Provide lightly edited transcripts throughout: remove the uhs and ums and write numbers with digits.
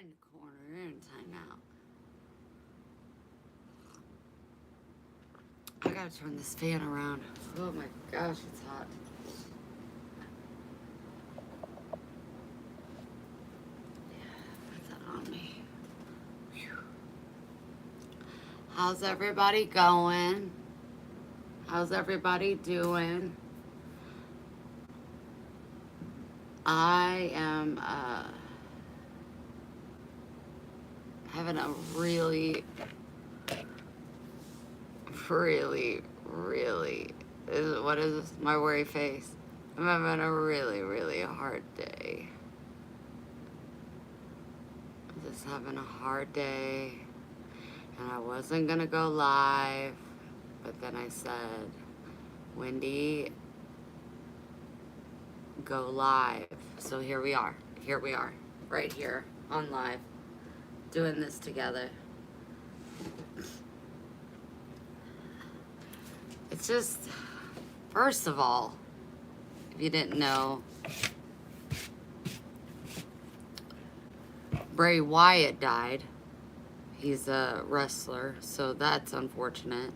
in the corner. You're in timeout. I gotta turn this fan around. Oh my gosh, it's hot. Put that on me. Whew. How's everybody going? How's everybody doing? I am having a really, really, what is this? My worry face. I'm having a really hard day. I'm just having a hard day. And I wasn't gonna go live, but then I said, Wendy, go live. So here we are. Here we are. Right here on live. Doing this together. It's just, first of all, if you didn't know, Bray Wyatt died. He's a wrestler, so that's unfortunate.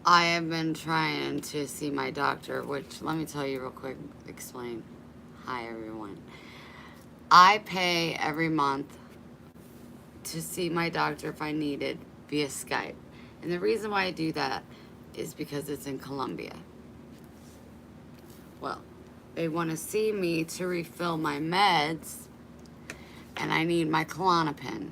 I have been trying to see my doctor, which, let me tell you real quick, explain. Hi, everyone. I pay every month to see my doctor if I need it via Skype. And the reason why I do that is because it's in Colombia. Well, they want to see me to refill my meds, and I need my Klonopin.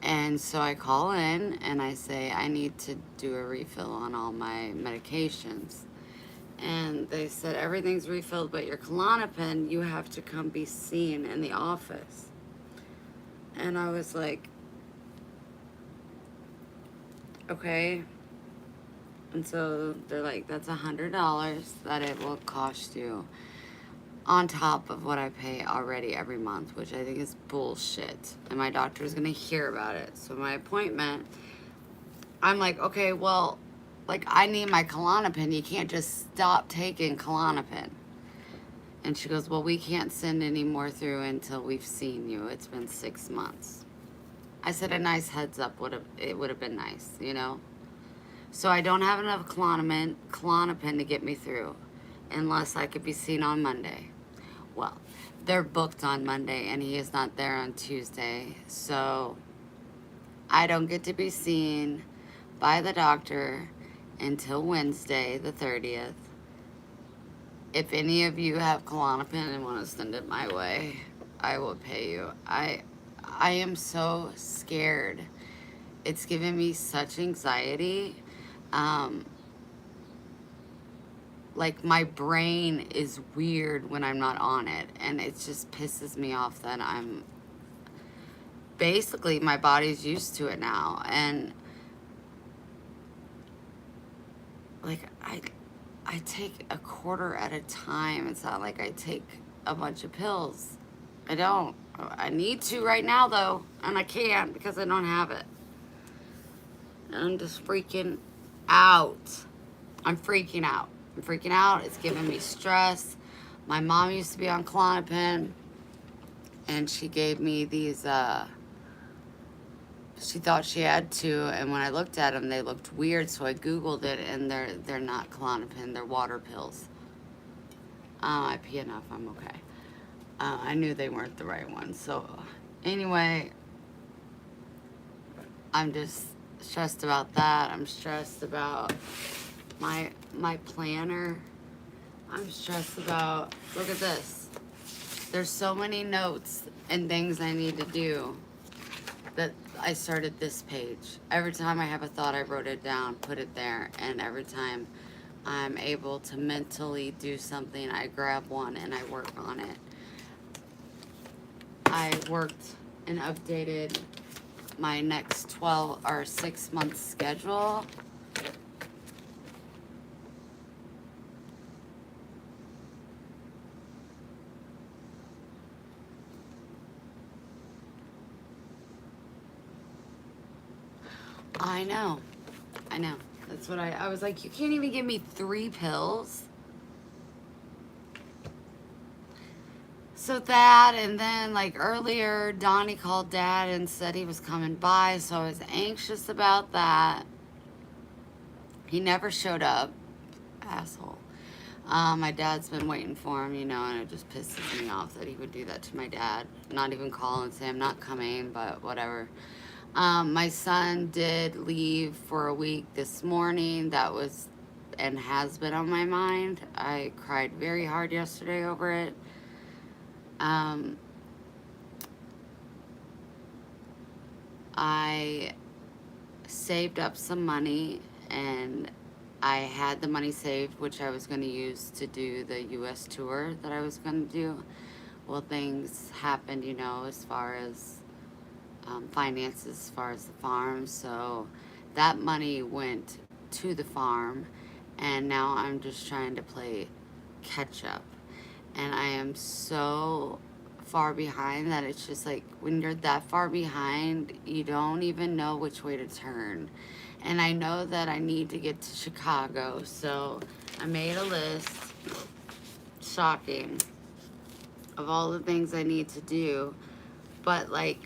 And so I call in and I say I need to do a refill on all my medications. And they said everything's refilled, but your Klonopin, you have to come be seen in the office. And I was like, okay. And so they're like, that's $100 that it will cost you on top of what I pay already every month, which I think is bullshit. And my doctor is going to hear about it. So my appointment, I'm like, okay, well, like, I need my Klonopin. You can't just stop taking Klonopin. And she goes, well, we can't send any more through until we've seen you. It's been 6 months. I said a nice heads up would have been nice, you know? So I don't have enough Klonopin to get me through unless I could be seen on Monday. Well, they're booked on Monday and he is not there on Tuesday. So I don't get to be seen by the doctor until Wednesday, the 30th. If any of you have Klonopin and want to send it my way, I will pay you. I am so scared. It's giving me such anxiety. Like, my brain is weird when I'm not on it, and it just pisses me off that I'm basically, my body's used to it now. And like, I take a quarter at a time. It's not like I take a bunch of pills. I don't. I need to right now though, and I can't because I don't have it. And I'm just freaking out. I'm freaking out. I'm freaking out. It's giving me stress. My mom used to be on Klonopin, and she gave me these, she thought she had to, and when I looked at them, they looked weird, so I Googled it, and they're not Klonopin, they're water pills. I pee enough, I'm okay. I knew they weren't the right ones, so anyway, I'm just stressed about that. I'm stressed about my planner. I'm stressed about, look at this. There's so many notes and things I need to do that I started this page. Every time I have a thought, I wrote it down, put it there, and every time I'm able to mentally do something, I grab one and I work on it. I worked and updated my next 12 or 6 month schedule. I know. That's what I was like, you can't even give me 3 pills. So that, and then like earlier, Donnie called Dad and said he was coming by, so I was anxious about that. He never showed up, asshole. My dad's been waiting for him, and it just pisses me off that he would do that to my dad. Not even call and say I'm not coming, but whatever. My son did leave for a week this morning. That was and has been on my mind. I cried very hard yesterday over it. I saved up some money, and I had the money saved, which I was going to use to do the US tour that I was going to do. Well, things happened, as far as finances, as far as the farm. So that money went to the farm, and now I'm just trying to play catch up. And I am so far behind that it's just like when you're that far behind, you don't even know which way to turn. And I know that I need to get to Chicago, so I made a list, shocking, of all the things I need to do. But like,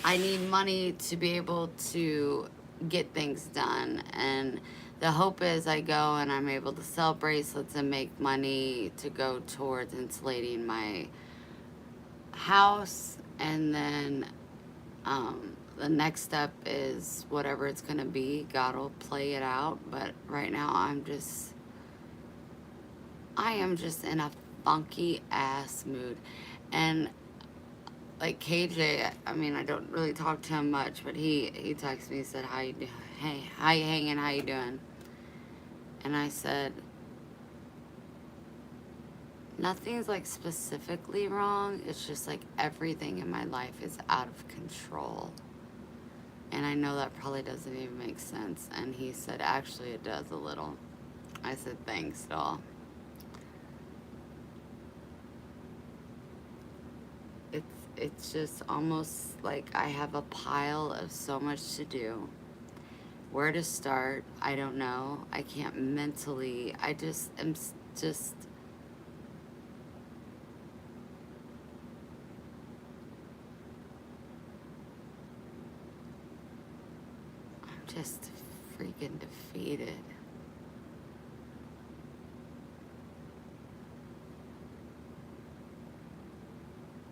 I need money to be able to get things done. And the hope is I go and I'm able to sell bracelets and make money to go towards insulating my house. And then the next step is whatever it's going to be. God will play it out. But right now I am just in a funky ass mood. And like KJ, I mean, I don't really talk to him much, but he texted me, he said, how you doing? Hey, how you hanging? How you doing? And I said, nothing's like specifically wrong. It's just like everything in my life is out of control. And I know that probably doesn't even make sense. And he said, actually, it does a little. I said, thanks, doll. It's just almost like I have a pile of so much to do. Where to start, I don't know. I can't mentally, I just am just, I'm just freaking defeated.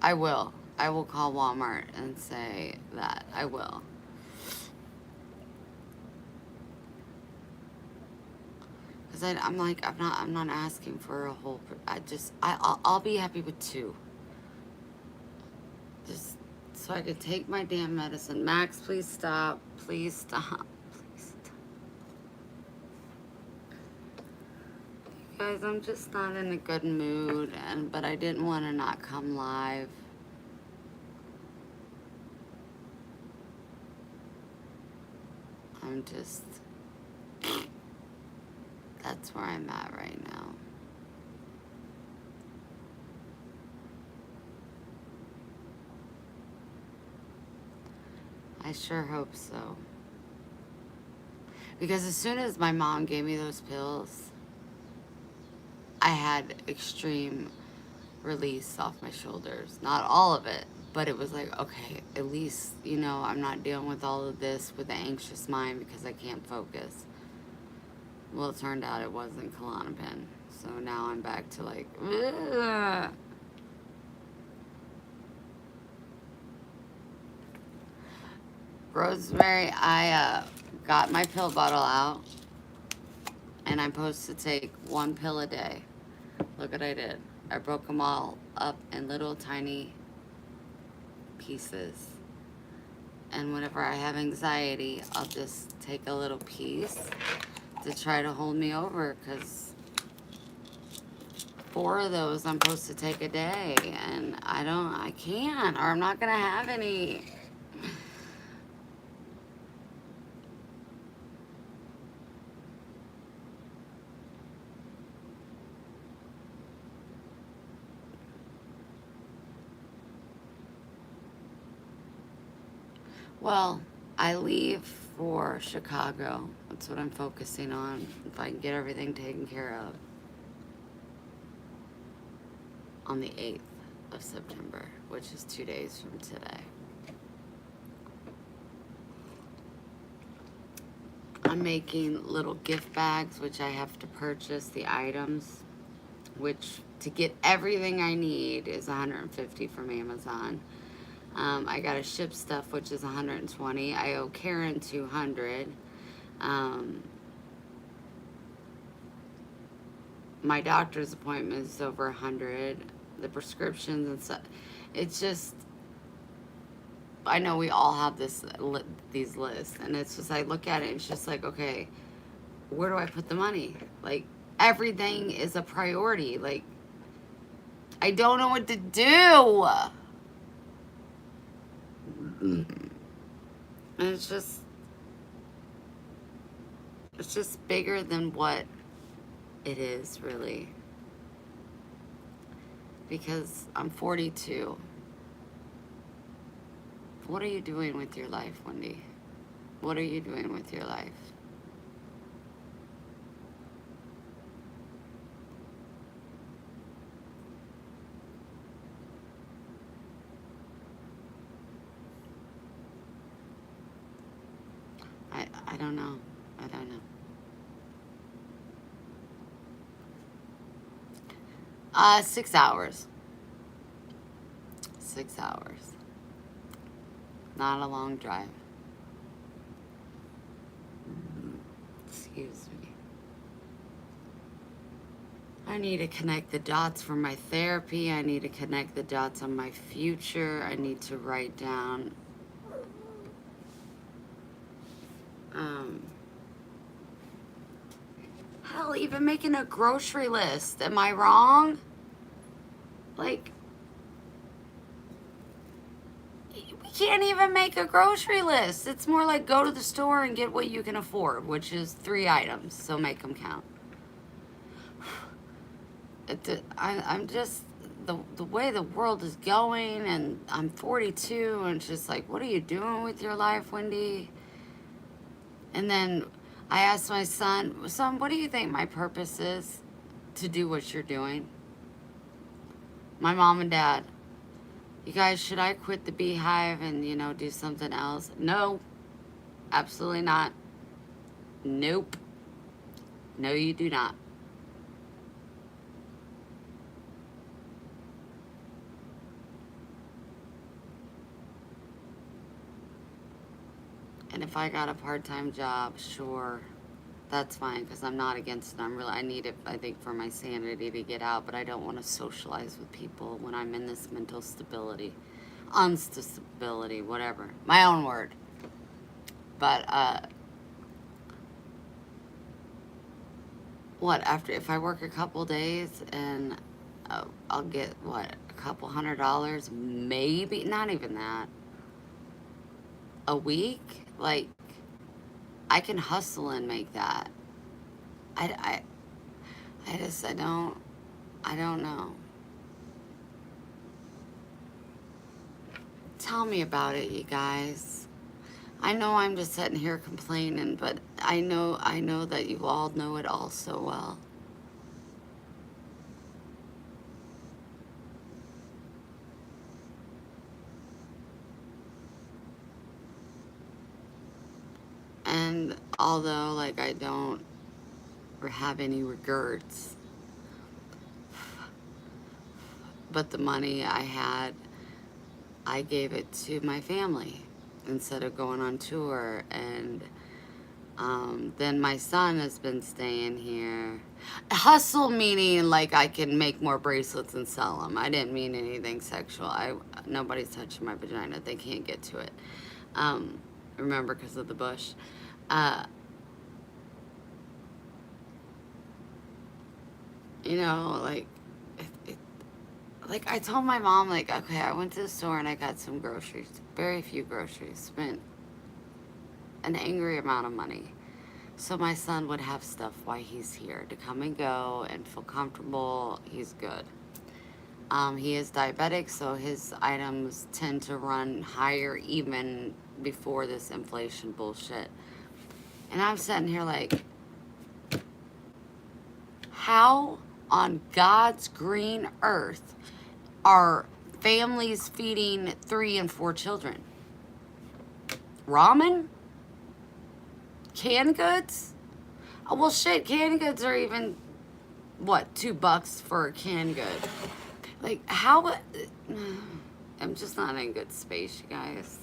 I will call Walmart and say that. I will. Because I'm like, I'm not asking for a whole, I'll be happy with 2. Just so I could take my damn medicine. Max, please stop. Please stop. Please stop. You guys, I'm just not in a good mood, but I didn't want to not come live. I'm just, that's where I'm at right now. I sure hope so. Because as soon as my mom gave me those pills, I had extreme release off my shoulders. Not all of it, but it was like, okay, at least, I'm not dealing with all of this with an anxious mind because I can't focus. Well, it turned out it wasn't Klonopin. So now I'm back to like, ugh. Rosemary, I got my pill bottle out, and I'm supposed to take 1 pill a day. Look what I did. I broke them all up in little tiny pieces. And whenever I have anxiety, I'll just take a little piece to try to hold me over, because 4 of those I'm supposed to take a day, and I can't, or I'm not gonna have any. Well, I leave for Chicago. That's what I'm focusing on. If I can get everything taken care of on the 8th of September, which is 2 days from today. I'm making little gift bags, which I have to purchase the items, which to get everything I need is $150 from Amazon. I gotta ship stuff, which is $120. I owe Karen $200. My doctor's appointment is over $100. The prescriptions and stuff. It's just, I know we all have these lists, and it's just I look at it, and it's just like, okay, where do I put the money? Like, everything is a priority. Like, I don't know what to do. And it's just bigger than what it is, really. Because I'm 42. What are you doing with your life, Wendy? What are you doing with your life? I don't know. I don't know. 6 hours. 6 hours. Not a long drive. Excuse me. I need to connect the dots for my therapy. I need to connect the dots on my future. I need to write down hell, even making a grocery list. Am I wrong? Like, we can't even make a grocery list. It's more like go to the store and get what you can afford, which is 3 items, so make them count. I'm just, the way the world is going, and I'm 42, and it's just like, what are you doing with your life, Wendy? And then I asked my son, what do you think my purpose is to do what you're doing? My mom and dad, you guys, should I quit the beehive and, do something else? No, absolutely not. Nope. No, you do not. And if I got a part-time job, sure, that's fine, because I'm not against it. I need it, I think, for my sanity to get out, but I don't want to socialize with people when I'm in this mental stability, instability, whatever. My own word. But, if I work a couple days and I'll get, a couple $100, maybe, not even that, a week? Like, I can hustle and make that. I don't know. Tell me about it, you guys. I know I'm just sitting here complaining, but I know that you all know it all so well. And although, like, I don't have any regrets, but the money I had, I gave it to my family instead of going on tour. And then my son has been staying here. Hustle meaning like I can make more bracelets and sell them. I didn't mean anything sexual. Nobody's touching my vagina. They can't get to it. Remember, because of the bush. Like I told my mom, like, okay, I went to the store and I got some groceries, very few groceries, spent an angry amount of money. So my son would have stuff while he's here to come and go and feel comfortable. He's good. He is diabetic, so his items tend to run higher even before this inflation bullshit. And I'm sitting here like, how on God's green earth are families feeding 3 and 4 children? Ramen? Canned goods? Oh, well, shit, canned goods are even, what, $2 for a canned good? Like, how? I'm just not in good space, you guys.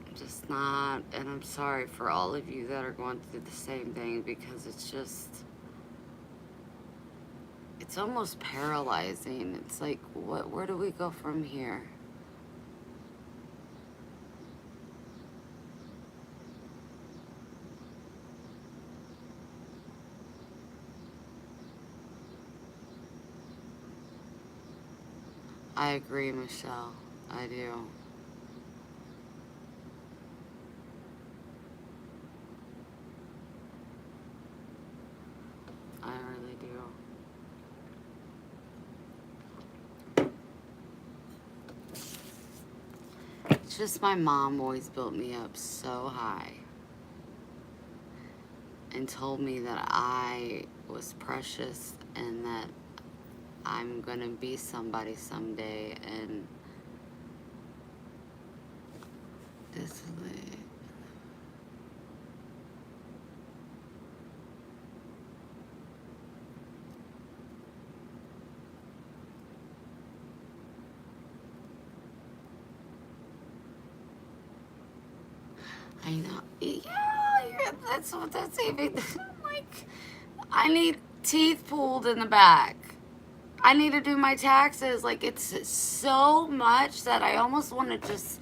I'm just not, and I'm sorry for all of you that are going through the same thing, because it's just, it's almost paralyzing. It's like, where do we go from here? I agree, Michelle. I do. I really do. It's just my mom always built me up so high and told me that I was precious and that I'm gonna be somebody someday, and this is like, I know. Yeah, that's even like, I need teeth pulled in the back. I need to do my taxes. Like, it's so much that I almost want to just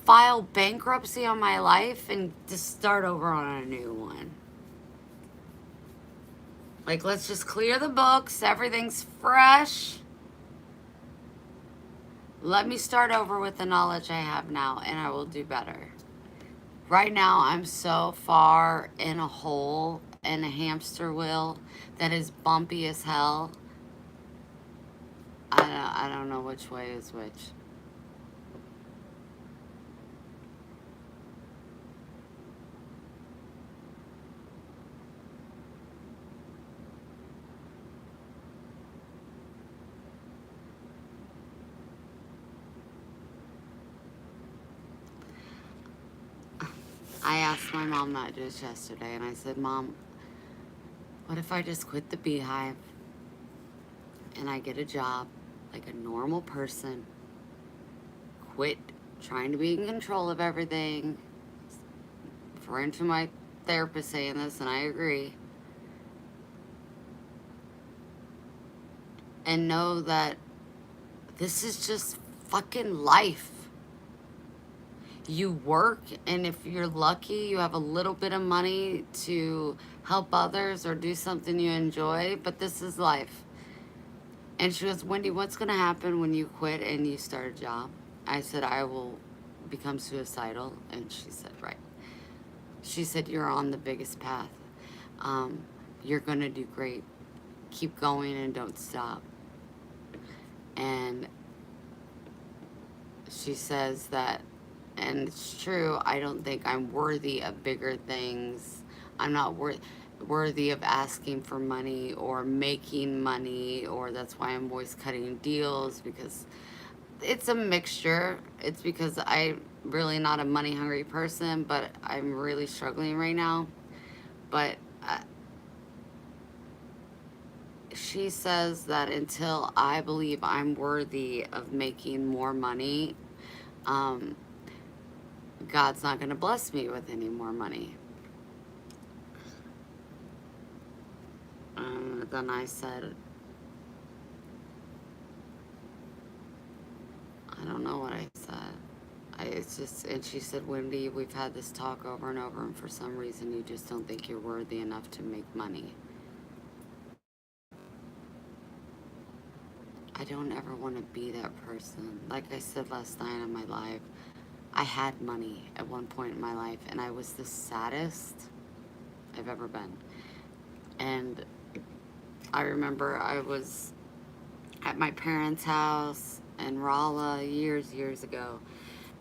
file bankruptcy on my life and just start over on a new one. Like, let's just clear the books. Everything's fresh. Let me start over with the knowledge I have now, and I will do better. Right now, I'm so far in a hole, in a hamster wheel that is bumpy as hell. I don't know which way is which. I asked my mom that just yesterday, and I said, Mom, what if I just quit the beehive and I get a job like a normal person, quit trying to be in control of everything, referring to my therapist saying this, and I agree, and know that this is just fucking life. You work, and if you're lucky, you have a little bit of money to help others or do something you enjoy, but this is life. And she goes, Wendy, what's going to happen when you quit and you start a job? I said, I will become suicidal. And she said, right. She said, you're on the biggest path. You're going to do great. Keep going and don't stop. And she says that, and it's true, I don't think I'm worthy of bigger things. I'm not worthy of asking for money or making money, or that's why I'm always cutting deals, because it's a mixture. It's because I'm really not a money hungry person, but I'm really struggling right now. But she says that until I believe I'm worthy of making more money, God's not going to bless me with any more money. Then I said, I don't know what I said. It's just, and she said, Wendy, we've had this talk over and over, and for some reason you just don't think you're worthy enough to make money. I don't ever want to be that person. Like I said last night on my live, I had money at one point in my life, and I was the saddest I've ever been. And I remember I was at my parents' house in Rolla years ago,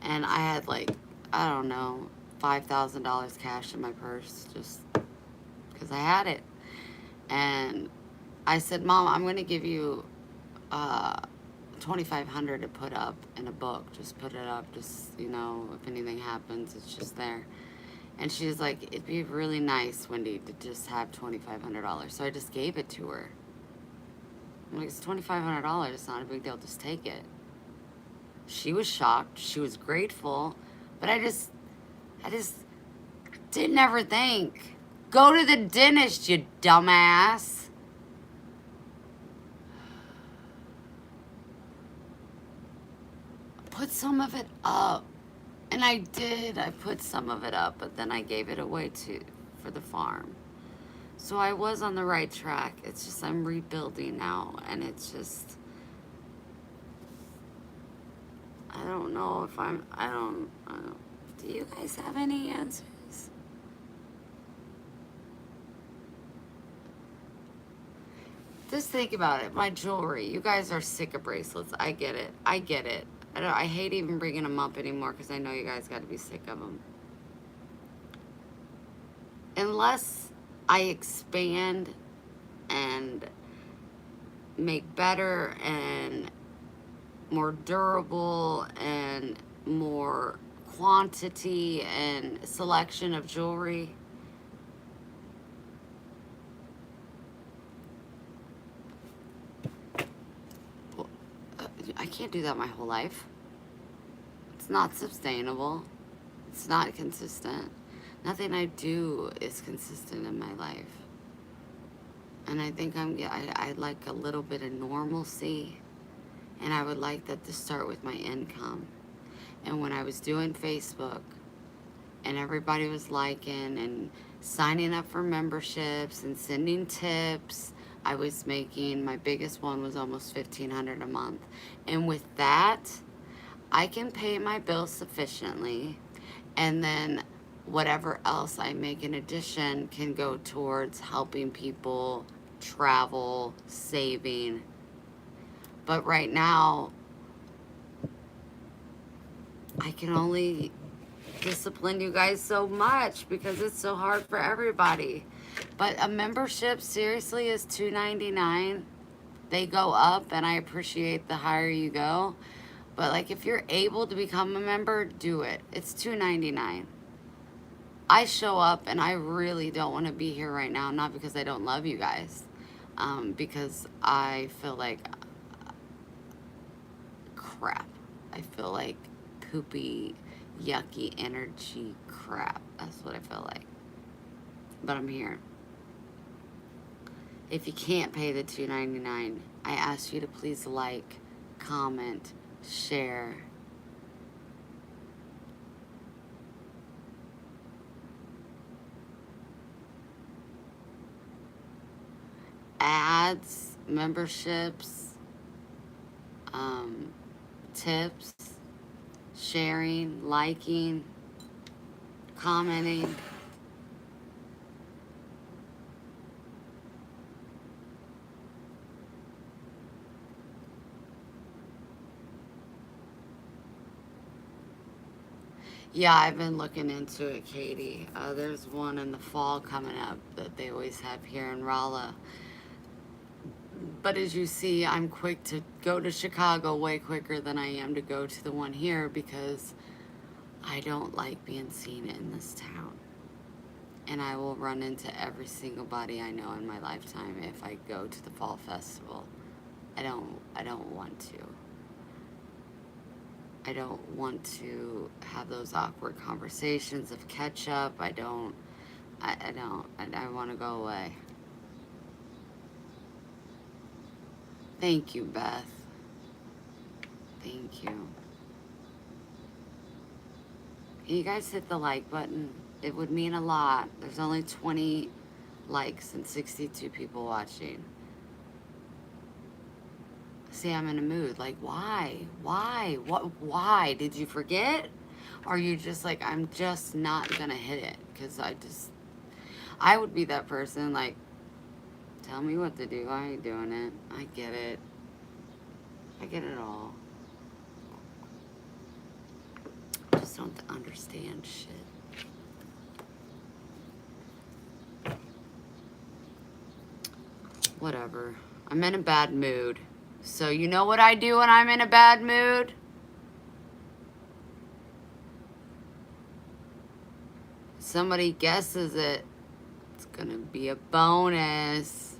and I had like I don't know, $5,000 cash in my purse just because I had it. And I said, Mom, I'm going to give you 2,500 to put up in a book. Just put it up. Just, if anything happens, it's just there. And she's like, it'd be really nice, Wendy, to just have $2,500. So I just gave it to her. I'm like, it's $2,500. It's not a big deal. Just take it. She was shocked. She was grateful. But I just didn't ever think. Go to the dentist, you dumbass. Put some of it up. And I did. I put some of it up, but then I gave it away for the farm. So I was on the right track. It's just I'm rebuilding now, and it's just I don't know if I don't. Do you guys have any answers? Just think about it. My jewelry. You guys are sick of bracelets. I get it. I get it. I hate even bringing them up anymore because I know you guys got to be sick of them. Unless I expand and make better and more durable and more quantity and selection of jewelry, I can't do that my whole life. It's not sustainable. It's not consistent. Nothing I do is consistent in my life. And I think I'd like a little bit of normalcy. And I would like that to start with my income. And when I was doing Facebook and everybody was liking and signing up for memberships and sending tips, I was making, my biggest one was almost $1,500 a month. And with that, I can pay my bills sufficiently, and then whatever else I make in addition can go towards helping people, travel, saving. But right now, I can only discipline you guys so much because it's so hard for everybody. But a membership seriously is $2.99. They go up, and I appreciate the higher you go. But like, if you're able to become a member, do it. It's $2.99. I show up, and I really don't want to be here right now. Not because I don't love you guys, because I feel like crap. I feel like poopy, yucky energy crap. That's what I feel like. But I'm here. If you can't pay the $2.99, I ask you to please like, comment, share. Ads, memberships, tips, sharing, liking, commenting. Yeah, I've been looking into it, Katie. There's one in the fall coming up that they always have here in Rolla. But as you see, I'm quick to go to Chicago way quicker than I am to go to the one here because I don't like being seen in this town. And I will run into every single body I know in my lifetime if I go to the fall festival. I don't want to. I don't want to have those awkward conversations of catch up. I want to go away. Thank you, Beth. Thank you. Can you guys hit the like button? It would mean a lot. There's only 20 likes and 62 people watching. See, I'm in a mood. Like, why? Why? What? Why? Did you forget? Or are you just like, I'm just not gonna hit it? Because I would be that person, like, tell me what to do. I ain't doing it. I get it. I get it all. just don't understand shit. Whatever. I'm in a bad mood. So you know what I do when I'm in a bad mood? Somebody guesses it, it's gonna be a bonus.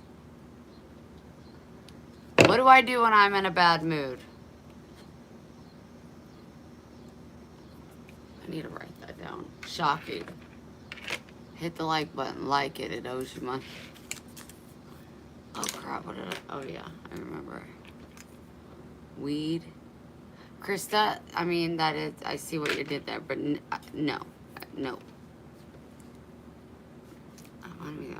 What do I do when I'm in a bad mood? I need to write that down. Shocking. Hit the like button, like it, it owes you money. Oh crap, what did I, oh yeah, I remember. Weed. Krista, I mean, that is, I see what you did there, but no, no. I want to be,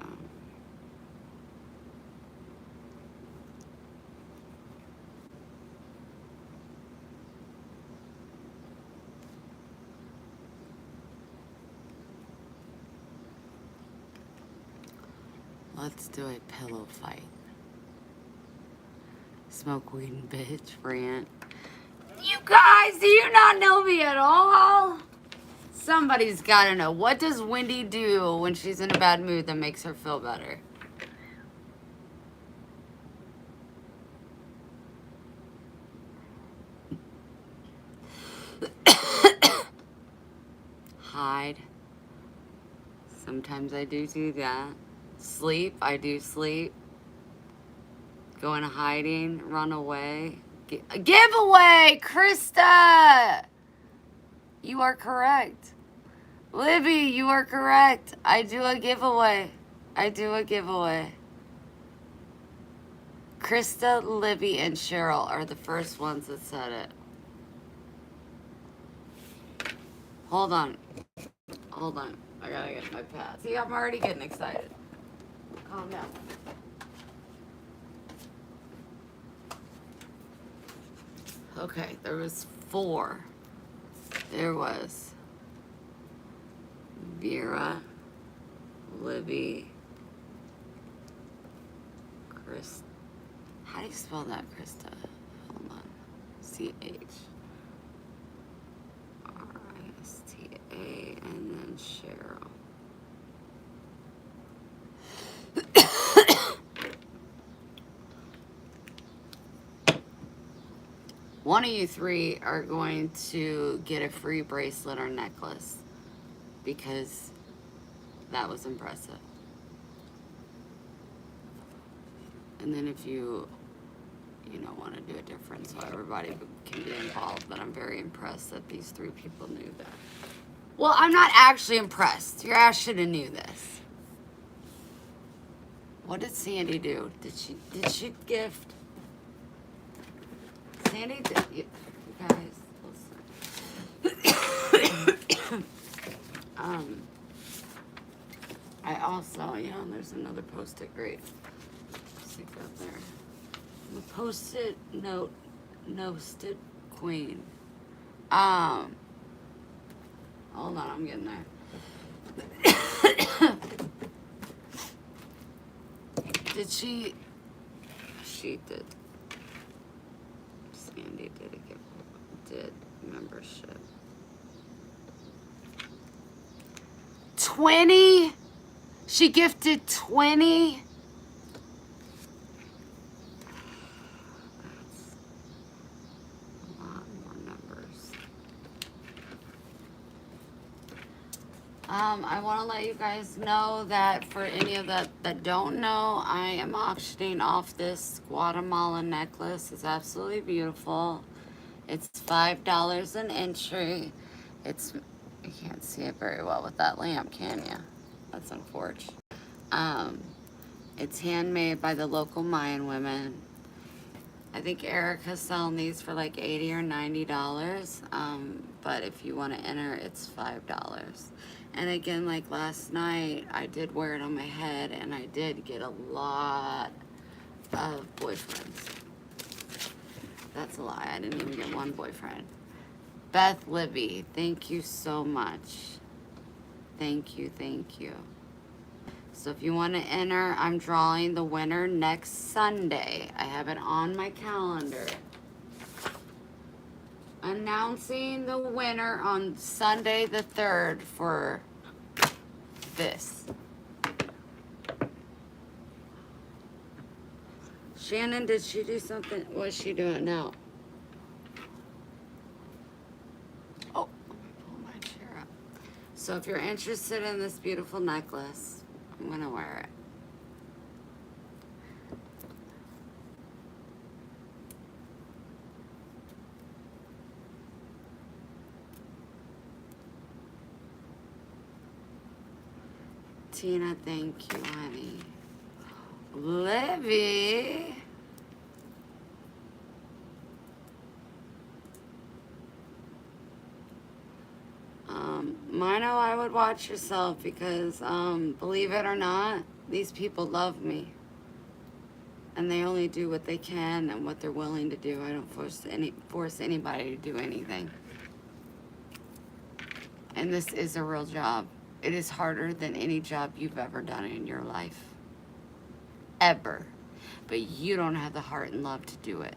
let's do a pillow fight. Smoke weed and bitch rant. You guys, do you not know me at all? Somebody's gotta know. What does Wendy do when she's in a bad mood that makes her feel better? Hide. Sometimes I do that. Sleep, I do sleep. Go into hiding, run away. Giveaway, Krista! You are correct. Libby, you are correct. I do a giveaway. I do a giveaway. Krista, Libby, and Cheryl are the first ones that said it. Hold on. Hold on. I gotta get my pad. See, I'm already getting excited. Calm down. Okay, there was 4. There was Vera, Libby, Chris. How do you spell that, Krista? Hold on. CHRISTA, and then Cheryl. One of you 3 are going to get a free bracelet or necklace because that was impressive. And then if you want to do it different so everybody can be involved, but I'm very impressed that these 3 people knew that. Well, I'm not actually impressed. Your ass should have knew this. What did Sandy do? Did she gift? Sandy did, you guys, listen. I also, there's another post-it, great. Stick that there. The post-it note, no-stit queen. Hold on, I'm getting there. Did she did. Sandy did membership. 20? She gifted 20? That's a lot more numbers. I want to let you guys know that for any of that don't know, I am auctioning off this Guatemalan necklace. It's absolutely beautiful. It's $5 an entry. You can't see it very well with that lamp, can you? That's unfortunate. It's handmade by the local Mayan women. I think Erica's selling these for like $80 or $90. But if you want to enter, it's $5. And again, like last night, I did wear it on my head, and I did get a lot of boyfriends. That's a lie. I didn't even get one boyfriend. Beth Libby, thank you so much. Thank you, thank you. So if you want to enter, I'm drawing the winner next Sunday. I have it on my calendar. Announcing the winner on Sunday the 3rd for this. Shannon, did she do something? What's she doing now? Oh, let me pull my chair up. So if you're interested in this beautiful necklace, I'm gonna wear it. Tina, thank you, honey. Livy. Mino, I would watch yourself because, believe it or not, these people love me. And they only do what they can and what they're willing to do. I don't force anybody to do anything. And this is a real job. It is harder than any job you've ever done in your life. Ever. But you don't have the heart and love to do it.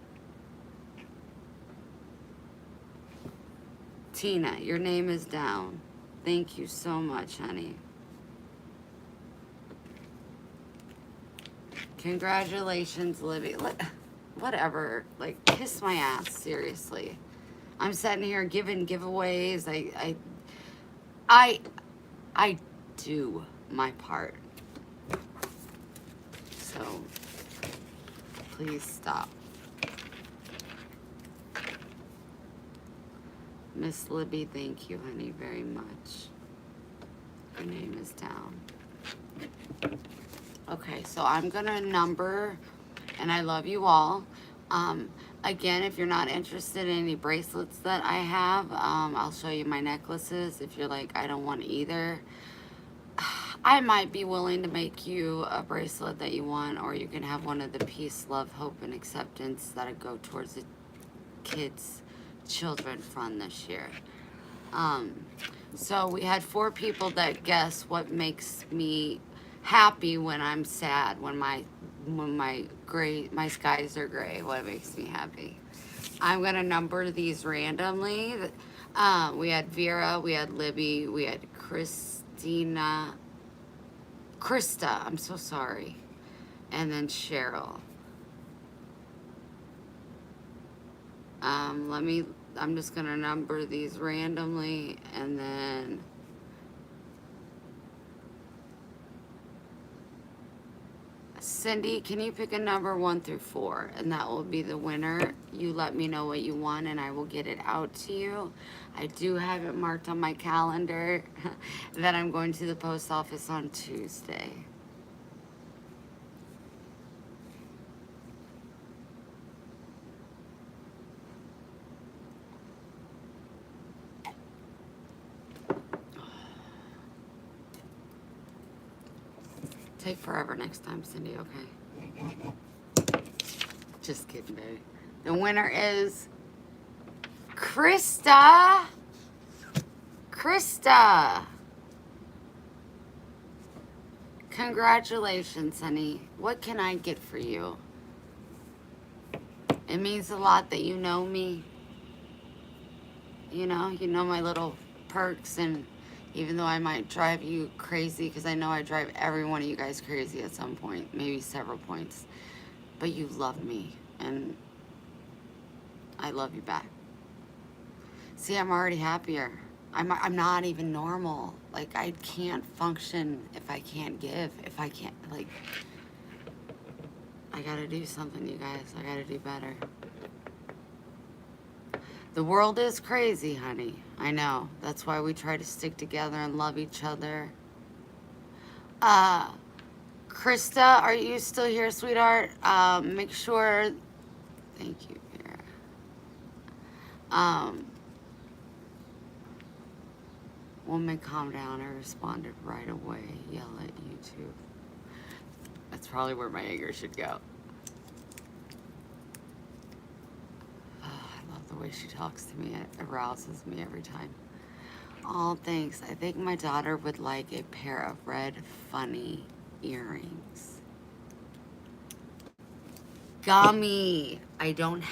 Tina, your name is down. Thank you so much, honey. Congratulations, Libby. Whatever. Like, kiss my ass, seriously. I'm sitting here giving giveaways. I do my part. So, please stop. Miss Libby, thank you, honey, very much. Your name is down. Okay, so I'm gonna number, and I love you all. Again, if you're not interested in any bracelets that I have, I'll show you my necklaces. If you're like, I don't want either, I might be willing to make you a bracelet that you want, or you can have one of the peace, love, hope, and acceptance that I go towards the kids' children fund this year. So we had 4 people that guess what makes me happy when I'm sad, when my skies are gray, what makes me happy. I'm gonna number these randomly. We had Vera, we had Libby, we had Krista, I'm so sorry, and then Cheryl. I'm just gonna number these randomly, and then Cindy, can you pick a number 1 through 4, and that will be the winner. You let me know what you want, and I will get it out to you. I do have it marked on my calendar that I'm going to the post office on Tuesday. Take forever next time, Cindy, okay? Just kidding, baby. The winner is Krista. Krista. Congratulations, honey. What can I get for you? It means a lot that you know me. You know my little perks, and even though I might drive you crazy, because I know I drive every one of you guys crazy at some point, maybe several points, but you love me, and I love you back. See, I'm already happier. I'm not even normal. Like, I can't function if I can't give, if I can't, like, I gotta do something, you guys. I gotta do better. The world is crazy, honey. I know. That's why we try to stick together and love each other. Krista, are you still here, sweetheart? Make sure. Thank you, Vera. Woman, calm down. I responded right away. Yell at YouTube. That's probably where my anger should go. I love the way she talks to me. It arouses me every time. Oh, thanks. I think my daughter would like a pair of red funny earrings. Gummy. I don't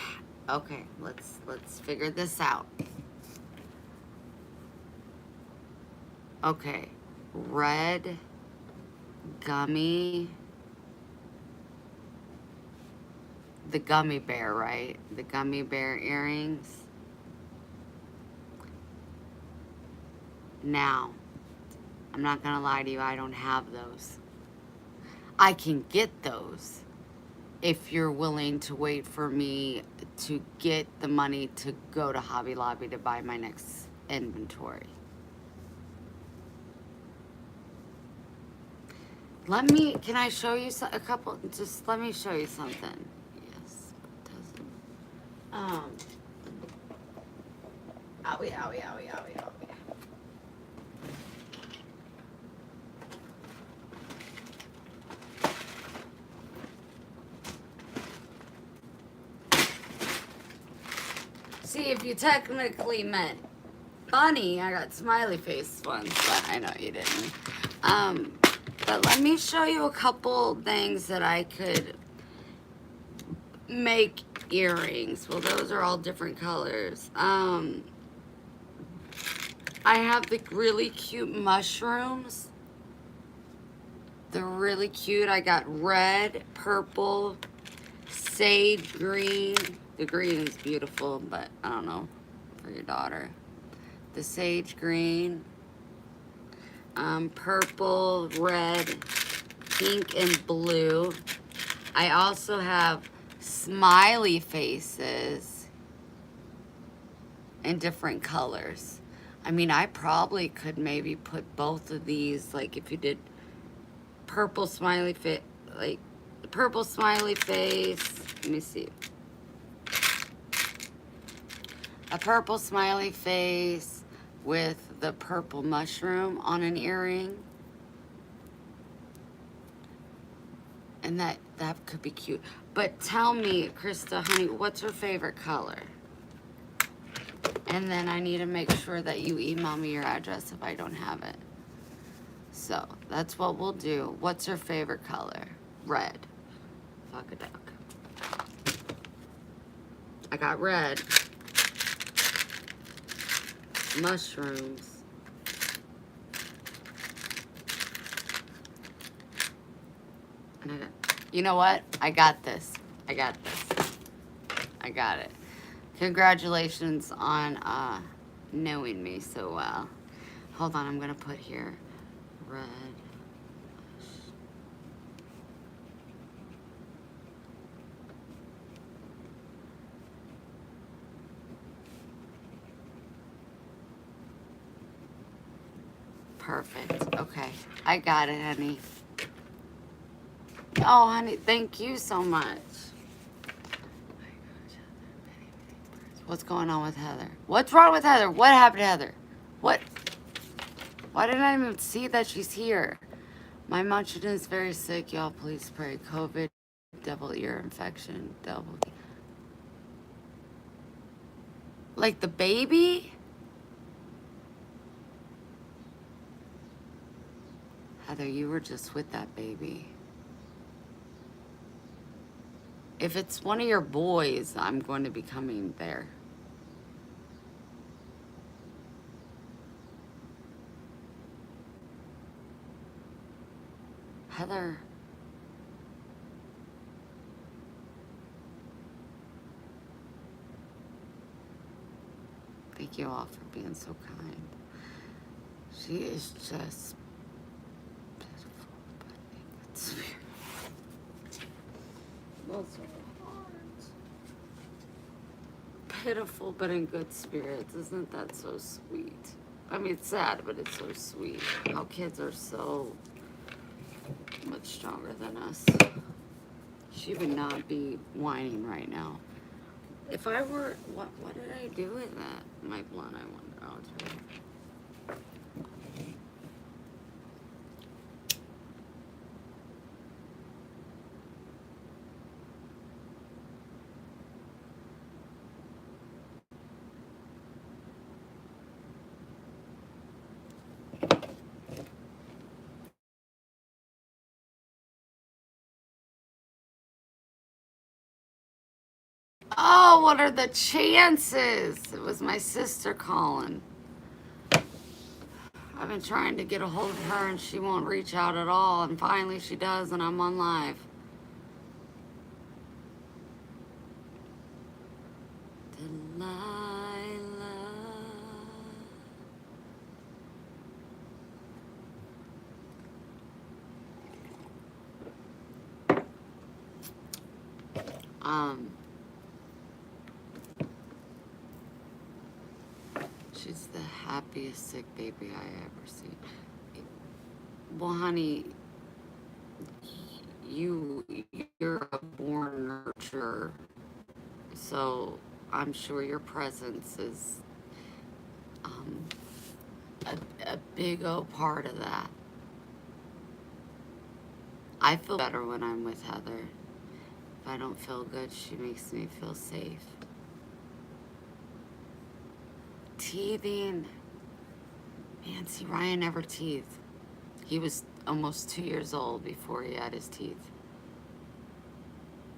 Okay, let's figure this out. Okay, red gummy, the gummy bear, right? The gummy bear earrings. Now, I'm not gonna lie to you, I don't have those. I can get those if you're willing to wait for me to get the money to go to Hobby Lobby to buy my next inventory. Can I show you a couple? Just let me show you something. Yes, it doesn't. Owie, owie, owie, owie, owie. See, if you technically meant funny, I got smiley face ones, but I know you didn't. But let me show you a couple things that I could make earrings. Well, those are all different colors. I have the really cute mushrooms. They're really cute. I got red, purple, sage green. The green is beautiful, but I don't know, for your daughter. The sage green, purple, red, pink, and blue. I also have smiley faces in different colors. I mean, I probably could maybe put both of these, like if you did purple smiley face, like purple smiley face. Let me see. A purple smiley face with the purple mushroom on an earring. And that could be cute. But tell me, Krista, honey, what's her favorite color? And then I need to make sure that you email me your address if I don't have it. So that's what we'll do. What's her favorite color? Red. Fuck a duck. I got red. Mushrooms. And I got, you know what? I got this. I got this. I got it. Congratulations on knowing me so well. Hold on, I'm gonna put here red. Perfect. Okay, I got it, honey. Oh, honey, thank you so much. What's going on with Heather? What's wrong with Heather? What happened to Heather? What? Why didn't I even see that she's here? My Munchkin is very sick. Y'all, please pray. COVID, double ear infection, double. Like the baby? Heather, you were just with that baby. If it's one of your boys, I'm going to be coming there. Heather. Thank you all for being so kind. She is just pitiful, but in good spirits. Those are hard. Pitiful, but in good spirits. Isn't that so sweet? I mean, it's sad, but it's so sweet. How kids are so much stronger than us. She would not be whining right now. If I were, what did I do with that? My blunt, I wonder. I'll tell you. Oh, what are the chances? It was my sister calling. I've been trying to get a hold of her and she won't reach out at all. And finally she does, and I'm on live. Delilah. She's the happiest sick baby I ever seen. Well, honey, you're a born nurturer, so I'm sure your presence is um, a big old part of that. I feel better when I'm with Heather. If I don't feel good, she makes me feel safe. Teething. Man, see, Ryan never teethed. He was almost 2 years old before he had his teeth.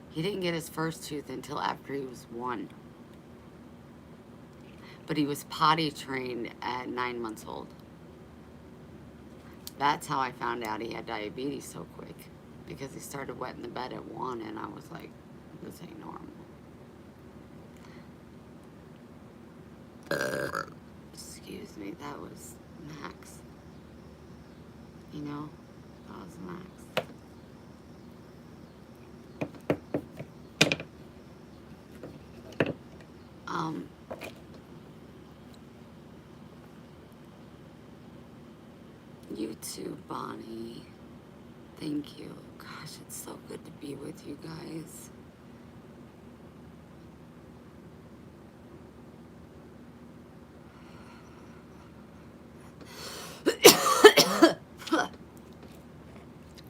He didn't get his first tooth until after he was 1. But he was potty trained at 9 months old. That's how I found out he had diabetes so quick. Because he started wetting the bed at 1, and I was like, this ain't normal. Excuse me, that was Max. You know, that was Max. You too, Bonnie. Thank you. Gosh, it's so good to be with you guys.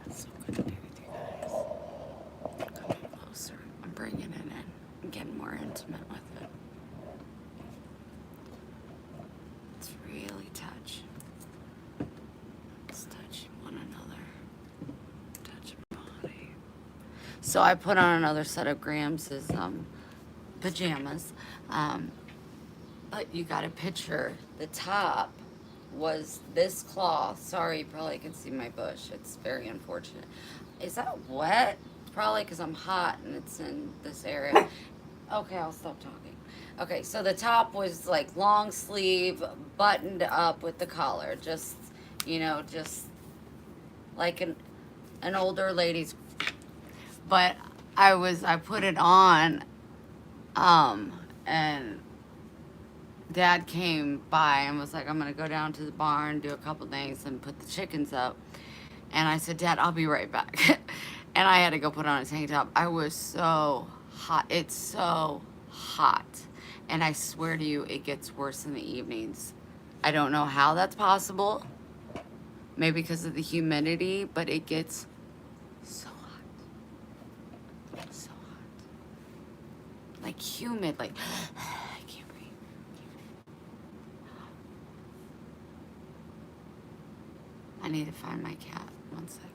It's so good to be with you guys. Coming closer. I'm bringing it in. I'm getting more intimate with it. Let's really touch. Let's touch one another. Touch body. So I put on another set of Graham's pajamas. But you got to picture the top was this cloth. Sorry, you probably can see my bush. It's very unfortunate. Is that wet? Probably because I'm hot and it's in this area. Okay, I'll stop talking. Okay, so the top was like long sleeve, buttoned up with the collar. Just, just like an older lady's. But I put it on, and Dad came by and was like, I'm gonna go down to the barn, do a couple things, and put the chickens up. And I said, Dad, I'll be right back. And I had to go put on a tank top. I was so hot. It's so hot. And I swear to you, it gets worse in the evenings. I don't know how that's possible. Maybe because of the humidity, but it gets so hot. So hot. Like humid, like I can't breathe. I need to find my cat. 1 second.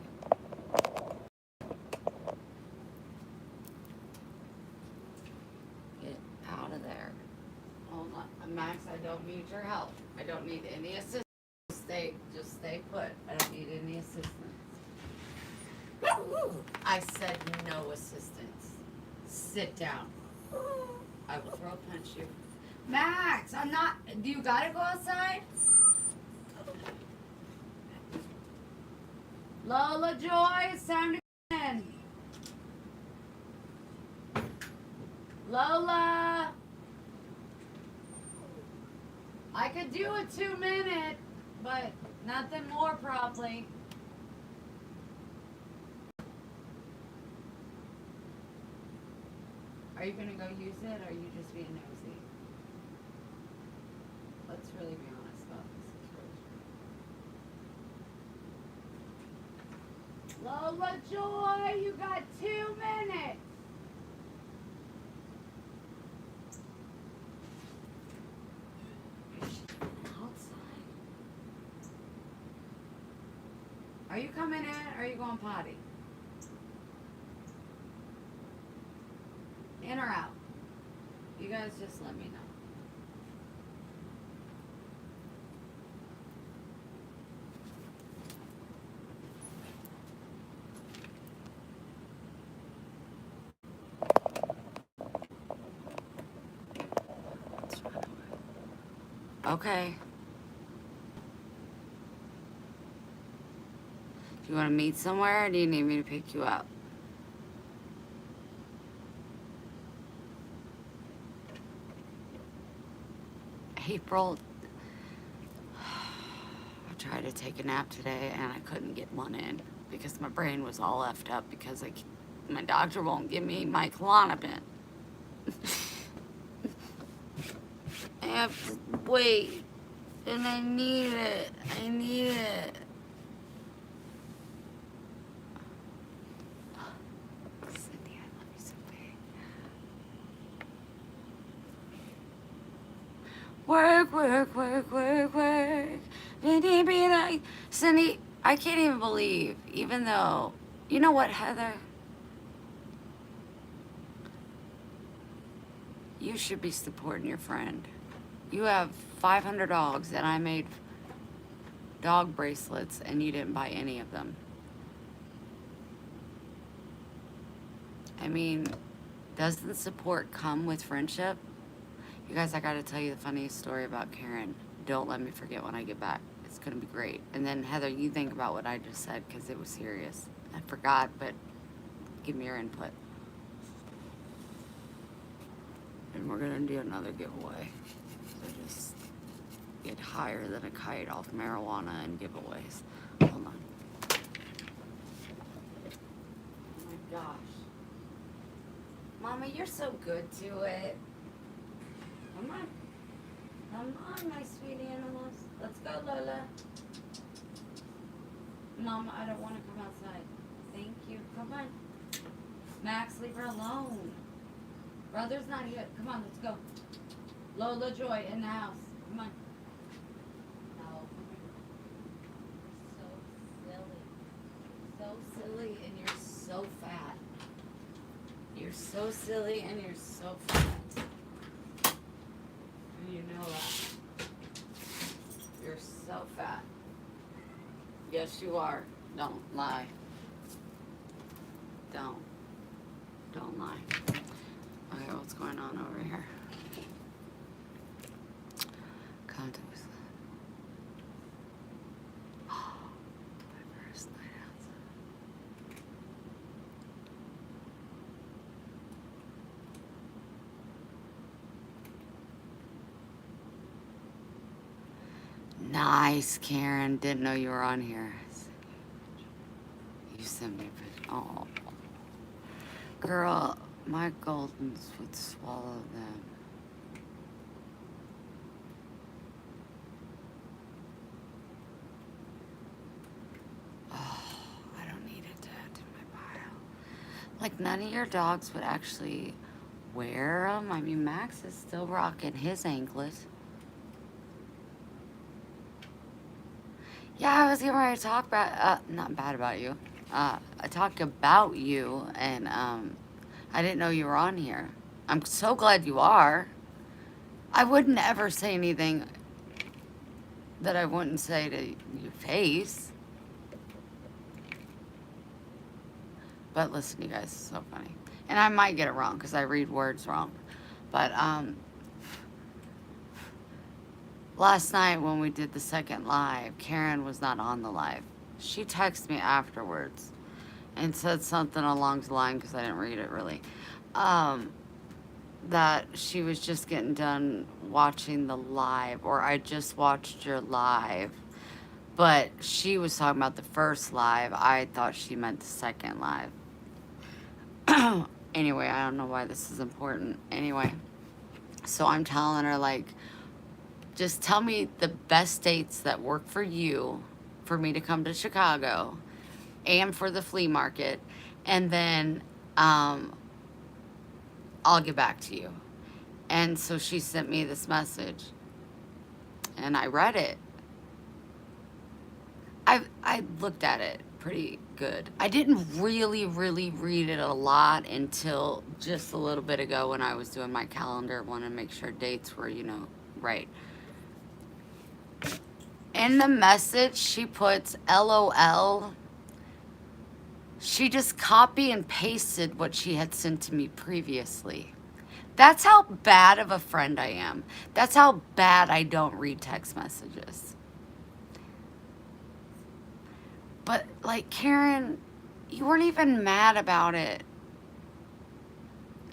Get out of there. Hold on. Max, I don't need your help. I don't need any assistance. Just stay put. I don't need any assistance. I said no assistance. Sit down. I will throw a punch you. Max, I'm not. Do you gotta go outside? Lola Joy, it's time to go in. Lola. I could do a 2-minute, but nothing more probably. Are you gonna go use it, or are you just being nosy? Let's really be honest about this situation. Lola Joy, you got 2 minutes. Outside. Are you coming in, or are you going potty? In or out? You guys just let me know. Okay. Do you want to meet somewhere or do you need me to pick you up? April, I tried to take a nap today and I couldn't get one in because my brain was all effed up because my doctor won't give me my Klonopin. I have to wait and I need it. I need it. Cindy, I love you so big. Work, work, work, work, work. Be like Cindy, I can't even believe, even though, you know what, Heather? You should be supporting your friend. You have 500 dogs and I made dog bracelets and you didn't buy any of them. I mean, doesn't support come with friendship? You guys, I gotta tell you the funniest story about Karen. Don't let me forget when I get back. It's gonna be great. And then Heather, you think about what I just said because it was serious. I forgot, but give me your input. And we're gonna do another giveaway. So just get higher than a kite off marijuana and giveaways. Hold on. Oh my gosh. Mama, you're so good to it. Come on. Come on, my sweet animals. Let's go, Lola. Mama, I don't want to come outside. Thank you. Come on. Max, leave her alone. Brother's not here. Come on, let's go. Lola Joy in the house. Come on. No. So silly. So silly and you're so fat. You're so silly and you're so fat. And you know that. You're so fat. Yes, you are. Don't lie. Don't lie. Okay, what's going on over here? Contact with my first night outside. Nice, Karen. Didn't know you were on here. You sent me a picture. Oh. Girl, my Goldens would swallow them. Oh, I don't need it to add to my pile. Like, none of your dogs would actually wear them. I mean, Max is still rocking his anklet. Yeah, I was getting ready to talk about, not bad about you. I talked about you, and I didn't know you were on here. I'm so glad you are. I wouldn't ever say anything that I wouldn't say to your face. But listen, you guys, it's so funny. And I might get it wrong because I read words wrong. But last night when we did the second live, Karen was not on the live. She texted me afterwards and said something along the line, because I didn't read it really, that she was just getting done watching the live, or I just watched your live. But she was talking about the first live. I thought she meant the second live. Anyway, I don't know why this is important. Anyway, so I'm telling her, like, just tell me the best dates that work for you for me to come to Chicago and for the flea market, and then I'll get back to you. And so she sent me this message and I read it. I looked at it pretty good. I didn't really read it a lot until just a little bit ago when I was doing my calendar. Want to make sure dates were, you know, right. In the message, she puts LOL. She just copy and pasted what she had sent to me previously. That's how bad of a friend I am. That's how bad I don't read text messages. But, like, Karen, you weren't even mad about it.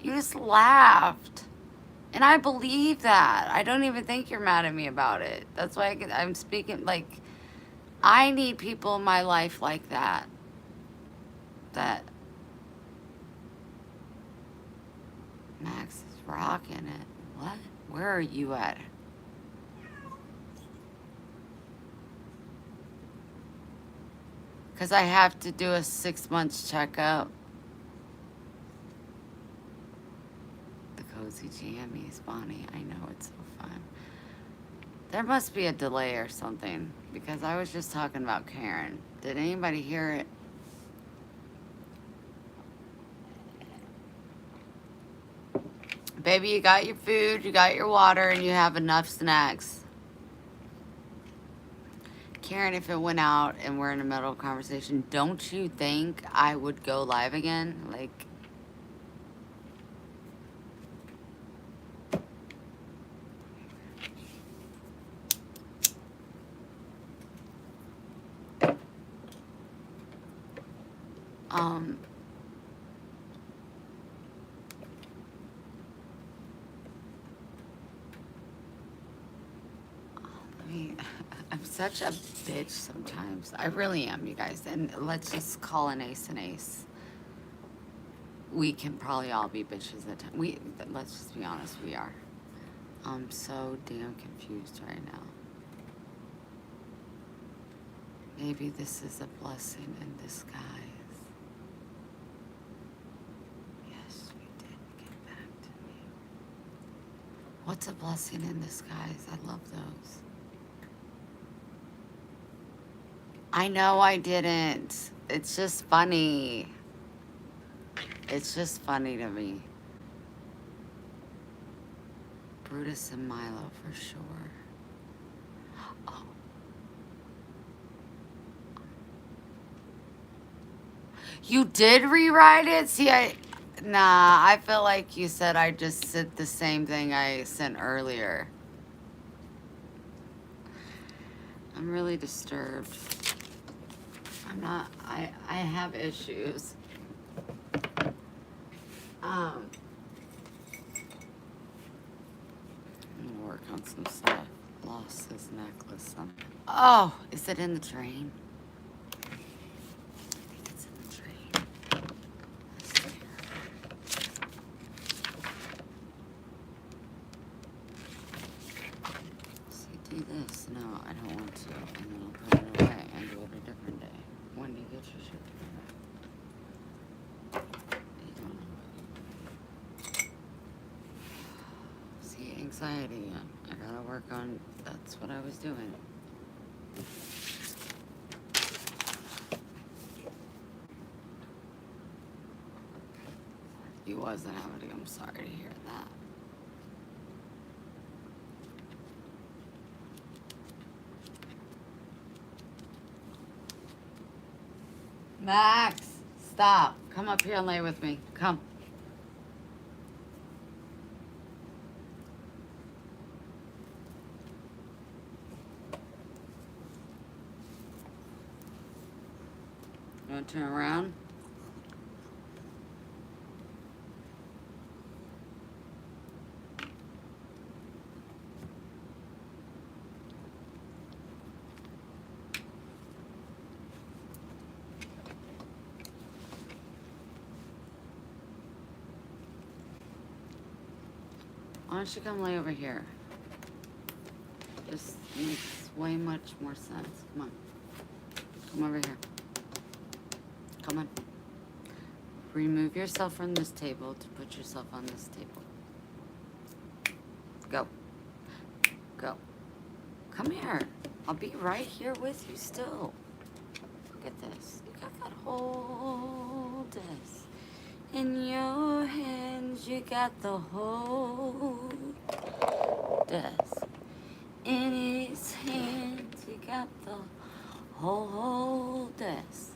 You just laughed. And I believe that. I don't even think you're mad at me about it. That's why I'm speaking, like, I need people in my life like that. That Max is rocking it. What? Where are you at? Because I have to do a 6 months checkup. The Cozy Jammies, Bonnie. I know, it's so fun. There must be a delay or something. Because I was just talking about Karen. Did anybody hear it? Baby, you got your food, you got your water, and you have enough snacks. Karen, if it went out and we're in the middle of a conversation, don't you think I would go live again? Like, I mean, I'm such a bitch sometimes. I really am, you guys. And let's just call an ace an ace. We can probably all be bitches at times. Let's just be honest, we are. I'm so damn confused right now. Maybe this is a blessing in disguise. Yes, we did get back to me. What's a blessing in disguise? I love those. I know I didn't. It's just funny. It's just funny to me. Brutus and Milo for sure. Oh. You did rewrite it? See, nah, I feel like you said I just sent the same thing I sent earlier. I'm really disturbed. I'm not, I have issues. I'm gonna work on some stuff. Lost his necklace. Oh, is it in the train? I think it's in the train. See, do this. No, I don't want to. And then I'll put it away and do it a different day. When do you get your shit together? See, anxiety. I gotta work on. That's what I was doing. He wasn't having. I'm sorry to hear that. Max, stop. Come up here and lay with me. Come. You want to turn around? Why don't you come lay over here? This makes way much more sense. Come on. Come over here. Come on. Remove yourself from this table to put yourself on this table. Go. Go. Come here. I'll be right here with you still. Look at this. You got that whole desk. In your hands, you got the whole desk. In his hands, you got the whole desk.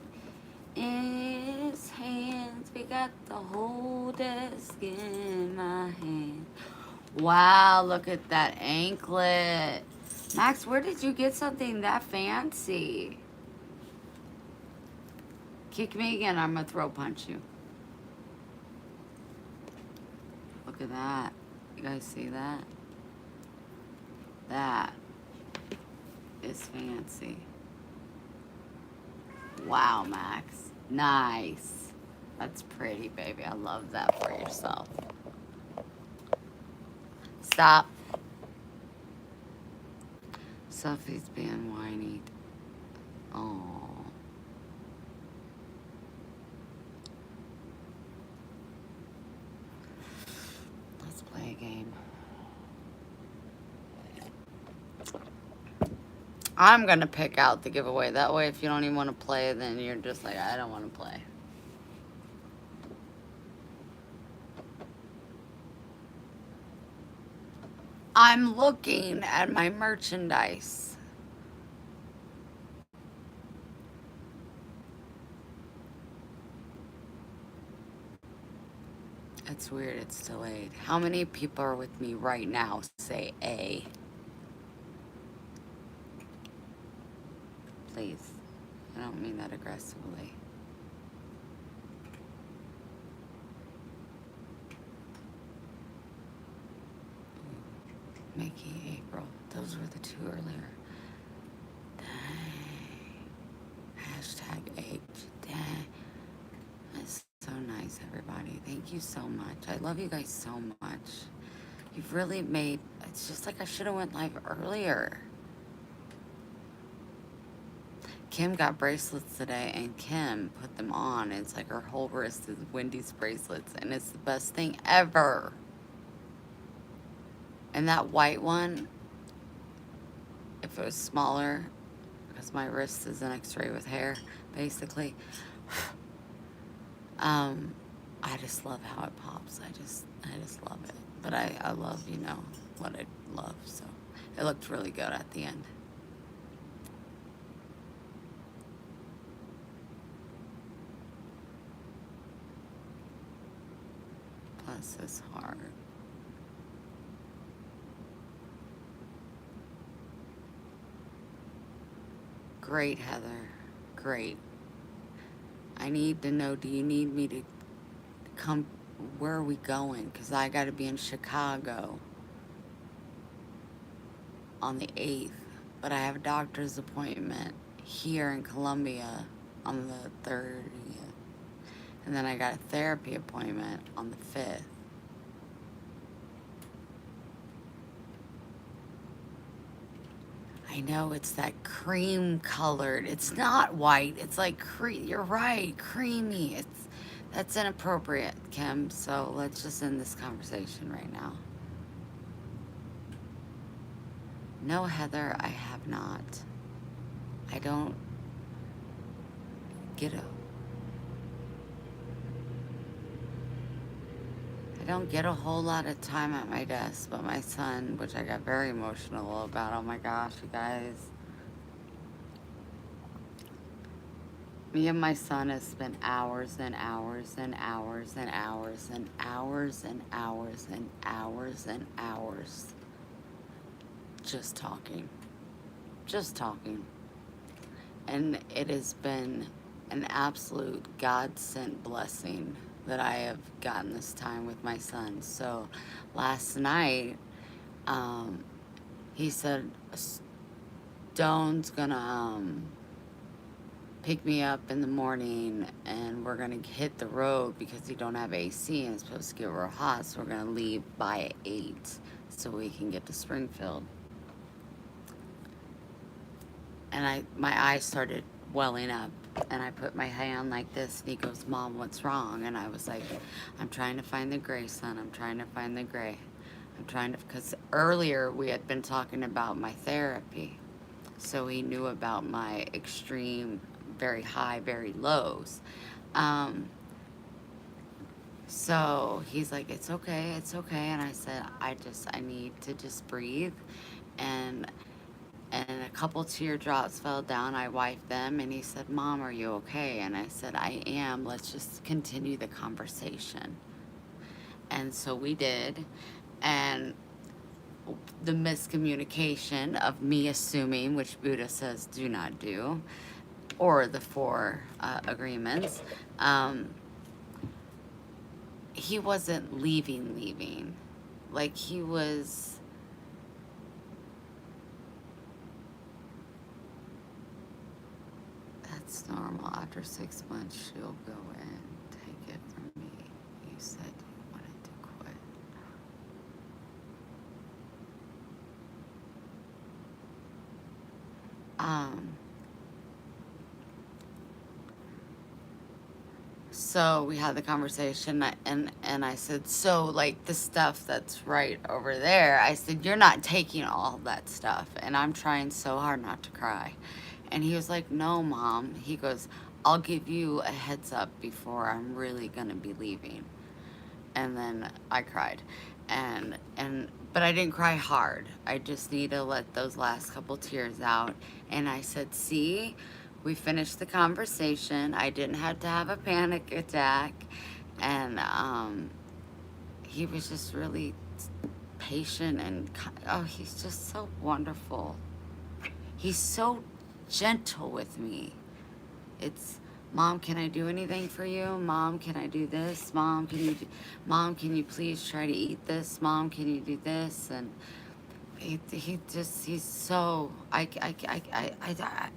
In his hands, we got the whole desk in my hand. Wow, look at that anklet. Max, where did you get something that fancy? Kick me again, I'm gonna throw punch you. Look at that. You guys see that? That is fancy. Wow, Max. Nice. That's pretty, baby. I love that for yourself. Stop. Sophie's being whiny. Oh. Let's play a game. I'm gonna pick out the giveaway. That way, if you don't even want to play, then you're just like, I don't want to play. I'm looking at my merchandise. It's weird, it's delayed. How many people are with me right now? Say A. Please. I don't mean that aggressively. Mickey, April. Those were the two earlier. Dang. Hashtag H. Dang. That's so nice, everybody. Thank you so much. I love you guys so much. You've really made, it's just like I should have went live earlier. Kim got bracelets today, and Kim put them on. It's like her whole wrist is Wendy's bracelets, and it's the best thing ever. And that white one, if it was smaller, because my wrist is an x-ray with hair, basically, I just love how it pops. I just love it. But I love, you know, what I love, so it looked really good at the end. Plus this heart. Great, Heather. Great. I need to know, do you need me to come? Where are we going? Because I got to be in Chicago on the 8th. But I have a doctor's appointment here in Columbia on the 30th. And then I got a therapy appointment on the 5th. I know it's that cream colored. It's not white. It's like cream. You're right, creamy. That's inappropriate, Kim. So let's just end this conversation right now. No, Heather, I have not. I don't get a whole lot of time at my desk, but my son, which I got very emotional about, oh my gosh, you guys. Me and my son have spent hours and hours and hours and hours and hours and hours and hours and hours just talking. Just talking. And it has been an absolute God-sent blessing that I have gotten this time with my son. So last night, he said, Stone's gonna pick me up in the morning and we're gonna hit the road because he don't have AC and it's supposed to get real hot. So we're gonna leave by 8 so we can get to Springfield. And my eyes started welling up, and I put my hand like this, and he goes, Mom, what's wrong? And I was like, I'm trying to find the gray, son. I'm trying to find the gray. Because earlier we had been talking about my therapy. So he knew about my extreme very high, very lows. Um, so he's like, it's okay, it's okay. And I said, I need to just breathe. And a couple teardrops fell down. I wiped them, and he said, Mom, are you okay? And I said, I am. Let's just continue the conversation. And so we did. And the miscommunication of me assuming, which Buddha says do not do, or the four agreements, um, he wasn't leaving. Like, he was, that's normal. After 6 months, she'll go and take it from me. You said you wanted to quit. Um, so we had the conversation, and I said, so, like, the stuff that's right over there, I said, you're not taking all that stuff. And I'm trying so hard not to cry. And he was like, no, Mom. He goes, I'll give you a heads up before I'm really going to be leaving. And then I cried. But I didn't cry hard. I just need to let those last couple tears out. And I said, see, we finished the conversation. I didn't have to have a panic attack. And he was just really patient, and oh, he's just so wonderful. He's so gentle with me. It's, Mom, can I do anything for you? Mom, can I do this? Mom, can you please try to eat this? Mom, can you do this? And he's so,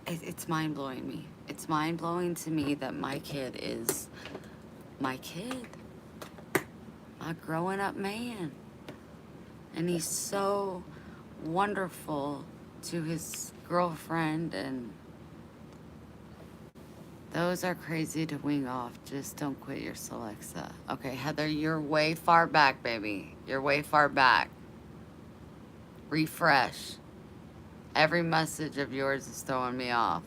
it's mind blowing me. It's mind blowing to me that my kid is my kid, my growing up man. And he's so wonderful to his girlfriend, and those are crazy to wing off. Just don't quit your Celexa. Okay, Heather, you're way far back, baby. You're way far back. Refresh. Every message of yours is throwing me off.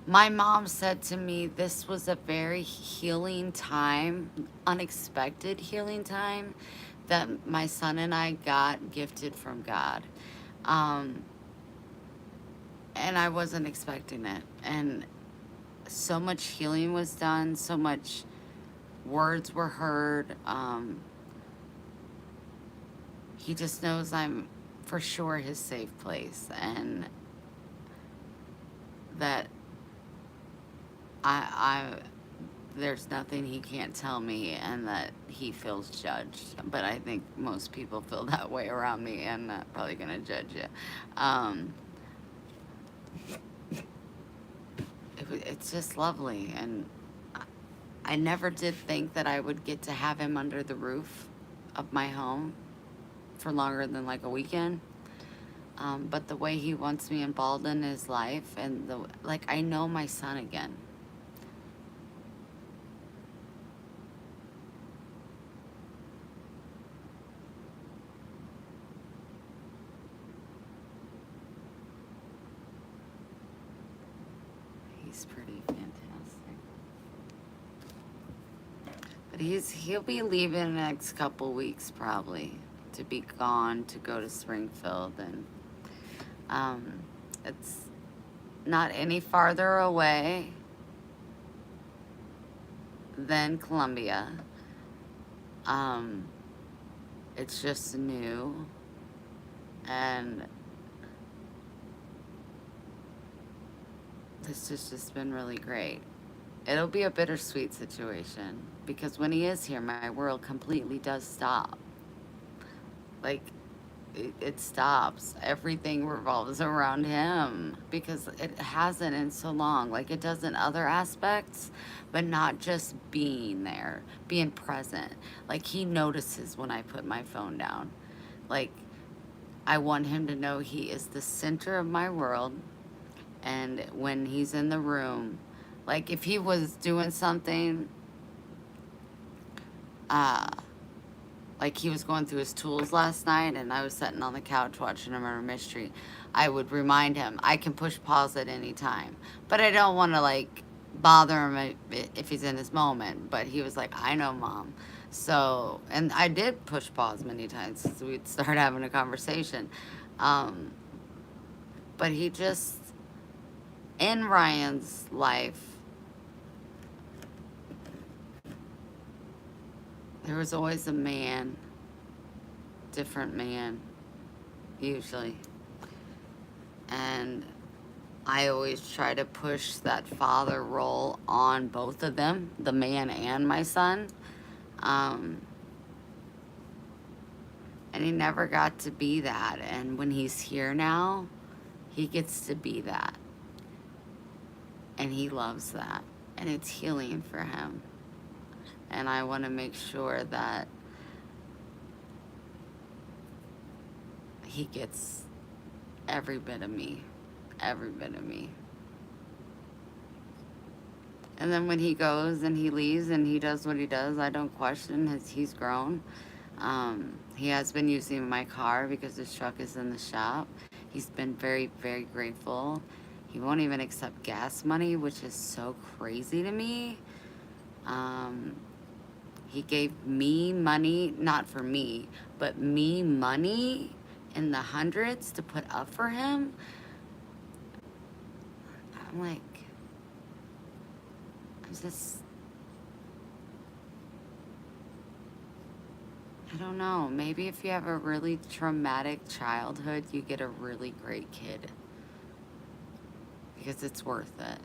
My mom said to me this was a very healing time, unexpected healing time that my son and I got gifted from God. Um, and I wasn't expecting it. And so much healing was done, so much words were heard. He just knows I'm for sure his safe place, and that I there's nothing he can't tell me, and that he feels judged. But I think most people feel that way around me, and I'm not probably gonna judge you. Um, it's just lovely, and I never did think that I would get to have him under the roof of my home for longer than like a weekend. But the way he wants me involved in his life, and I know my son again. He's pretty fantastic. But he'll be leaving the next couple weeks probably, to be gone to go to Springfield, and it's not any farther away than Columbia. It's just new, and this has just been really great. It'll be a bittersweet situation, because when he is here, my world completely does stop. Like, it stops. Everything revolves around him, because it hasn't in so long. Like, it does in other aspects, but not just being there, being present. Like, he notices when I put my phone down. Like, I want him to know he is the center of my world. And when he's in the room, like, if he was doing something, uh, like he was going through his tools last night and I was sitting on the couch watching a murder mystery, I would remind him I can push pause at any time. But I don't want to like bother him if he's in his moment. But he was like, I know, Mom. So, and I did push pause many times so we'd start having a conversation. Um, but he just, in Ryan's life, there was always a man, different man, usually. And I always try to push that father role on both of them, the man and my son. Um, and he never got to be that. And when he's here now, he gets to be that. And he loves that. And it's healing for him. And I want to make sure that he gets every bit of me. Every bit of me. And then when he goes and he leaves and he does what he does, I don't question he's grown. He has been using my car because his truck is in the shop. He's been very, very grateful. He won't even accept gas money, which is so crazy to me. He gave me money, not for me, but me money in the hundreds to put up for him. I'm like, I don't know. Maybe if you have a really traumatic childhood, you get a really great kid. Because it's worth it.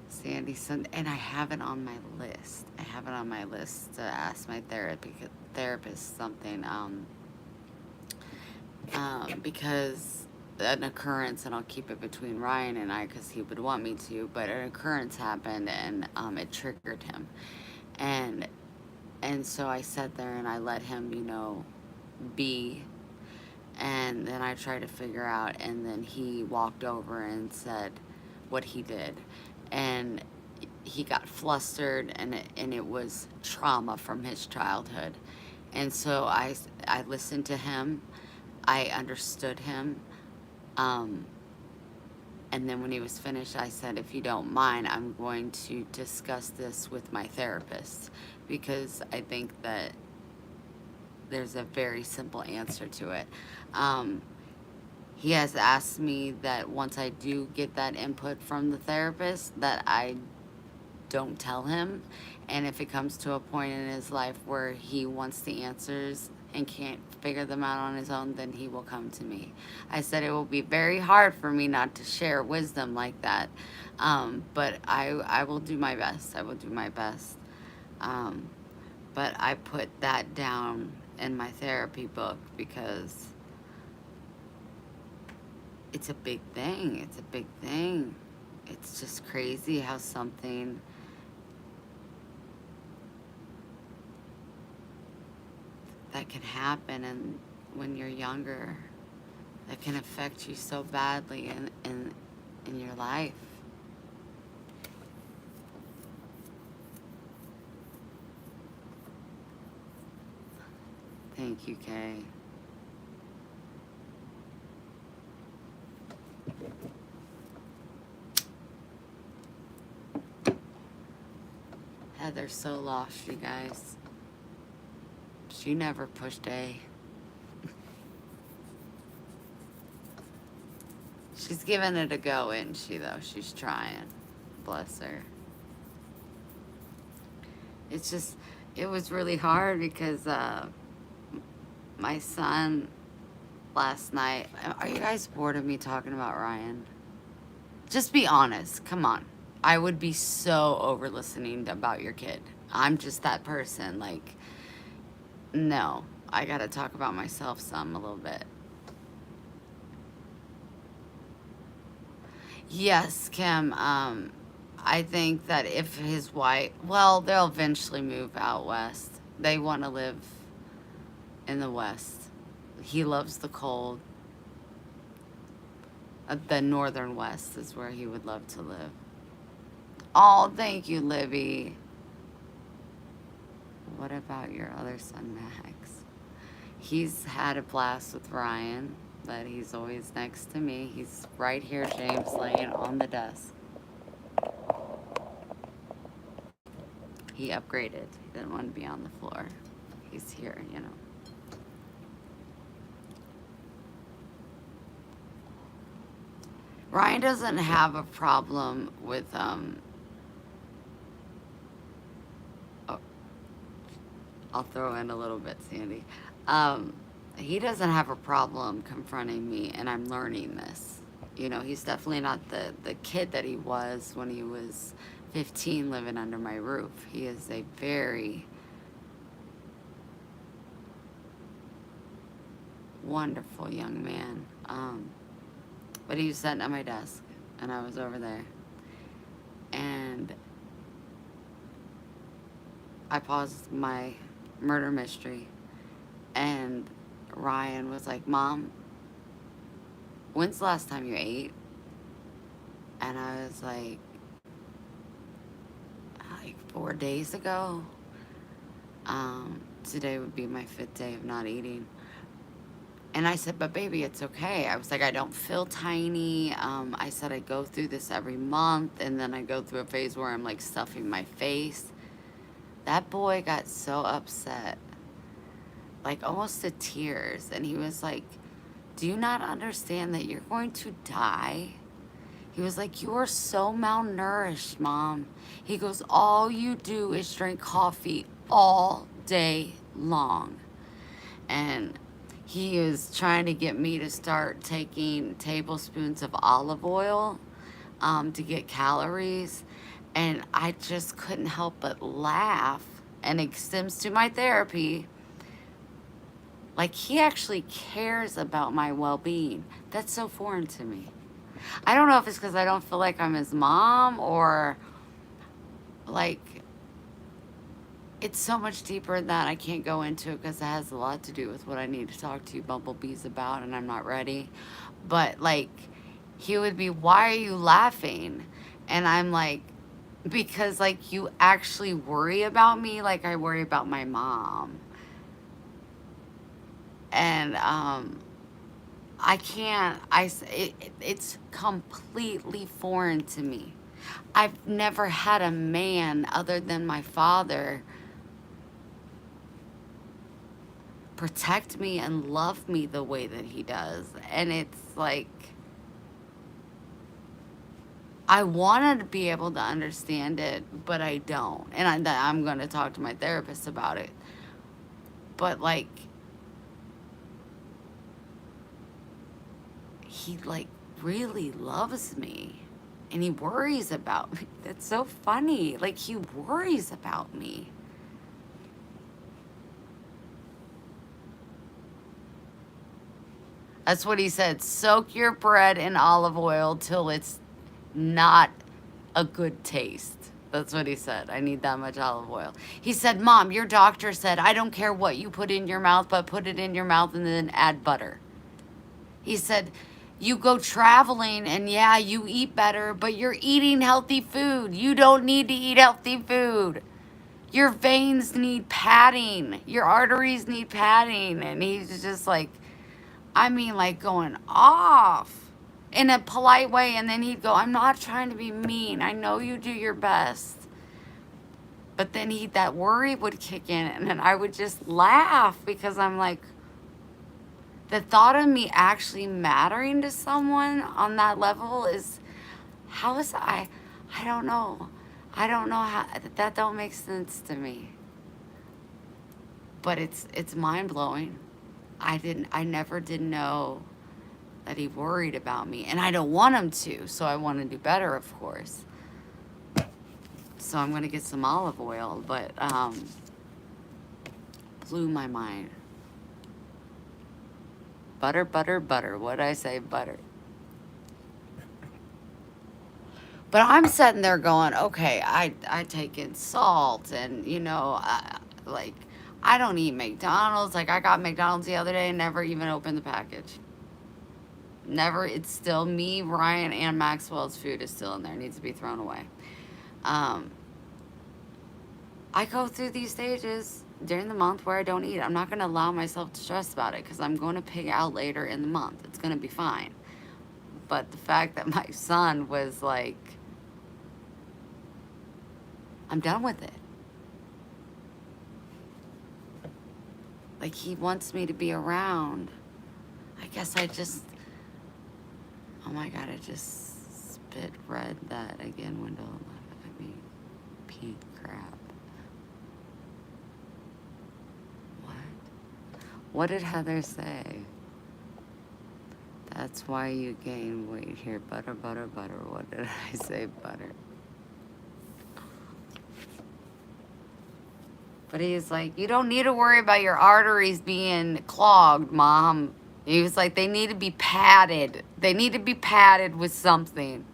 Sandy said, and I have it on my list. I have it on my list to ask my therapist something. Because an occurrence, and I'll keep it between Ryan and I because he would want me to, but an occurrence happened and it triggered him. And so I sat there and I let him, be. And then I tried to figure out, and then he walked over and said what he did. And he got flustered, and it was trauma from his childhood. And so I listened to him. I understood him. And then when he was finished, I said, if you don't mind, I'm going to discuss this with my therapist because I think that there's a very simple answer to it. He has asked me that once I do get that input from the therapist, that I don't tell him. And if it comes to a point in his life where he wants the answers and can't figure them out on his own, then he will come to me. I said it will be very hard for me not to share wisdom like that. But I will do my best. I will do my best. But I put that down in my therapy book because it's a big thing. It's a big thing. It's just crazy how something that can happen and when you're younger that can affect you so badly in your life. Thank you, Kay. Heather's so lost, you guys. She never pushed A. She's giving it a go, isn't she, though? She's trying. Bless her. It's just, it was really hard because my son last night... Are you guys bored of me talking about Ryan? Just be honest. Come on. I would be so over listening about your kid. I'm just that person. Like, no. I gotta talk about myself some a little bit. Yes, Kim. I think that if his wife... Well, they'll eventually move out west. They want to live in the west. He loves the cold. The northern west is where he would love to live. Oh, thank you, Libby. What about your other son, Max? He's had a blast with Ryan, but he's always next to me. He's right here, James, laying on the desk. He upgraded. He didn't want to be on the floor. He's here, you know. Ryan doesn't have a problem with oh, I'll throw in a little bit, Sandy. He doesn't have a problem confronting me, and I'm learning this. You know, he's definitely not the kid that he was when he was 15 living under my roof. He is a very wonderful young man. But he was sitting at my desk, and I was over there. And I paused my murder mystery, and Ryan was like, Mom, when's the last time you ate? And I was like 4 days ago. Today would be my 5th day of not eating. And I said, but baby, it's okay. I was like, I don't feel tiny. I said I go through this every month, and then I go through a phase where I'm like stuffing my face. That boy got so upset, like almost to tears. And he was like, do you not understand that you're going to die? He was like, you are so malnourished, Mom. He goes, all you do is drink coffee all day long. And he is trying to get me to start taking tablespoons of olive oil to get calories. And I just couldn't help but laugh. And it stems to my therapy. Like, he actually cares about my well-being. That's so foreign to me. I don't know if it's because I don't feel like I'm his mom, or like it's so much deeper than that. I can't go into it because it has a lot to do with what I need to talk to you bumblebees about, and I'm not ready. But like, he would be, why are you laughing? And I'm like, because like you actually worry about me like I worry about my mom. And I can't, it's completely foreign to me. I've never had a man other than my father protect me and love me the way that he does. And it's like, I wanted to be able to understand it, but I don't. And I'm going to talk to my therapist about it. But like, he like really loves me. And he worries about me. That's so funny. Like, he worries about me. That's what he said. Soak your bread in olive oil till it's not a good taste. That's what he said. I need that much olive oil. He said, Mom, your doctor said, I don't care what you put in your mouth, but put it in your mouth and then add butter. He said, you go traveling and yeah, you eat better, but you're eating healthy food. You don't need to eat healthy food. Your veins need padding. Your arteries need padding. And he's just like, I mean, like going off in a polite way. And then he'd go, I'm not trying to be mean. I know you do your best. But then that worry would kick in, and then I would just laugh because I'm like, the thought of me actually mattering to someone on that level is, how is I don't know. I don't know how, that don't make sense to me. But it's mind-blowing. I never did know that he worried about me, and I don't want him to, so I want to do better, of course. So I'm going to get some olive oil, but blew my mind. Butter, butter, butter. What'd I say? Butter. But I'm sitting there going, okay, I take in salt, and, you know, like, I don't eat McDonald's. Like, I got McDonald's the other day and never even opened the package. Never, it's still me, Ryan, and Maxwell's food is still in there. It needs to be thrown away. Um, I go through these stages during the month where I don't eat. I'm not going to allow myself to stress about it because I'm going to pig out later in the month. It's going to be fine. But the fact that my son was like, I'm done with it. Like, he wants me to be around. I guess I just, oh my God, I just spit read that again, Wendell. I mean, pink crap. What? What did Heather say? That's why you gain weight here. Butter, butter, butter. What did I say? Butter. But he's like, you don't need to worry about your arteries being clogged, Mom. He was like, they need to be padded. They need to be padded with something.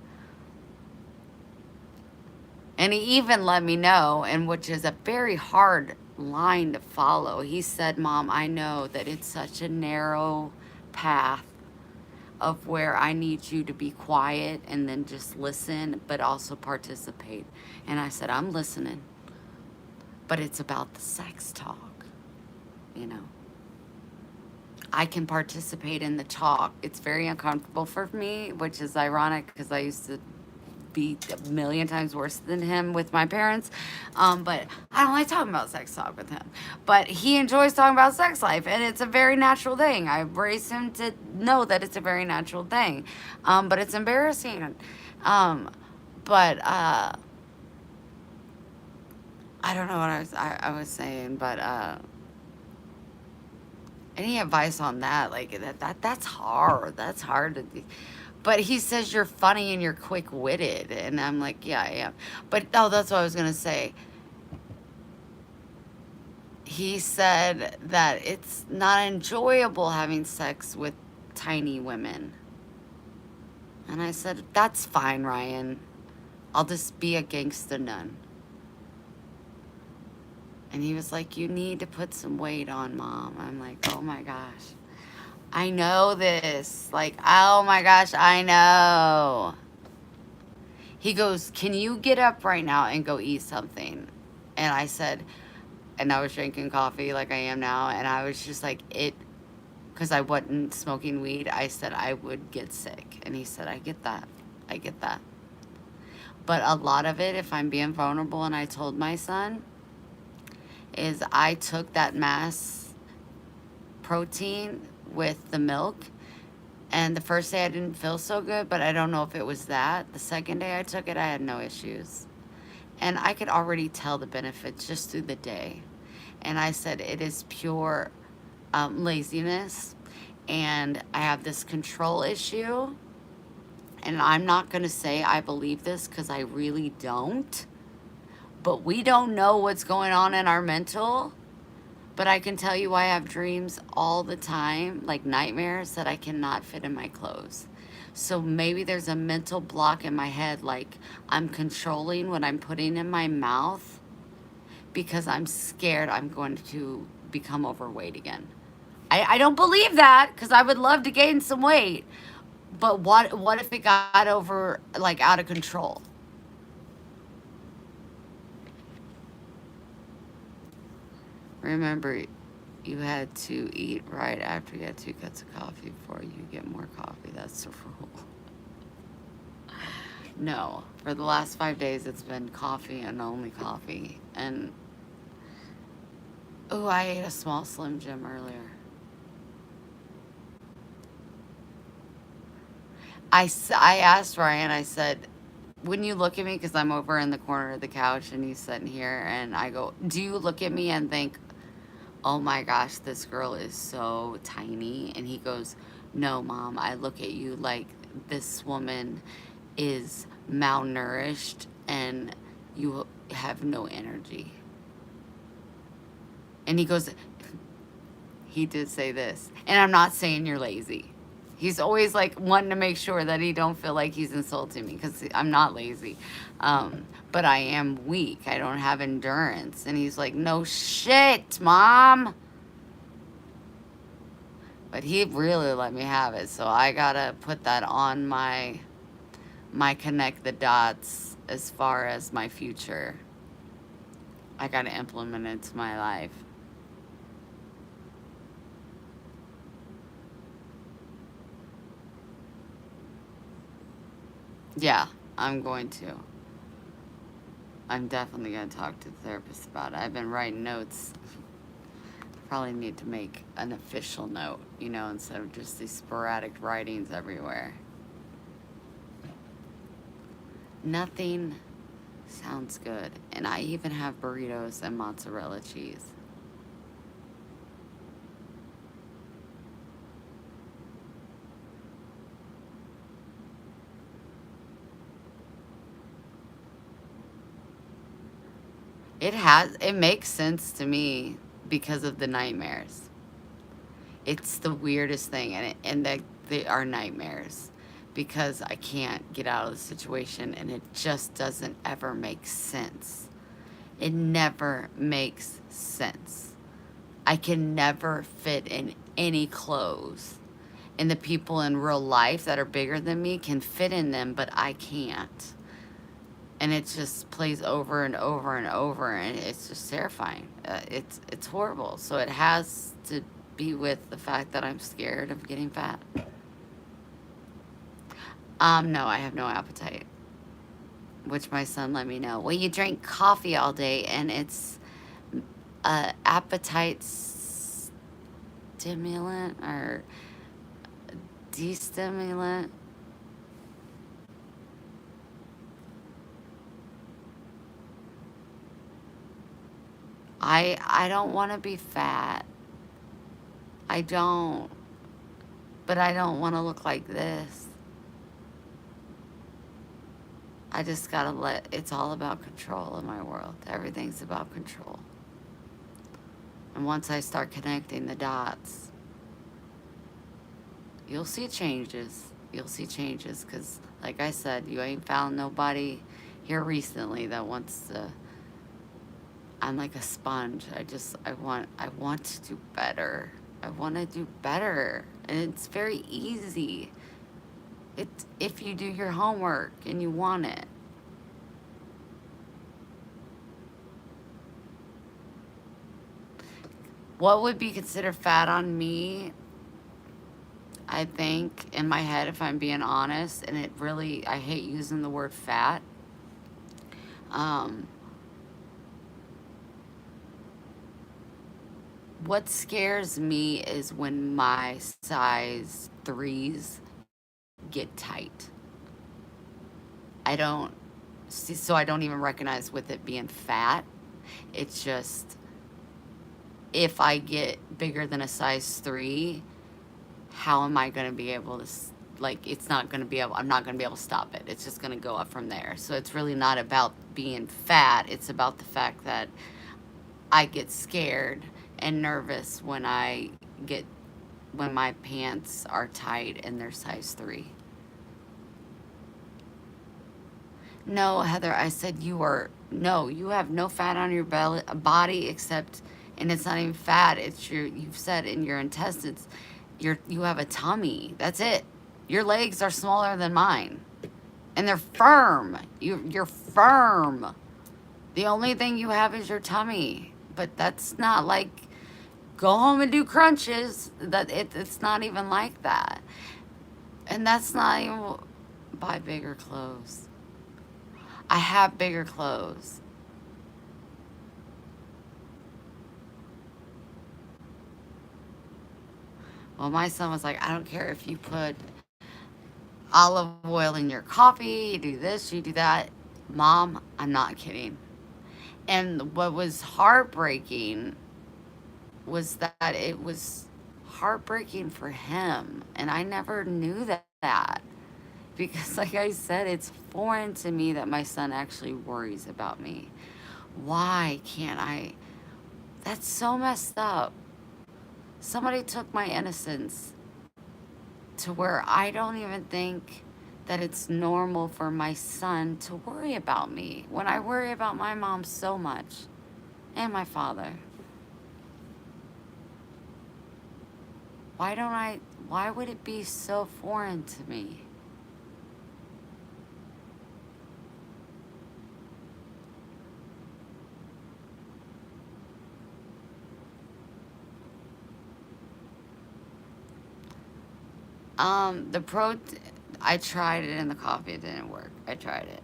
And he even let me know, and which is a very hard line to follow. He said, Mom, I know that it's such a narrow path of where I need you to be quiet and then just listen, but also participate. And I said, I'm listening. But it's about the sex talk, you know. I can participate in the talk. It's very uncomfortable for me, which is ironic because I used to be a million times worse than him with my parents. But I don't like talking about sex talk with him. But he enjoys talking about sex life, and it's a very natural thing. I raised him to know that it's a very natural thing. But it's embarrassing. But I don't know what I was saying, but any advice on that? Like that's hard. That's hard to do. But he says you're funny and you're quick-witted, and I'm like, yeah, I am. But oh, that's what I was gonna say. He said that it's not enjoyable having sex with tiny women. And I said, that's fine, Ryan. I'll just be a gangsta nun. And he was like, you need to put some weight on, Mom. I'm like, oh my gosh. I know this. Like, oh my gosh, I know. He goes, can you get up right now and go eat something? And I said, and I was drinking coffee like I am now. And I was just like, because I wasn't smoking weed, I said I would get sick. And he said, I get that. I get that. But a lot of it, if I'm being vulnerable, and I told my son, is I took that mass protein with the milk, and the first day I didn't feel so good, but I don't know if it was that. The second day I took it, I had no issues. And I could already tell the benefits just through the day. And I said, it is pure laziness, and I have this control issue, and I'm not going to say I believe this because I really don't. But we don't know what's going on in our mental. But I can tell you I have dreams all the time, like nightmares, that I cannot fit in my clothes. So maybe there's a mental block in my head, like I'm controlling what I'm putting in my mouth because I'm scared I'm going to become overweight again. I don't believe that because I would love to gain some weight. But what if it got over, like, out of control? Remember, you had to eat right after you had 2 cups of coffee before you get more coffee. That's the rule. No, for the last 5 days, it's been coffee and only coffee. And, oh, I ate a small Slim Jim earlier. I asked Ryan, I said, when you look at me, because I'm over in the corner of the couch and he's sitting here, and I go, do you look at me and think, oh my gosh, this girl is so tiny? And he goes, no, Mom, I look at you like this woman is malnourished and you have no energy. And he goes, he did say this, and I'm not saying you're lazy. He's always like wanting to make sure that he don't feel like he's insulting me because I'm not lazy. But I am weak. I don't have endurance. And he's like, no shit, Mom. But he really let me have it, so I gotta put that on my connect the dots as far as my future. I gotta implement it to my life. Yeah, I'm going to. I'm definitely gonna talk to the therapist about it. I've been writing notes. Probably need to make an official note, instead of just these sporadic writings everywhere. Nothing sounds good. And I even have burritos and mozzarella cheese. It makes sense to me because of the nightmares. It's the weirdest thing, and they are nightmares because I can't get out of the situation, and it just doesn't ever make sense. It never makes sense. I can never fit in any clothes. And the people in real life that are bigger than me can fit in them, but I can't. And it just plays over and over and over, and it's just terrifying. It's horrible. So it has to be with the fact that I'm scared of getting fat. No, I have no appetite. Which my son let me know. Well, you drink coffee all day, and it's appetite stimulant or destimulant. I don't want to be fat. I don't. But I don't want to look like this. I just gotta it's all about control in my world. Everything's about control. And once I start connecting the dots, you'll see changes. You'll see changes because, like I said, you ain't found nobody here recently that wants to. I'm like a sponge. I want to do better. I want to do better. And it's very easy. It's if you do your homework and you want it. What would be considered fat on me, I think, in my head, if I'm being honest, and I hate using the word fat. Um, what scares me is when my size threes get tight. I don't see, so I don't even recognize with it being fat. It's just if I get bigger than a size three, how am I going to be able to, like, I'm not going to be able to stop it. It's just going to go up from there. So it's really not about being fat. It's about the fact that I get scared and nervous when my pants are tight and they're size three. No, Heather, I said no, you have no fat on your body except, and it's not even fat, you've said in your intestines, you have a tummy. That's it. Your legs are smaller than mine. And they're firm. You're firm. The only thing you have is your tummy. But that's not like, go home and do crunches. It's not even like that. And that's not even, buy bigger clothes. I have bigger clothes. Well, my son was like, I don't care if you put olive oil in your coffee, you do this, you do that. Mom, I'm not kidding. And what was heartbreaking was that it was heartbreaking for him. And I never knew that. Because, like I said, it's foreign to me that my son actually worries about me. Why can't I? That's so messed up. Somebody took my innocence to where I don't even think that it's normal for my son to worry about me when I worry about my mom so much and my father. Why don't I, why would it be so foreign to me? The I tried it in the coffee. It didn't work. I tried it.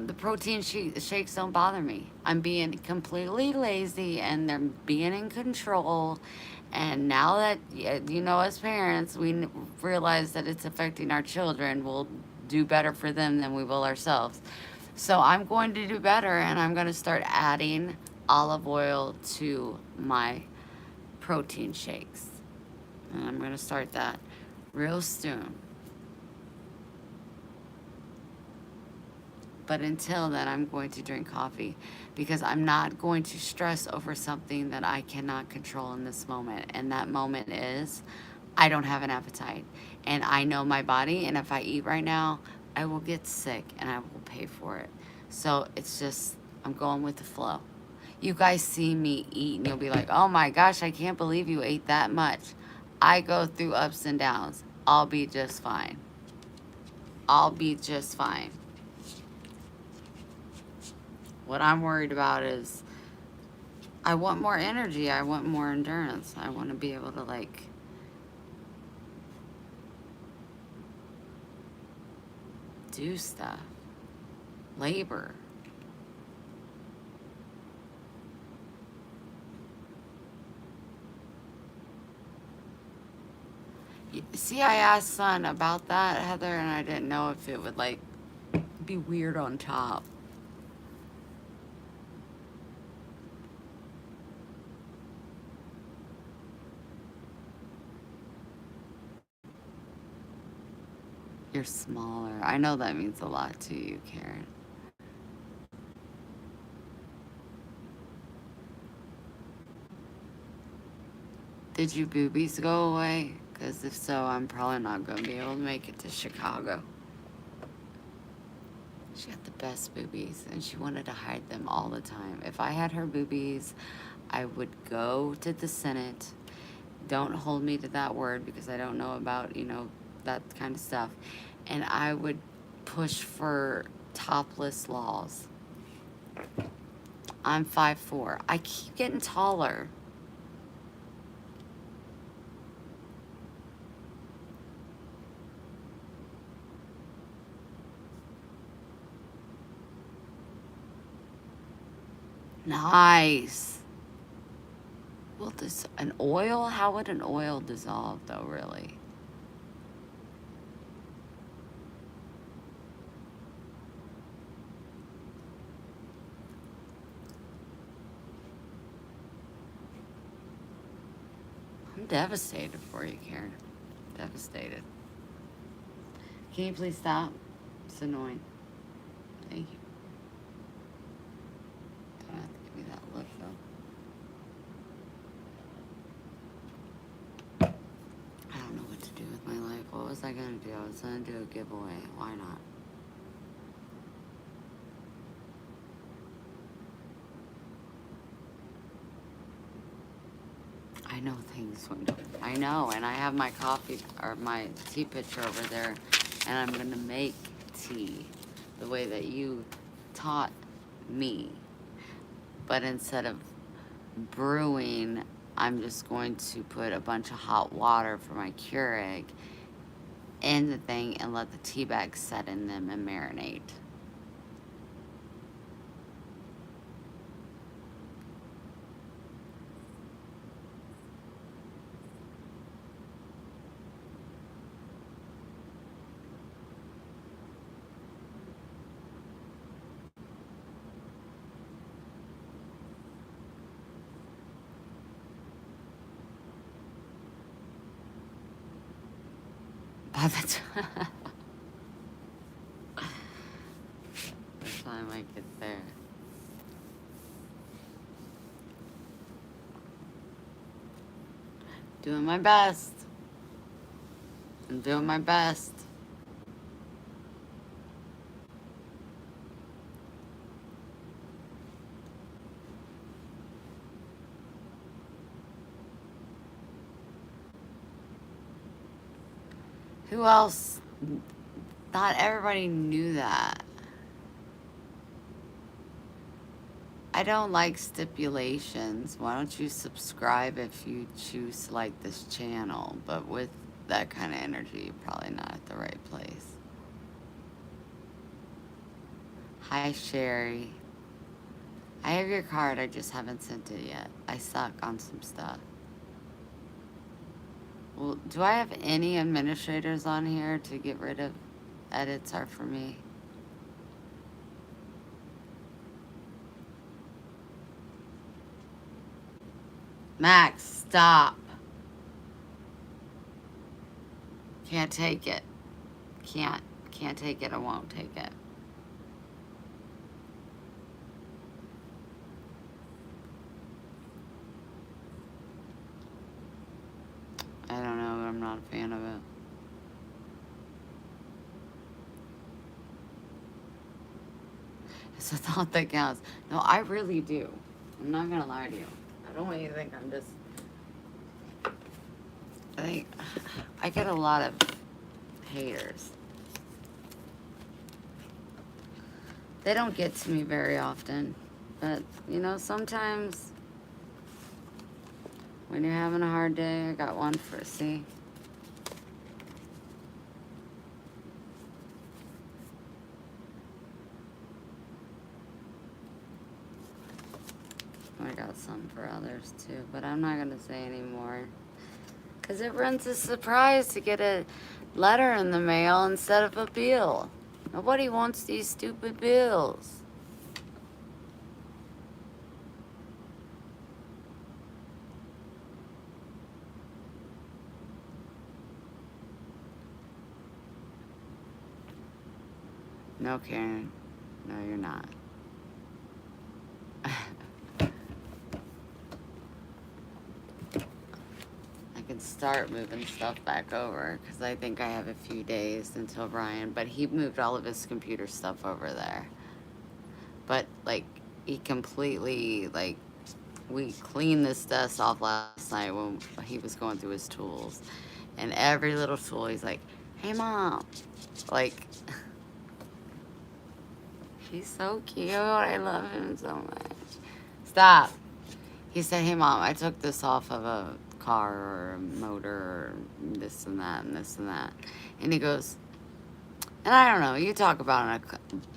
The protein shakes don't bother me. I'm being completely lazy and they're being in control. And now that, you know, as parents, realize that it's affecting our children, we'll do better for them than we will ourselves. So I'm going to do better and I'm going to start adding olive oil to my protein shakes. And I'm going to start that real soon. But until then, I'm going to drink coffee because I'm not going to stress over something that I cannot control in this moment. And that moment is I don't have an appetite. And I know my body. And if I eat right now, I will get sick and I will pay for it. So it's just, I'm going with the flow. You guys see me eat and you'll be like, oh my gosh, I can't believe you ate that much. I go through ups and downs. I'll be just fine. I'll be just fine. What I'm worried about is I want more energy. I want more endurance. I want to be able to like do stuff. Labor. See, I asked Son about that, Heather, and I didn't know if it would like be weird on top. You're smaller. I know that means a lot to you, Karen. Did your boobies go away? Because if so, I'm probably not going to be able to make it to Chicago. She had the best boobies, and she wanted to hide them all the time. If I had her boobies, I would go to the Senate. Don't hold me to that word because I don't know about, you know, that kind of stuff. And I would push for topless laws. I'm 5'4". I keep getting taller. Nice. Well, this an oil? How would an oil dissolve, though? Really? I'm devastated for you, Karen. Devastated. Can you please stop? It's annoying. Thank you. Don't have to give me that look, though. I don't know what to do with my life. What was I gonna do? I was gonna do a giveaway. Why not? I know things went. I know, and I have my coffee or my tea pitcher over there, and I'm gonna make tea the way that you taught me. But instead of brewing, I'm just going to put a bunch of hot water for my Keurig in the thing and let the tea bags set in them and marinate. By the time, the time I get there. Doing my best. I'm doing my best. Who else? Not everybody knew that. I don't like stipulations. Why don't you subscribe if you choose to like this channel? But with that kind of energy, you're probably not at the right place. Hi, Sherry. I have your card, I just haven't sent it yet. I suck on some stuff. Well, do I have any administrators on here to get rid of edits are for me? Max, stop. Can't take it. Can't take it. I won't take it. I don't know, but I'm not a fan of it. It's a thought that counts. No, I really do. I'm not gonna lie to you. I don't want you to think I'm just. I think I get a lot of haters. They don't get to me very often, but you know, sometimes when you're having a hard day, I got one for see. I got some for others too, but I'm not gonna say anymore. Cause everyone's a surprise to get a letter in the mail instead of a bill. Nobody wants these stupid bills. No, Karen. No, you're not. I can start moving stuff back over because I think I have a few days until Brian, but he moved all of his computer stuff over there. But like, he completely like, we cleaned this desk off last night when he was going through his tools, and every little tool he's like, "Hey, mom," like. He's so cute. I love him so much. Stop. He said, "Hey, mom, I took this off of a car or a motor or this and that and this and that." And he goes, and I don't know, you talk about an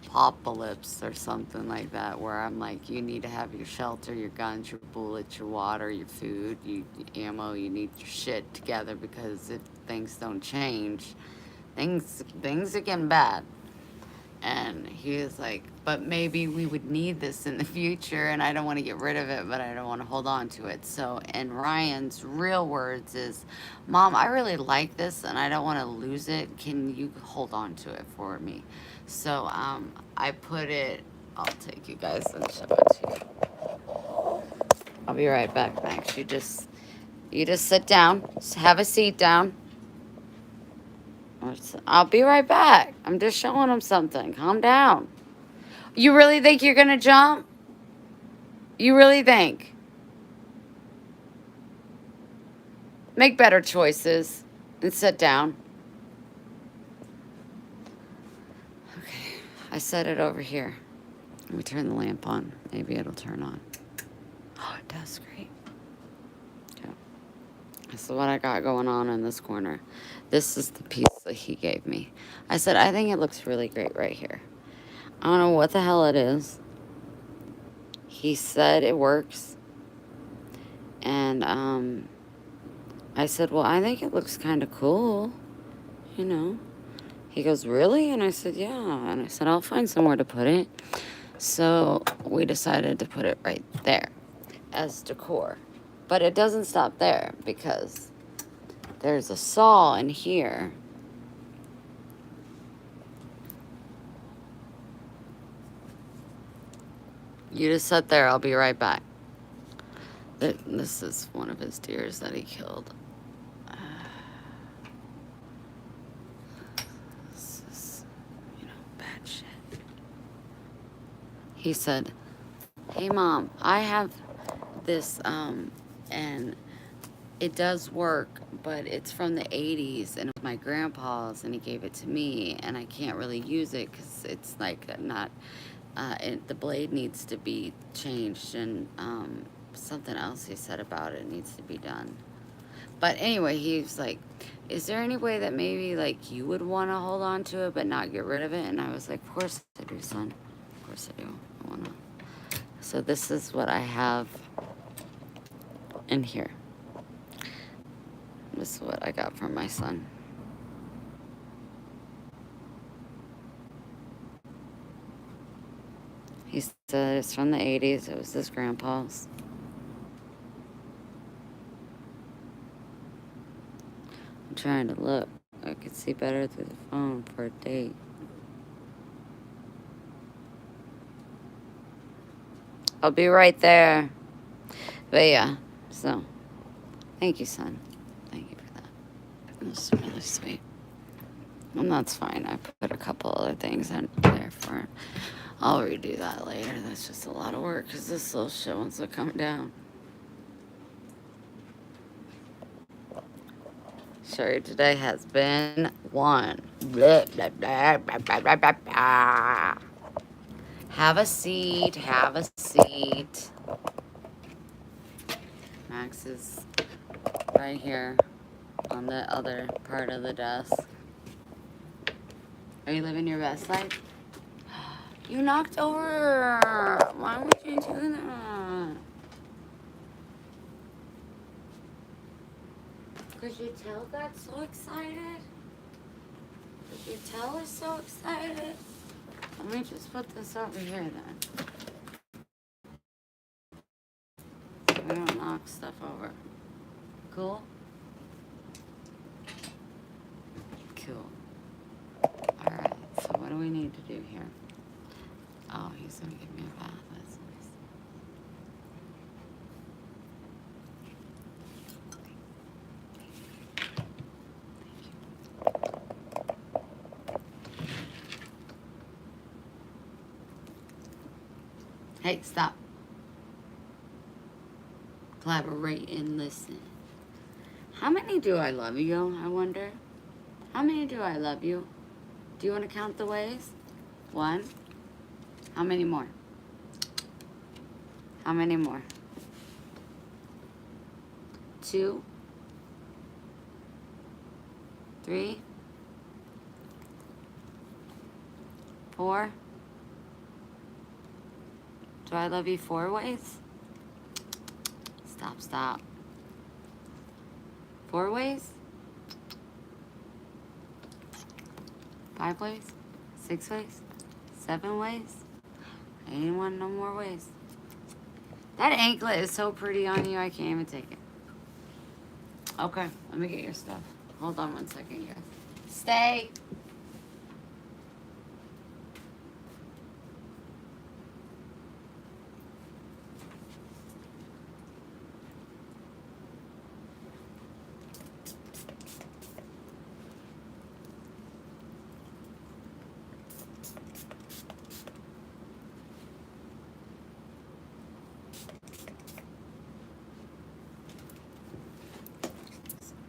apocalypse or something like that where I'm like, you need to have your shelter, your guns, your bullets, your water, your food, your ammo. You need your shit together because if things don't change, things are getting bad. And he was like, but maybe we would need this in the future, and I don't want to get rid of it, but I don't want to hold on to it. So, and Ryan's real words is, Mom, I really like this, and I don't want to lose it. Can you hold on to it for me? So, I put it, I'll take you guys and show it to you. I'll be right back, Max. You just sit down, just have a seat down. I'll be right back. I'm just showing him something. Calm down. You really think you're gonna jump? You really think? Make better choices and sit down. Okay, I set it over here. Let me turn the lamp on. Maybe it'll turn on. Oh, it does. Great. Okay. This is what I got going on in this corner. This is the piece that he gave me. I said, I think it looks really great right here. I don't know what the hell it is. He said it works. And, I said, well, I think it looks kind of cool, you know. He goes, really? And I said, yeah. And I said, I'll find somewhere to put it. So we decided to put it right there as decor. But it doesn't stop there because there's a saw in here. You just sit there. I'll be right back. This is one of his deers that he killed. This is, bad shit. He said, hey, Mom, I have this, and it does work, but it's from the 80s and it was my grandpa's and he gave it to me and I can't really use it because it's like not, the blade needs to be changed and something else he said about it needs to be done. But anyway, he's like, is there any way that maybe like you would want to hold on to it but not get rid of it? And I was like, of course I do, son. Of course I do. I want to. So this is what I have in here. This is what I got from my son. He said it's from the 80s. It was his grandpa's. I'm trying to look. I could see better through the phone for a date. I'll be right there. But yeah, so thank you, son. Thank you for that. That's really sweet. And that's fine. I put a couple other things in there for him. I'll redo that later. That's just a lot of work because this little shit wants to come down. Sure, today has been one. Blah, blah, blah, blah, blah, blah, blah, blah. Have a seat. Have a seat. Max is right here on the other part of the desk. Are you living your best life? You knocked over. Why would you do that? Could you tell got so excited? Could you tell is so excited? Let me just put this over here then. So we don't knock stuff over. Cool? Cool. Alright, so what do we need to do here? Oh, he's gonna give me a bath. That's nice. Hey, stop. Collaborate and listen. How many do I love you, I wonder? How many do I love you? Do you want to count the ways? 1. How many more? How many more? 2. 3. 4. Do I love you 4 ways? Stop. 4 ways? 5 ways? 6 ways? 7 ways? Anyone no more ways? That anklet is so pretty on you, I can't even take it. Okay, let me get your stuff. Hold on 1 second, guys. Stay.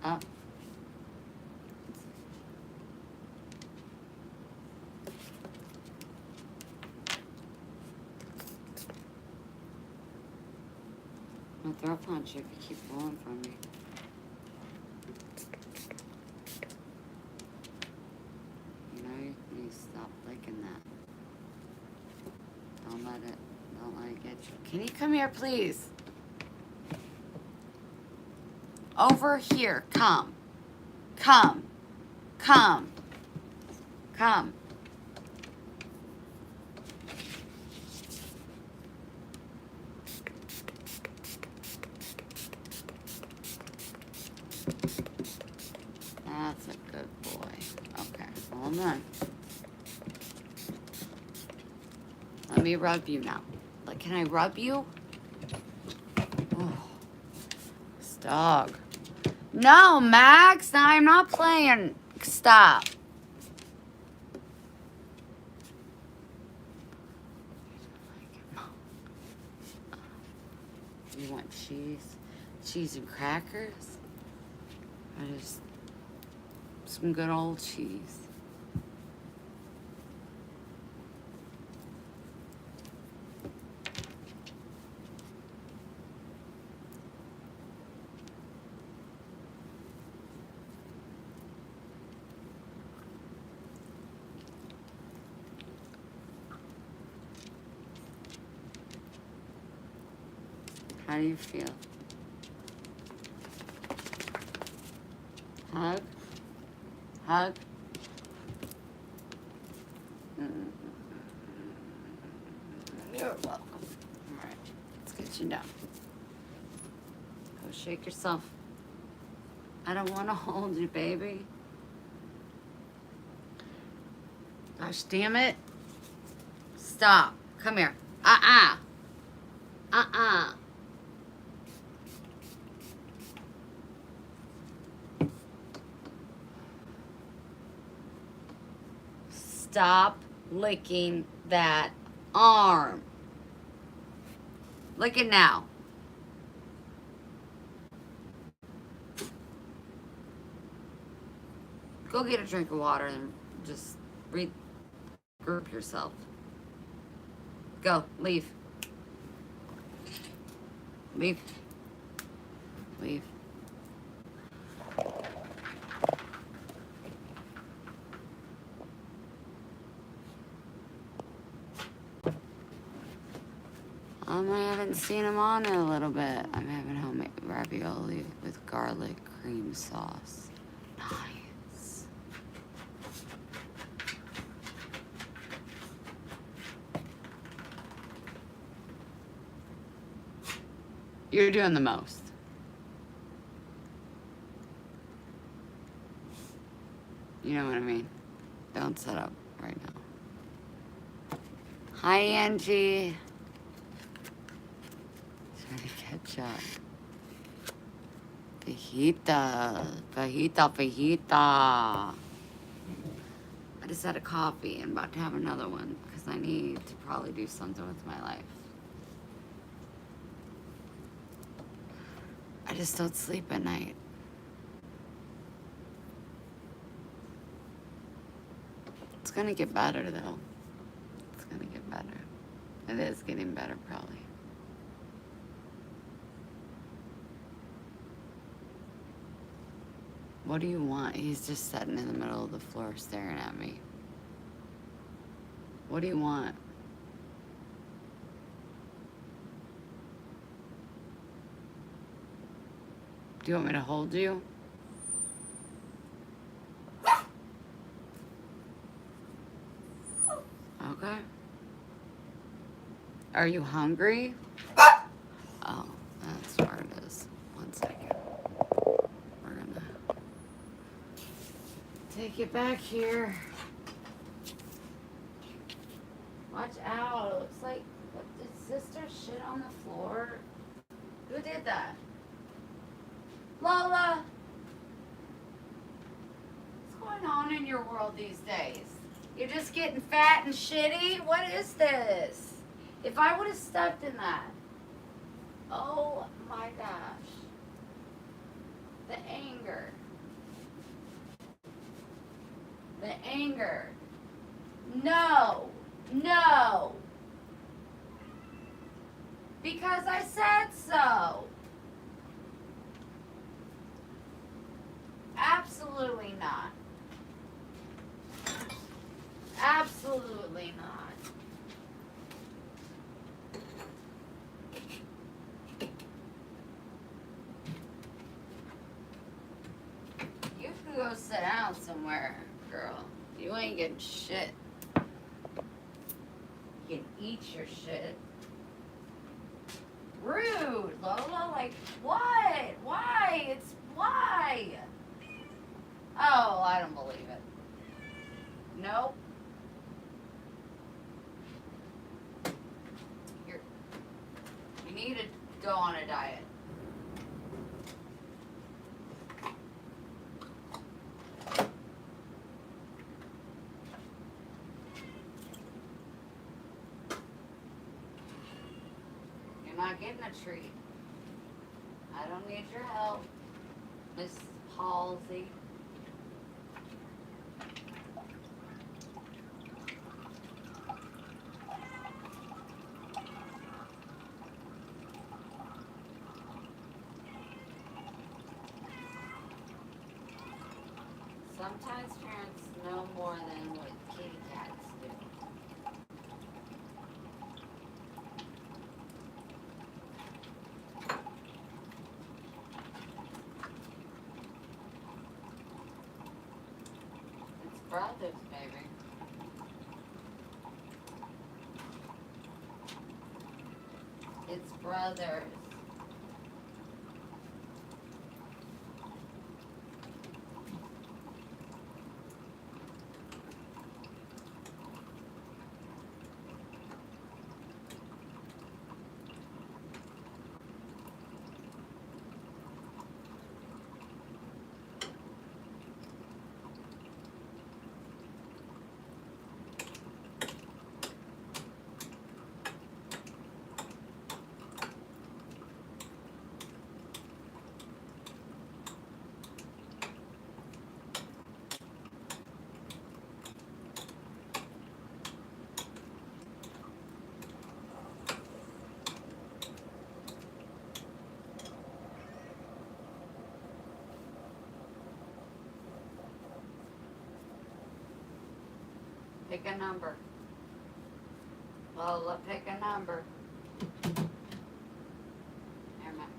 Up. I'll throw a punch if you keep pulling from me. You know, you need to stop liking that. Don't let it get you. Can you come here, please? Over here. Come. That's a good boy. Okay, hold on. Let me rub you now. Like, can I rub you? Oh, this dog. No, Max, I'm not playing. Stop. You want cheese? Cheese and crackers? I just, some good old cheese. How do you feel? Hug? Hug? You're welcome. Alright, let's get you down. Go shake yourself. I don't want to hold you, baby. Gosh damn it. Stop. Come here. Uh-uh. Uh-uh. Stop licking that arm. Lick it now. Go get a drink of water and just regroup yourself. Go. Leave. Leave. Leave. I haven't seen him on in a little bit. I'm having homemade ravioli with garlic cream sauce. Nice. You're doing the most. You know what I mean? Don't set up right now. Hi, Angie. Trying to catch up. Fajita. Fajita, fajita. I just had a coffee and about to have another one because I need to probably do something with my life. I just don't sleep at night. It's gonna get better though. It's gonna get better. It is getting better probably. What do you want? He's just sitting in the middle of the floor staring at me. What do you want? Do you want me to hold you? Okay. Are you hungry? Oh, that's where it is. 1 second. We're gonna take it back here. Watch out. It looks like, what, did sister shit on the floor? Who did that? Lola! What's going on in your world these days? You're just getting fat and shitty? What is this? If I would have stepped in that. Oh my gosh. The anger. The anger. No. No. Because I said so. Absolutely not. Absolutely not. You can go sit down somewhere, girl. You ain't getting shit. You can eat your shit. Rude, Lola. Like, what? Why? It's why? Oh, I don't believe it. Nope. You need to go on a diet. You're not getting a treat. I don't need your help. Miss Halsey. Sometimes parents know more than what kitty cats do. It's brothers, baby. It's brothers. Pick a number. Lola, pick a number. Here, Max.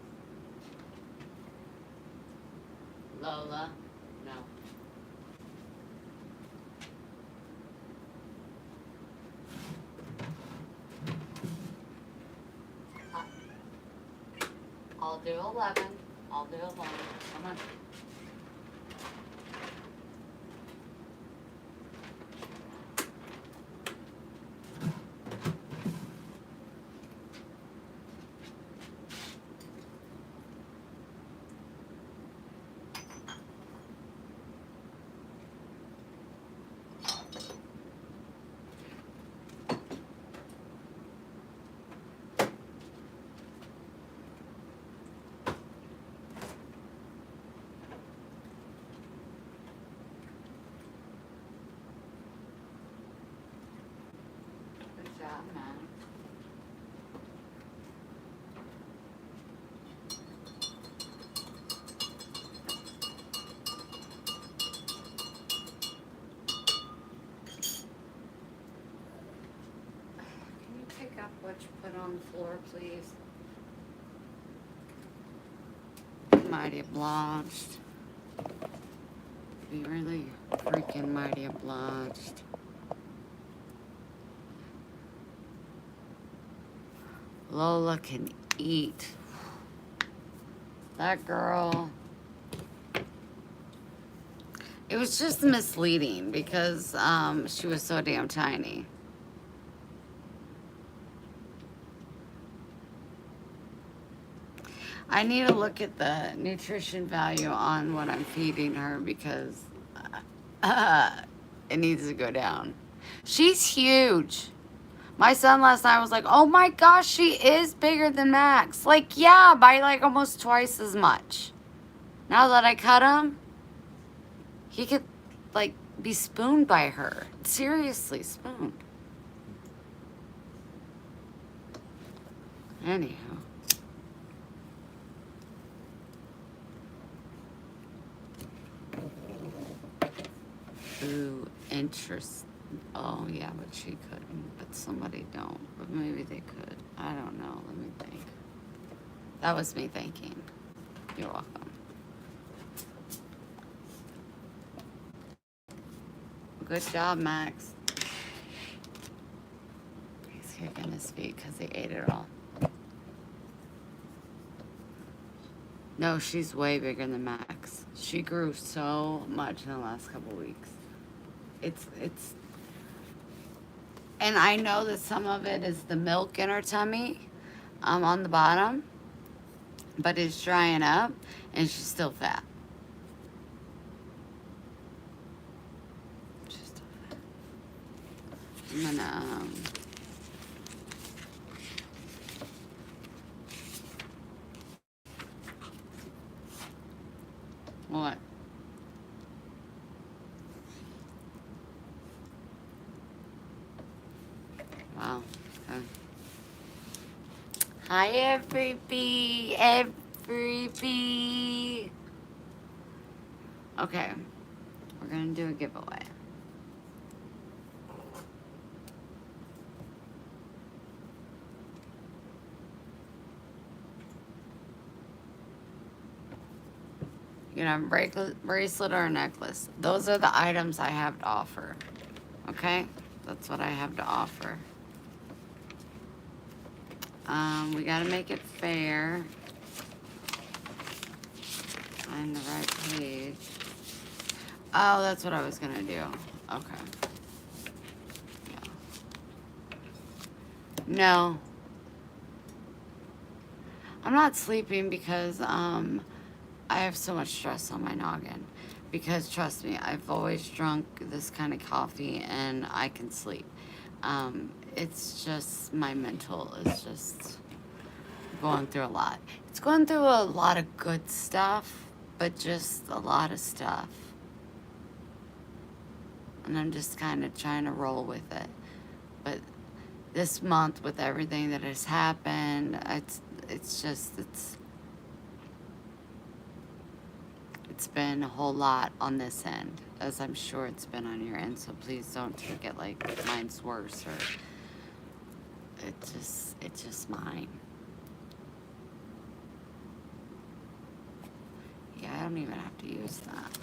Lola, no. I'll do 11. I'll do 11. Come on. Good job, man. Can you pick up what you put on the floor, please? Mighty obliged. Be really freaking mighty obliged. Lola can eat. That girl. It was just misleading because she was so damn tiny. I need to look at the nutrition value on what I'm feeding her because it needs to go down. She's huge. My son last night was like, oh my gosh, she is bigger than Max. Like, yeah, by like almost twice as much. Now that I cut him, he could like be spooned by her. Seriously, spooned. Anyhow. Ooh, interest. Oh, yeah, but she couldn't. But somebody don't. But maybe they could. I don't know. Let me think. That was me thinking. You're welcome. Good job, Max. He's kicking his feet because he ate it all. No, she's way bigger than Max. She grew so much in the last couple weeks. It's and I know that some of it is the milk in her tummy on the bottom, but it's drying up and she's still fat. She's still fat. I'm gonna What? Wow. Okay. Hi, everybody. Everybody. Okay. We're going to do a giveaway. You can have a bracelet or a necklace. Those are the items I have to offer. Okay? That's what I have to offer. We gotta make it fair. Find the right page. Oh, that's what I was gonna do. Okay. Yeah. No. I'm not sleeping because, I have so much stress on my noggin. Because trust me, I've always drunk this kind of coffee and I can sleep. It's just my mental is just going through a lot. It's going through a lot of good stuff, but just a lot of stuff. And I'm just kind of trying to roll with it. But this month, with everything that has happened, it's been a whole lot on this end, as I'm sure it's been on your end. So please don't take it like mine's worse or it's just mine. Yeah, I don't even have to use that.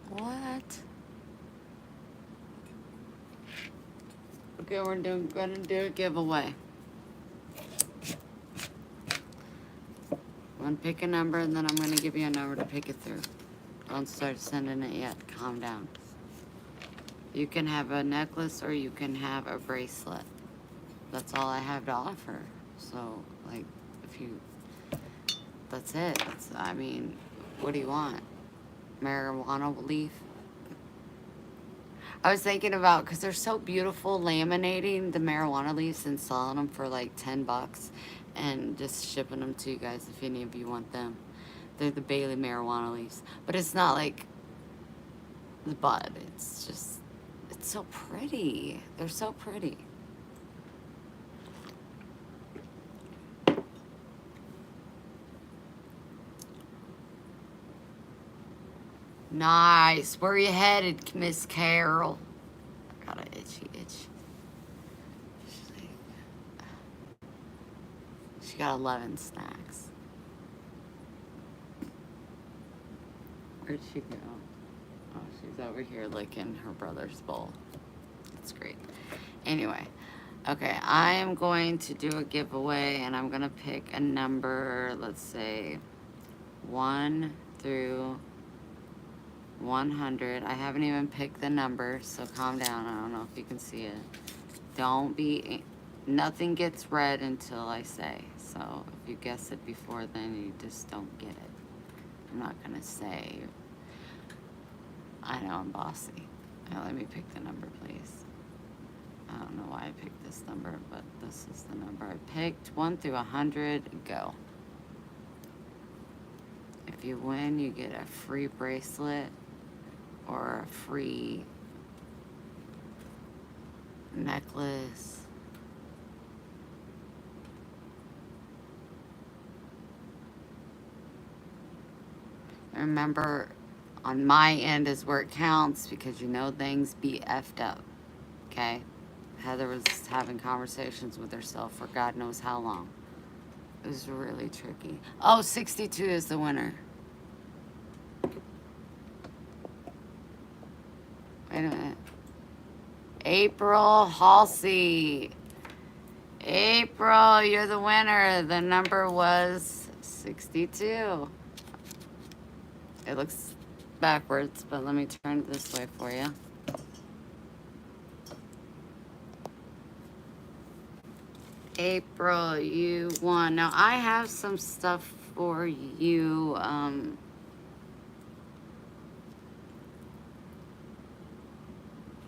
What? Okay, we're gonna do a giveaway. I'm gonna pick a number and then I'm gonna give you a number to pick it through. Don't start sending it yet. Calm down. You can have a necklace or you can have a bracelet. That's all I have to offer. So, like, if you, that's it. I mean, what do you want? Marijuana leaf? I was thinking about, because they're so beautiful, laminating the marijuana leaves and selling them for like $10 and just shipping them to you guys if any of you want them. They're the Bailey marijuana leaves. But it's not like the bud. It's just, it's so pretty. They're so pretty. Nice. Where are you headed, Miss Carol? I got an itchy itch. She got 11 snacks. Where'd she go? Oh, she's over here licking her brother's bowl. That's great. Anyway, okay, I am going to do a giveaway and I'm going to pick a number, let's say 1 through 100. I haven't even picked the number, so calm down. I don't know if you can see it. Nothing gets read until I say. So if you guess it before then, you just don't get it. I'm not gonna say. I know I'm bossy. Now let me pick the number, please. I don't know why I picked this number, but this is the number I picked. 1 through 100, go. If you win, you get a free bracelet or a free necklace. Remember, on my end is where it counts because you know things be effed up. Okay? Heather was having conversations with herself for God knows how long. It was really tricky. Oh, 62 is the winner. Wait a minute. April Halsey. April, you're the winner. The number was 62. It looks backwards, but let me turn it this way for you. April, you won. Now, I have some stuff for you.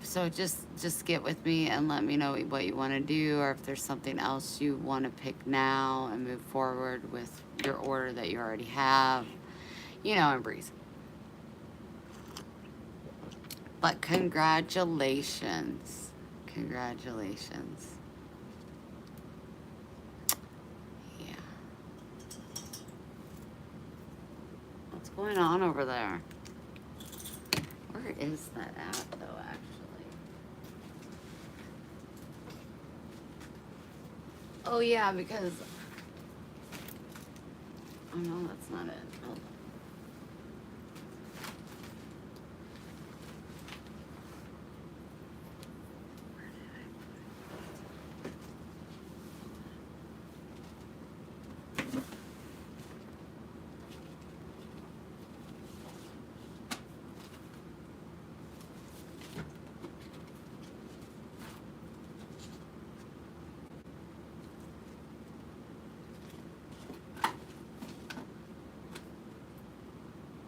So just get with me and let me know what you want to do, or if there's something else you want to pick now and move forward with your order that you already have. You know, and breeze. But congratulations. Congratulations. Yeah. What's going on over there? Where is that at, though, actually? Oh, yeah, because... Oh, no, that's not it. Hold on.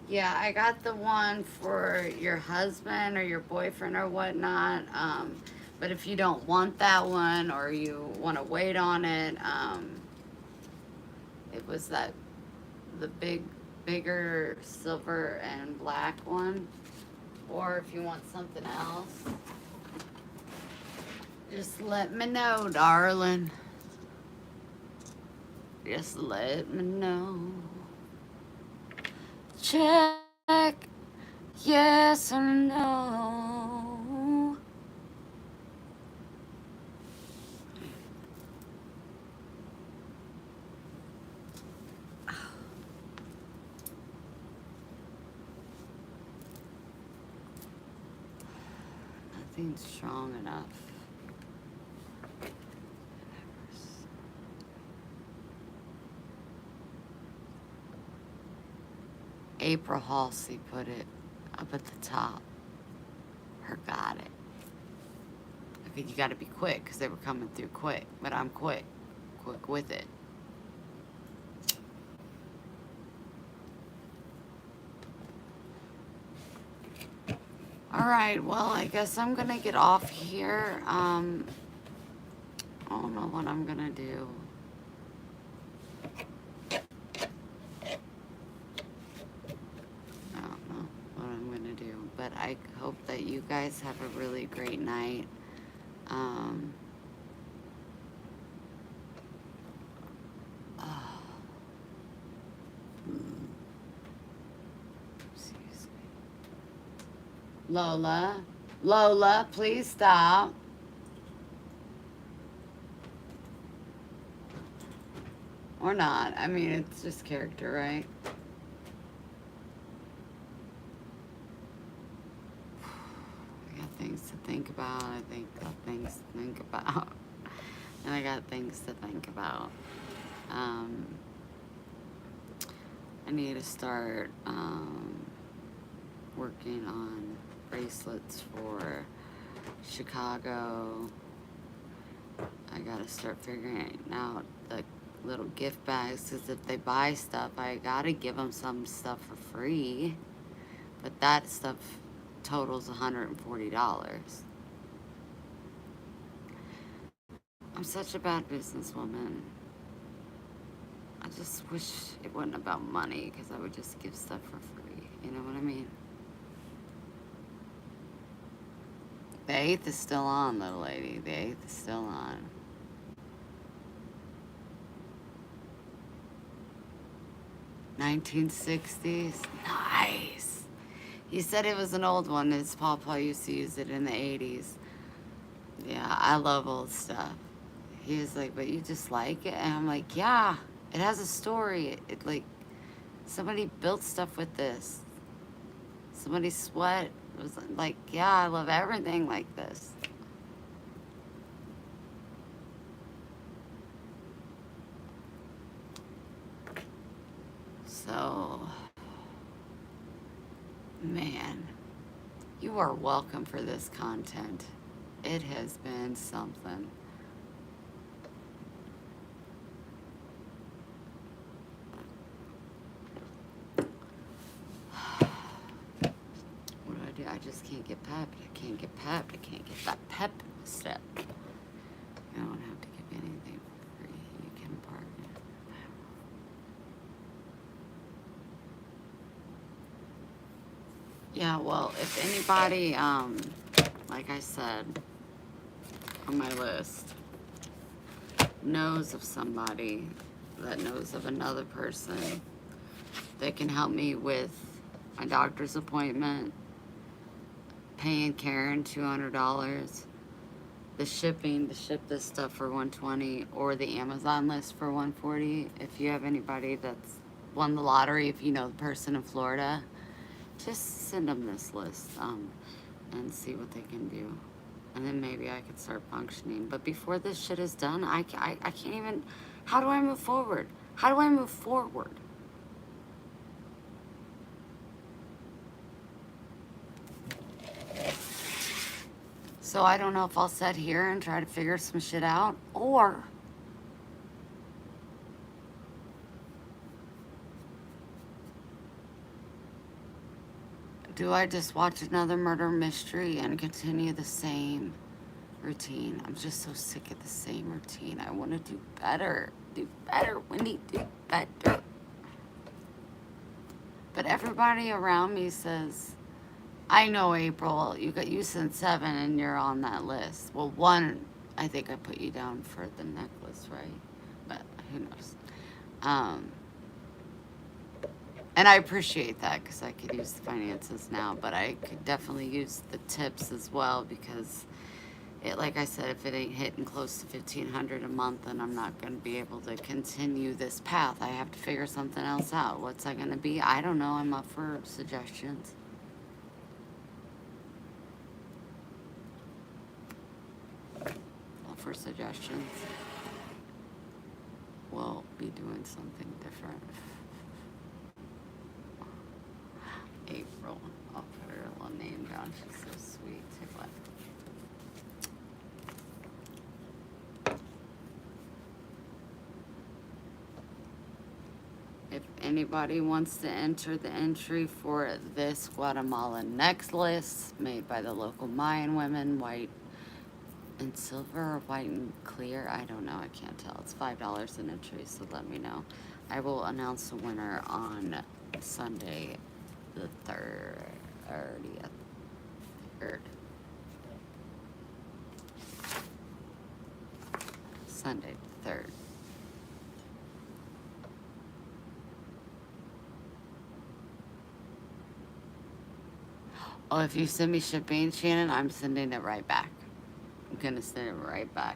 Yeah, I got the one for your husband or your boyfriend or whatnot. But if you don't want that one or you want to wait on it, it was the bigger silver and black one. Or if you want something else, just let me know, darling. Just let me know. Check yes or no. Nothing's strong enough. April Halsey put it up at the top. Her got it. Okay, you gotta be quick because they were coming through quick, but I'm quick. Quick with it. All right, well, I guess I'm gonna get off here. I don't know what I'm gonna do. I don't know what I'm gonna do, but I hope that you guys have a really great night. Excuse me. Lola, please stop. Or not. I mean, it's just character, right? I got things to think about. I got things to think about. And I got things to think about. I need to start working on bracelets for Chicago. I gotta start figuring out the little gift bags, because if they buy stuff, I gotta give them some stuff for free. But that stuff totals $140. I'm such a bad businesswoman. I just wish it wasn't about money, because I would just give stuff for free. You know what I mean? The 8th is still on, little lady. The 8th is still on. $1960s. Nice. He said it was an old one. His papa used to use it in the 80s. Yeah, I love old stuff. He was like, but you just like it? And I'm like, yeah, it has a story. It like, somebody built stuff with this. Somebody sweat. It was like, yeah, I love everything like this. So, man, you are welcome for this content. It has been something. What do I do? I just can't get pepped. I can't get pepped. I can't get that pep step. I don't have to give anything for free. You can bargain. Yeah, well, if anybody, like I said, on my list, knows of somebody that knows of another person that can help me with my doctor's appointment, paying Karen $200, the shipping to ship this stuff for $120, or the Amazon list for $140. If you have anybody that's won the lottery, if you know the person in Florida, just send them this list, and see what they can do. And then maybe I could start functioning. But before this shit is done, I can't even. How do I move forward? How do I move forward? So I don't know if I'll sit here and try to figure some shit out, or do I just watch another murder mystery and continue the same routine? I'm just so sick of the same routine. I want to do better. Do better, Wendy. Do better. But everybody around me says, I know, April, you sent 7 and you're on that list. Well, 1, I think I put you down for the necklace, right? But who knows? Um, and I appreciate that because I could use the finances now, but I could definitely use the tips as well because it, like I said, if it ain't hitting close to 1,500 a month, then I'm not going to be able to continue this path. I have to figure something else out. What's that going to be? I don't know. I'm up for suggestions. Up for suggestions. We'll be doing something different. April. I'll put her little name down. She's so sweet. Take what? If anybody wants to enter the entry for this Guatemalan necklace made by the local Mayan women, white and silver or white and clear, I don't know, I can't tell. It's $5 an entry, so let me know. I will announce the winner on Sunday the 30th. Sunday the 3rd. Oh, if you send me shipping, Shannon, I'm sending it right back. I'm gonna send it right back.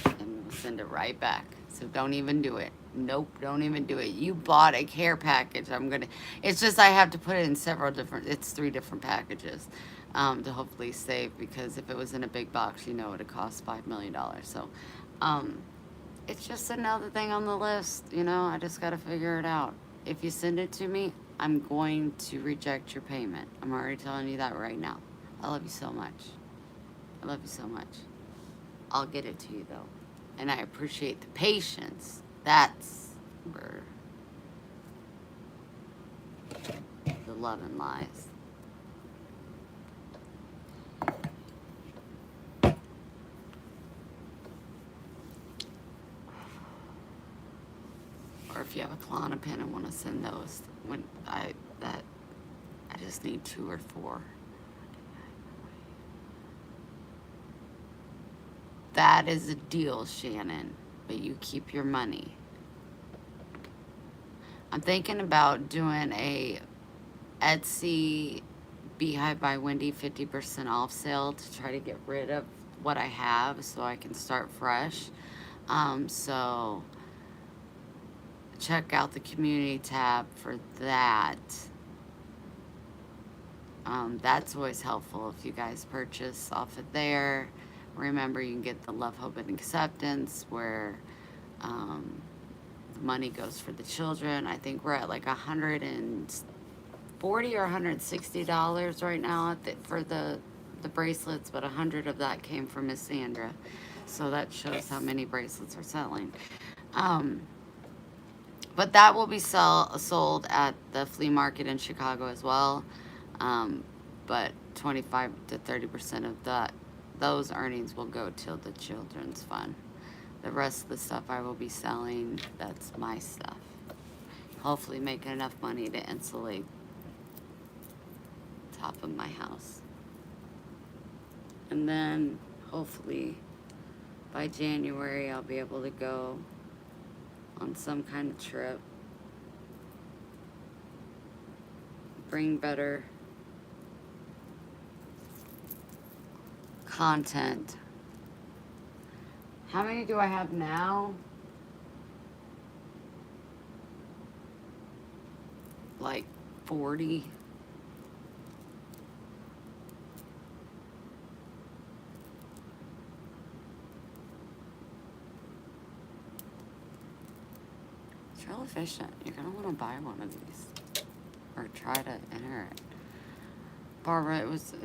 I'm gonna send it right back. So don't even do it. Nope, don't even do it. You bought a care package. It's just I have to put it in it's 3 different packages to hopefully save, because if it was in a big box, you know, it would cost $5 million. So it's just another thing on the list, you know, I just gotta figure it out. If you send it to me, I'm going to reject your payment. I'm already telling you that right now. I love you so much. I love you so much. I'll get it to you though. And I appreciate the patience. That's where the love and lies. Or if you have a Klonopin and want to send those, I just need 2 or 4. That is a deal, Shannon, but you keep your money. I'm thinking about doing a Etsy Beehive by Wendy 50% off sale to try to get rid of what I have so I can start fresh. So check out the community tab for that. That's always helpful if you guys purchase off of there. Remember, you can get the Love, Hope, and Acceptance where the money goes for the children. I think we're at like $140 or $160 right now for the bracelets, but 100 of that came from Miss Sandra. So that shows how many bracelets are selling. But that will be sold at the flea market in Chicago as well. But 25 to 30% of those earnings will go to the children's fund. The rest of the stuff I will be selling, that's my stuff. Hopefully making enough money to insulate top of my house. And then hopefully by January I'll be able to go on some kind of trip. Bring better content. How many do I have now? Like 40. It's real efficient. You're gonna want to buy one of these or try to enter it. Barbara, it's a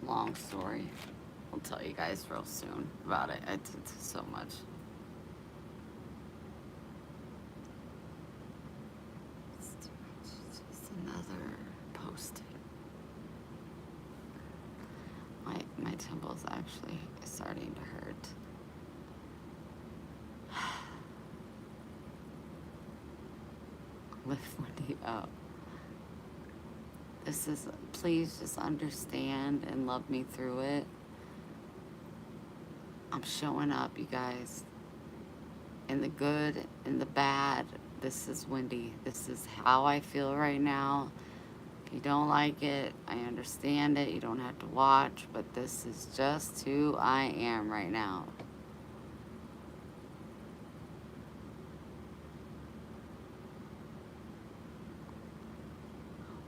long story. I'll tell you guys real soon about it. It's so much. It's too much. It's just another post-it. My temple's actually starting to hurt. Lift Wendy up. This is, please just understand and love me through it. I'm showing up, you guys. In the good, in the bad, this is Wendy. This is how I feel right now. If you don't like it, I understand it. You don't have to watch, but this is just who I am right now.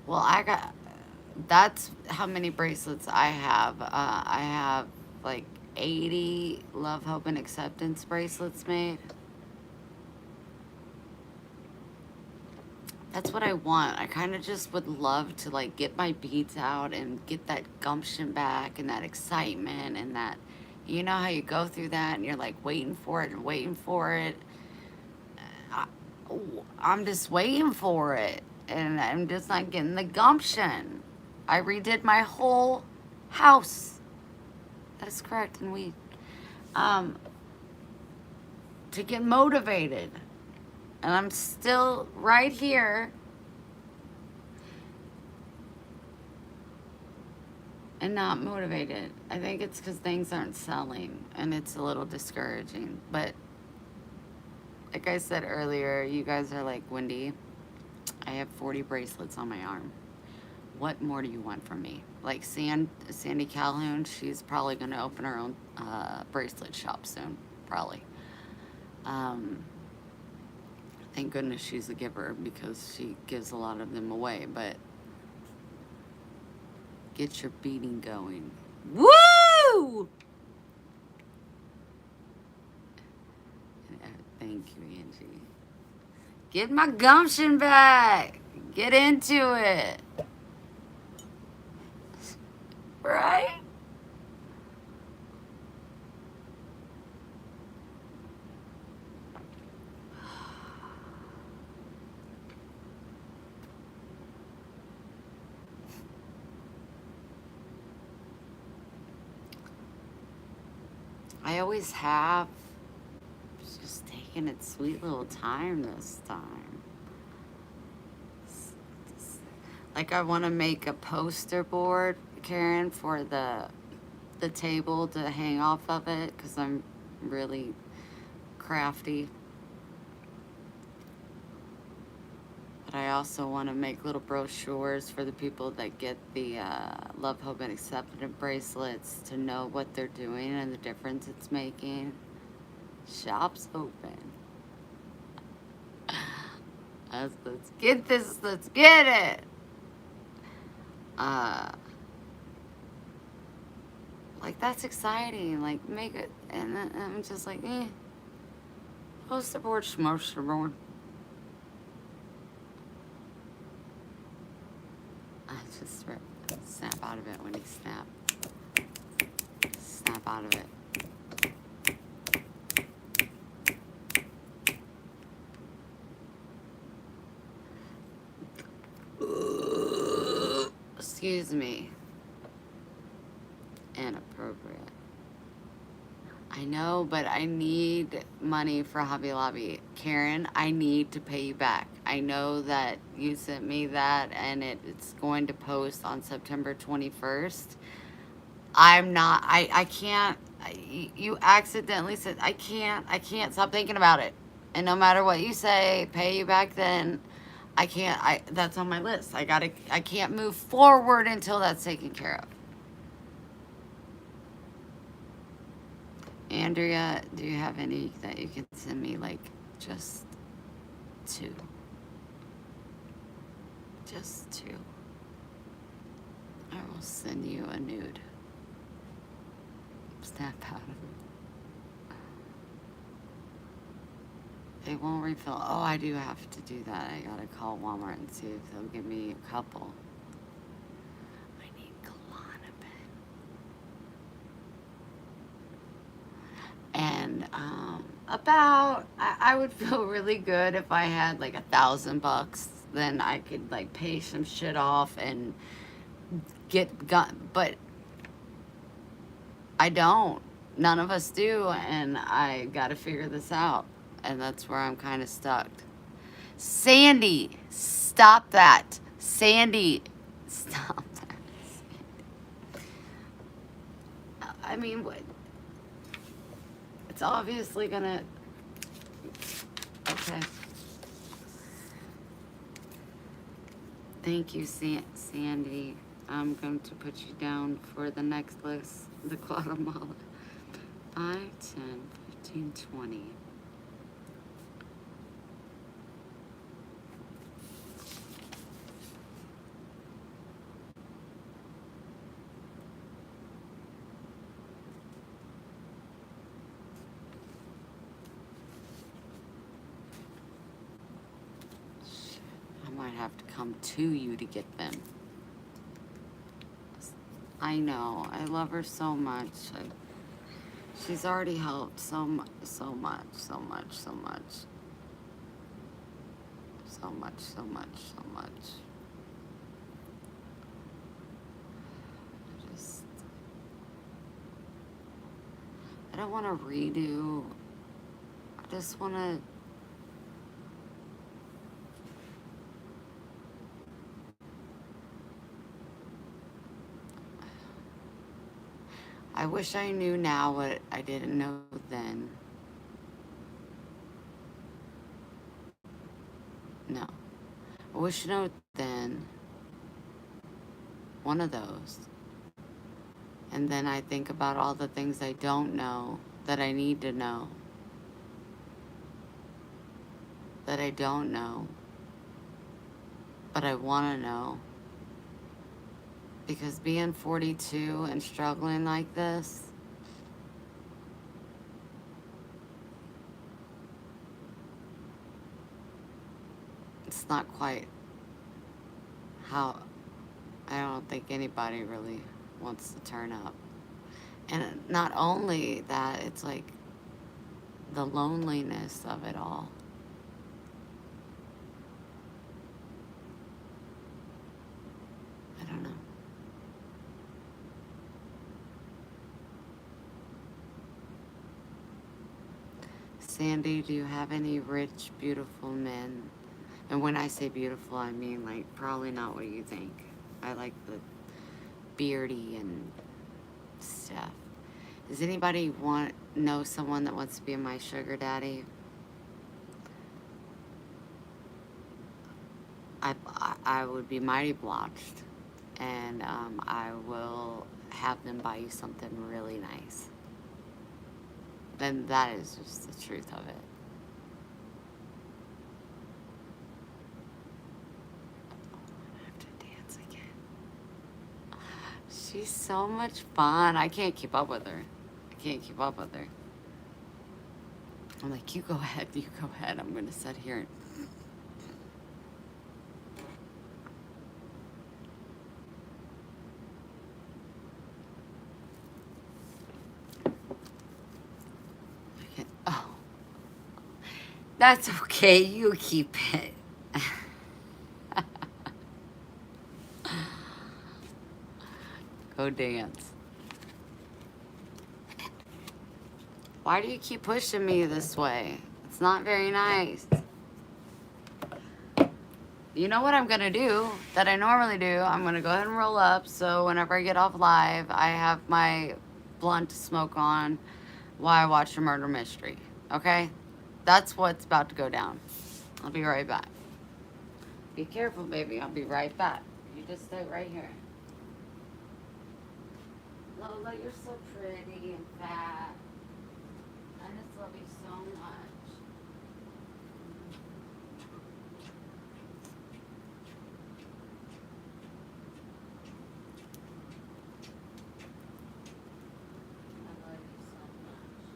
Well, that's how many bracelets I have. I have like 80 Love, Hope, and Acceptance bracelets made. That's what I want. I kind of just would love to like get my beads out and get that gumption back and that excitement and that, you know how you go through that and you're like waiting for it and waiting for it. I'm just waiting for it. And I'm just not getting the gumption. I redid my whole house. That is correct. And to get motivated. And I'm still right here. And not motivated. I think it's because things aren't selling. And it's a little discouraging. But like I said earlier, you guys are like, Wendy, I have 40 bracelets on my arm. What more do you want from me? Like Sandy Calhoun, she's probably going to open her own bracelet shop soon. Probably. Thank goodness she's a giver because she gives a lot of them away. But get your beading going. Woo! Thank you, Angie. Get my gumption back. Get into it. Right? I always have. It's just taking its sweet little time this time. Like I want to make a poster board, Karen, for the table to hang off of it because I'm really crafty. But I also want to make little brochures for the people that get the Love, Hope, and Acceptance bracelets to know what they're doing and the difference it's making. Shop's open. Let's get this. Let's get it. Like, that's exciting. Like, make it. And then I'm just like, poster board, schmoster board. I just snap out of it when he snap. Snap out of it. Excuse me. Inappropriate. I know, but I need money for Hobby Lobby. Karen, I need to pay you back. I know that you sent me that and it's going to post on September 21st. I can't, you accidentally said, I can't stop thinking about it. And no matter what you say, pay you back then. That's on my list. I can't move forward until that's taken care of. Andrea, do you have any that you can send me, like, just 2? Just 2. I will send you a nude. Snap out of it. They won't refill. Oh, I do have to do that. I gotta call Walmart and see if they'll give me a couple. I need Klonopin. And I would feel really good if I had like $1,000. Then I could like pay some shit off and but I don't. None of us do, and I gotta figure this out. And that's where I'm kind of stuck. Sandy, stop that. Sandy, stop that. I mean, what? It's obviously gonna. Okay. Thank you, Sandy. I'm going to put you down for the next list, the Guatemala. 5, 10, 15, 20. I might have to come to you to get them. I know. I love her so much. She's already helped so much. I don't want to redo. I just want to. I wish I knew now what I didn't know then. No. I wish I knew then. One of those. And then I think about all the things I don't know that I need to know. That I don't know. But I want to know. Because being 42 and struggling like this, it's not quite how I don't think anybody really wants to turn up. And not only that, it's like the loneliness of it all. I don't know. Sandy, do you have any rich, beautiful men? And when I say beautiful, I mean like probably not what you think. I like the beardy and stuff. Does anybody know someone that wants to be my sugar daddy? I would be mighty blotched, and I will have them buy you something really nice. Then that is just the truth of it. I have to dance again. She's so much fun. I can't keep up with her. I can't keep up with her. I'm like, you go ahead, you go ahead. I'm gonna sit here and oh, that's okay. You keep it. Go dance. Why do you keep pushing me this way? It's not very nice. You know what I'm gonna do that I normally do? I'm gonna go ahead and roll up so whenever I get off live, I have my blunt to smoke on while I watch a murder mystery. Okay? That's what's about to go down. I'll be right back. Be careful, baby. I'll be right back. You just stay right here. Lola, you're so pretty and fat. I just love you so much. I love you so much.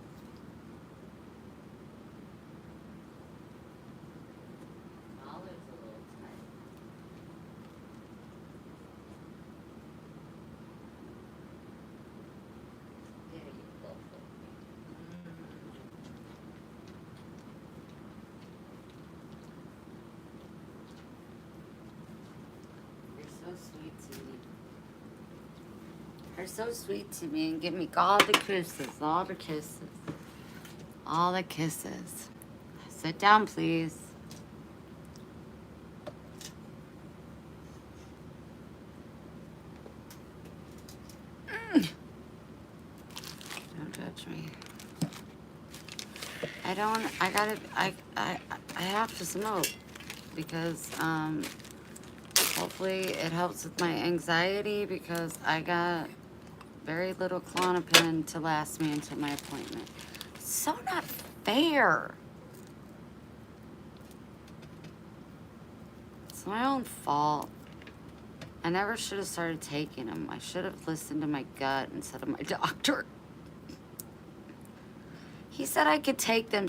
Olive's a little tight. There you go. You're so sweet to me. You're so sweet to me and give me all the kisses, all the kisses, all the kisses. Sit down, please. Don't touch me. I have to smoke because, hopefully it helps with my anxiety because I got very little Klonopin to last me until my appointment. It's so not fair. It's my own fault. I never should have started taking them. I should have listened to my gut instead of my doctor. He said I could take them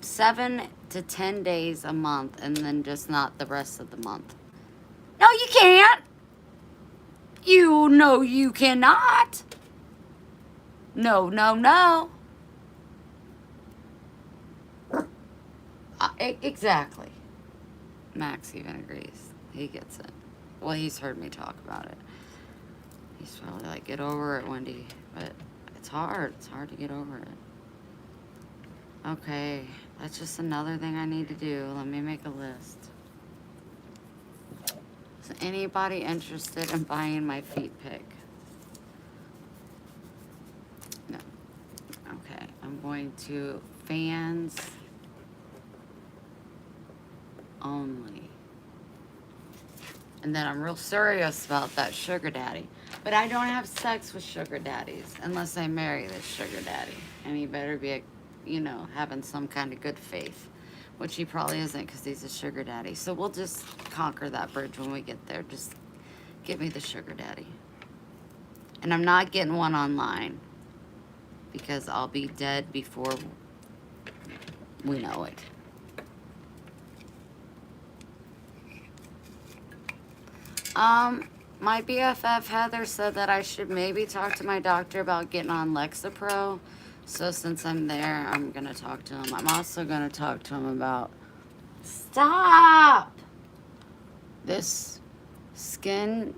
7 to 10 days a month and then just not the rest of the month. No, you can't. You know you cannot. No, no, no. Exactly. Max even agrees. He gets it. Well, he's heard me talk about it. He's probably like, get over it, Wendy. But it's hard. It's hard to get over it. Okay, that's just another thing I need to do. Let me make a list. Is anybody interested in buying my feet pick? No. Okay, I'm going to fans only. And then I'm real serious about that sugar daddy. But I don't have sex with sugar daddies unless I marry this sugar daddy. And he better be, having some kind of good faith. Which he probably isn't because he's a sugar daddy. So we'll just conquer that bridge when we get there. Just get me the sugar daddy. And I'm not getting one online. Because I'll be dead before we know it. My BFF Heather said that I should maybe talk to my doctor about getting on Lexapro. So since I'm there, I'm gonna talk to him. I'm also gonna talk to him about this skin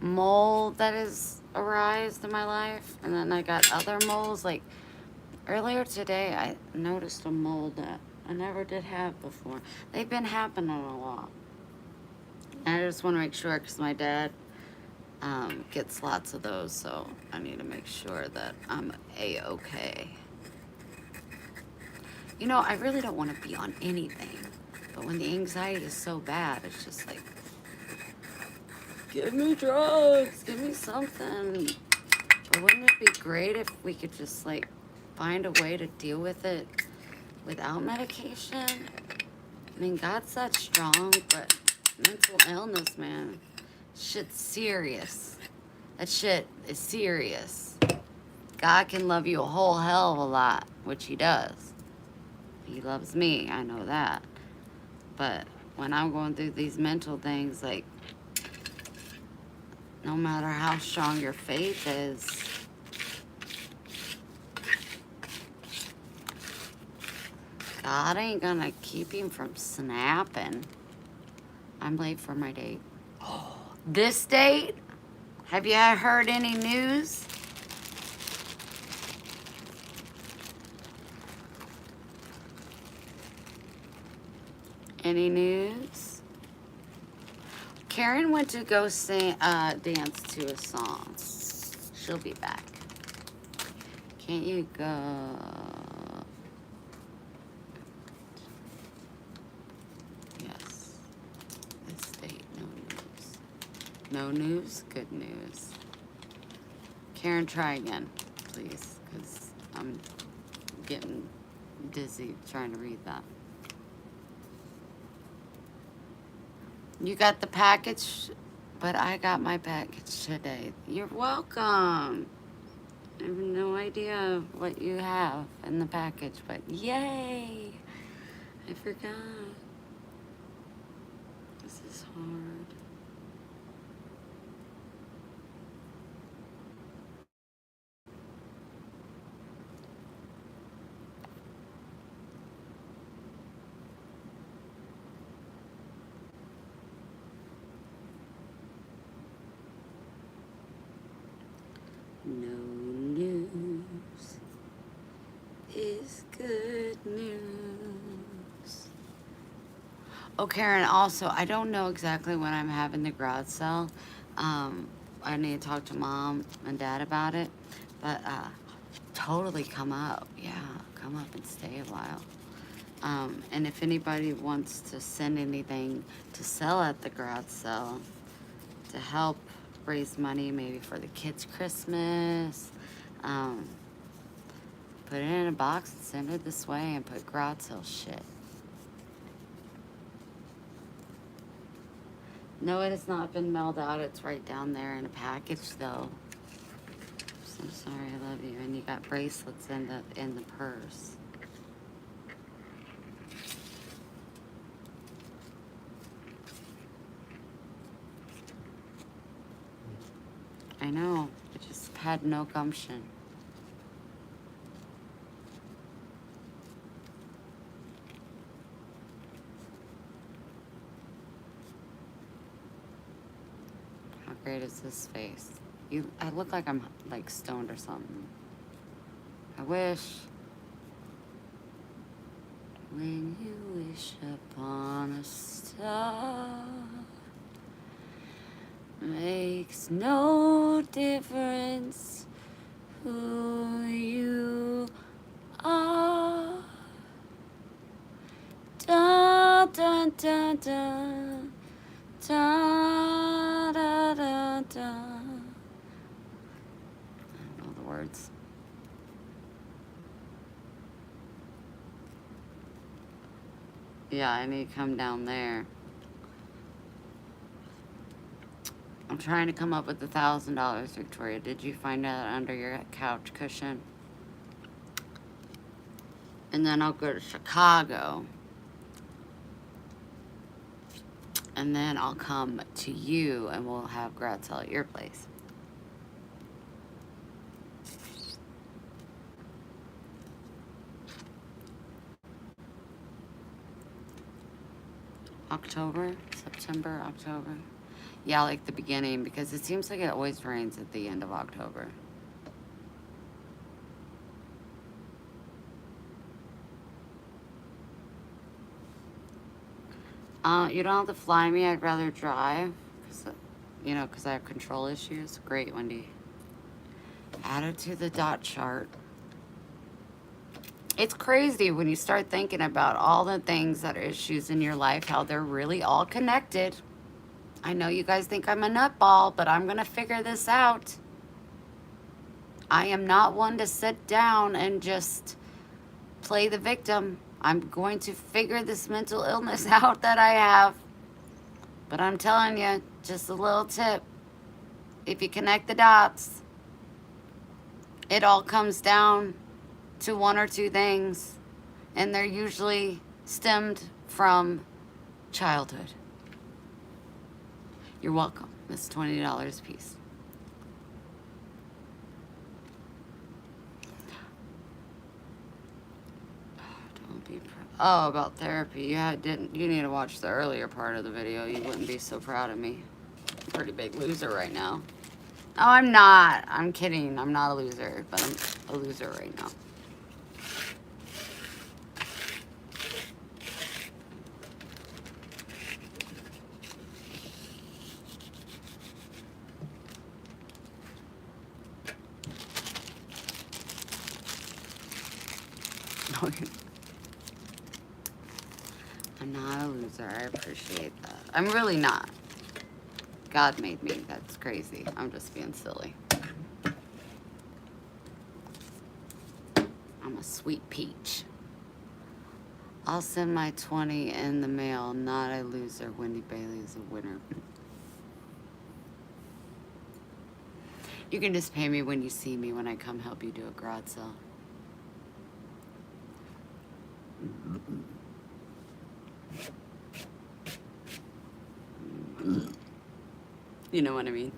mole that has arisen in my life. And then I got other moles. Like earlier today, I noticed a mole that I never did have before. They've been happening a lot. And I just want to make sure because my dad gets lots of those, so I need to make sure that I'm A-okay. I really don't want to be on anything. But when the anxiety is so bad, it's just like, give me drugs, give me something. But wouldn't it be great if we could just like find a way to deal with it without medication? I mean, God's that strong, but mental illness, man, shit's serious. That shit is serious. God can love you a whole hell of a lot, which he does. He loves me, I know that. But when I'm going through these mental things, like, no matter how strong your faith is, God ain't gonna keep him from snapping. I'm late for my date. This date? Have you heard any news? Any news? Karen went to go sing, dance to a song. She'll be back. Can't you go? Yes. This date, no news. No news? Good news. Karen, try again, please, because I'm getting dizzy trying to read that. You got the package, but I got my package today. You're welcome. I have no idea what you have in the package, but yay! I forgot. This is hard. No news is good news. Oh, Karen, also, I don't know exactly when I'm having the garage sale. I need to talk to mom and dad about it. But totally come up. Yeah, come up and stay a while. And if anybody wants to send anything to sell at the garage sale to help raise money maybe for the kids' Christmas, put it in a box and send it this way and put garage sale shit. No, it has not been mailed out. It's right down there in a package, though. I'm sorry, I love you. And you got bracelets in the purse. I know. I just had no gumption. How great is this face? I look like I'm like stoned or something. I wish. When you wish upon a star, makes no difference who you are. Da da da da da da da da. I don't know the words. Yeah, I need to come down there. I'm trying to come up with $1,000, Victoria. Did you find that under your couch cushion? And then I'll go to Chicago. And then I'll come to you and we'll have garage sale at your place. October, September, October. Yeah, like the beginning, because it seems like it always rains at the end of October. You don't have to fly me. I'd rather drive, because I have control issues. Great, Wendy. Add it to the dot chart. It's crazy when you start thinking about all the things that are issues in your life, how they're really all connected. I know you guys think I'm a nutball, but I'm going to figure this out. I am not one to sit down and just play the victim. I'm going to figure this mental illness out that I have. But I'm telling you, just a little tip. If you connect the dots, it all comes down to one or two things. And they're usually stemmed from childhood. You're welcome. It's $20 a piece. Don't be oh, about therapy. You need to watch the earlier part of the video. You wouldn't be so proud of me. I'm a pretty big loser right now. No, I'm not. I'm kidding. I'm not a loser, but I'm a loser right now. I'm not a loser. I appreciate that. I'm really not. God made me. That's crazy. I'm just being silly. I'm a sweet peach. I'll send my 20 in the mail. Not a loser. Wendy Bailey is a winner. You can just pay me when you see me when I come help you do a garage sale. You know what I mean?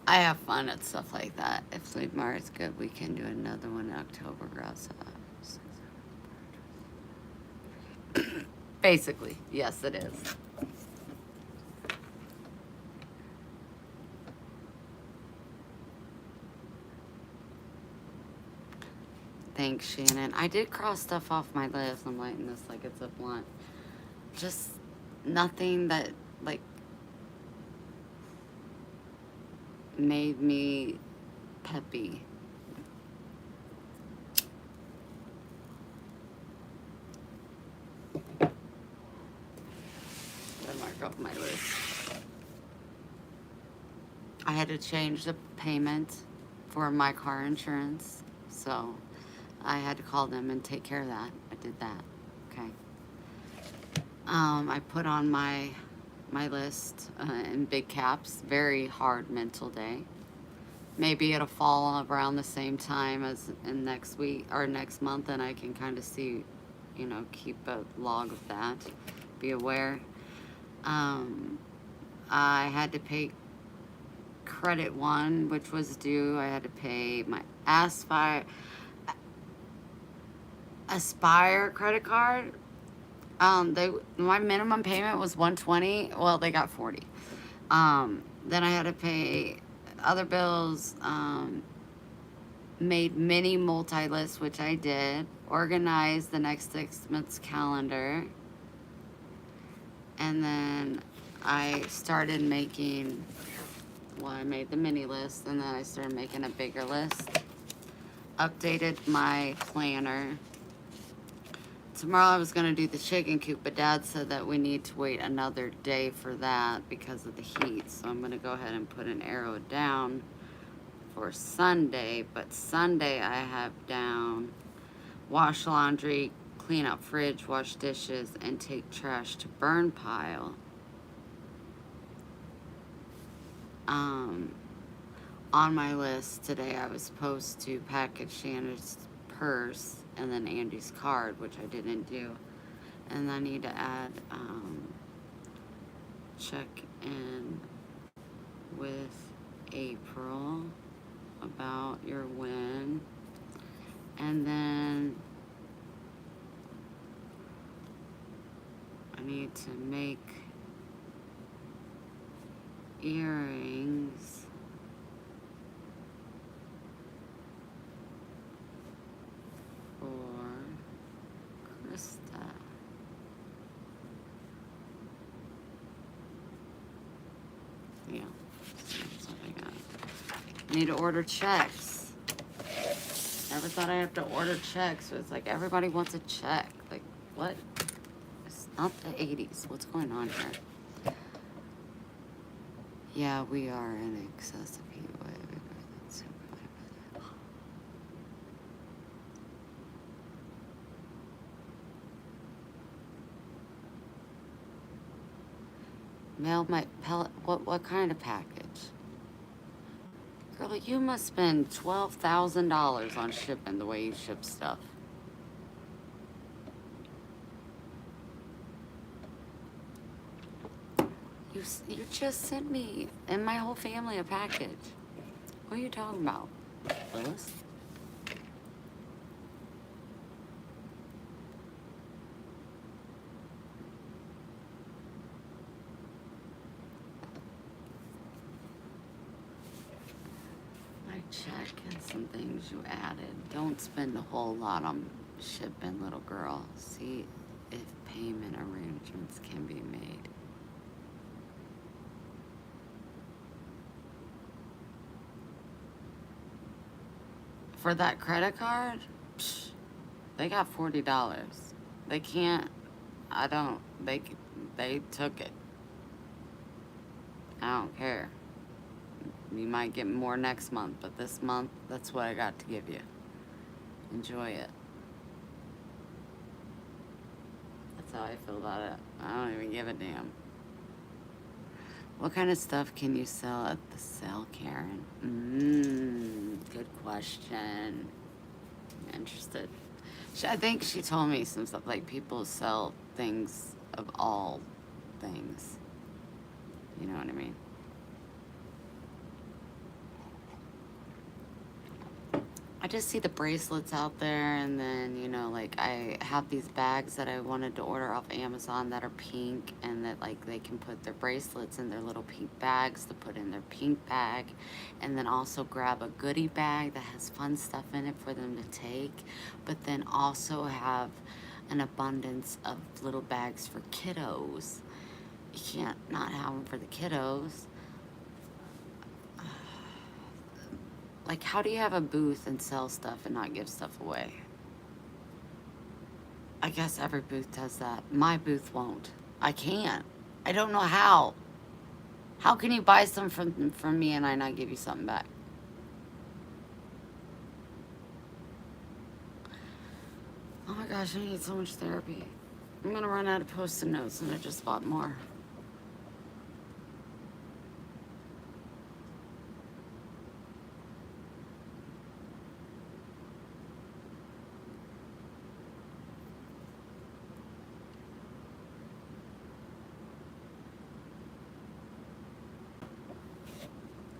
I have fun at stuff like that. If Sleep Mar is good, we can do another one in October. Grouse. Basically, yes, it is. Thanks, Shannon. I did cross stuff off my list. I'm lighting this like it's a blunt. Just nothing that, like, made me peppy. I mark off my list. I had to change the payment for my car insurance, so I had to call them and take care of that. I did that. Okay. I put on my list in big caps, very hard mental day. Maybe it'll fall around the same time as in next week or next month, and I can kind of see, you know, keep a log of that. Be aware. I had to pay credit one, which was due. I had to pay my Aspire credit card. My minimum payment was $120. Well, they got $40. Then I had to pay other bills. Made mini multi-lists, which I did. Organized the next 6 months calendar. And then I started making, well, I made the mini list, and then I started making a bigger list. Updated my planner. Tomorrow I was going to do the chicken coop, but Dad said that we need to wait another day for that because of the heat. So I'm going to go ahead and put an arrow down for Sunday. But Sunday I have down wash laundry, clean up fridge, wash dishes, and take trash to burn pile. On my list today, I was supposed to package Shannon's purse and then Andy's card, which I didn't do. And I need to add, check in with April about your win. And then I need to make earrings for Krista. you. That's what I got. Need to order checks. Never thought I'd have to order checks. So it's like everybody wants a check. Like, what? It's not the 80s. What's going on here? Yeah, we are in excess of heat wave. Mail my pellet. What kind of package? Girl, you must spend $12,000 on shipping the way you ship stuff. You just sent me and my whole family a package. What are you talking about, Willis? My check and some things you added. Don't spend a whole lot on shipping, little girl. See if payment arrangements can be made. For that credit card, psh, they got $40. They can't. I don't. They took it. I don't care. You might get more next month, but this month, that's what I got to give you. Enjoy it. That's how I feel about it. I don't even give a damn. What kind of stuff can you sell at the sale, Karen? Good question. I'm interested. I think she told me some stuff, like people sell things of all things. You know what I mean? I just see the bracelets out there, and then, you know, like, I have these bags that I wanted to order off Amazon that are pink, and that, like, they can put their bracelets in their little pink bags to put in their pink bag, and then also grab a goodie bag that has fun stuff in it for them to take, but then also have an abundance of little bags for kiddos. You can't not have them for the kiddos. Like, how do you have a booth and sell stuff and not give stuff away? I guess every booth does that. My booth won't. I can't. I don't know how. How can you buy some from me and I not give you something back? Oh my gosh, I need so much therapy. I'm gonna run out of Post-it notes and I just bought more.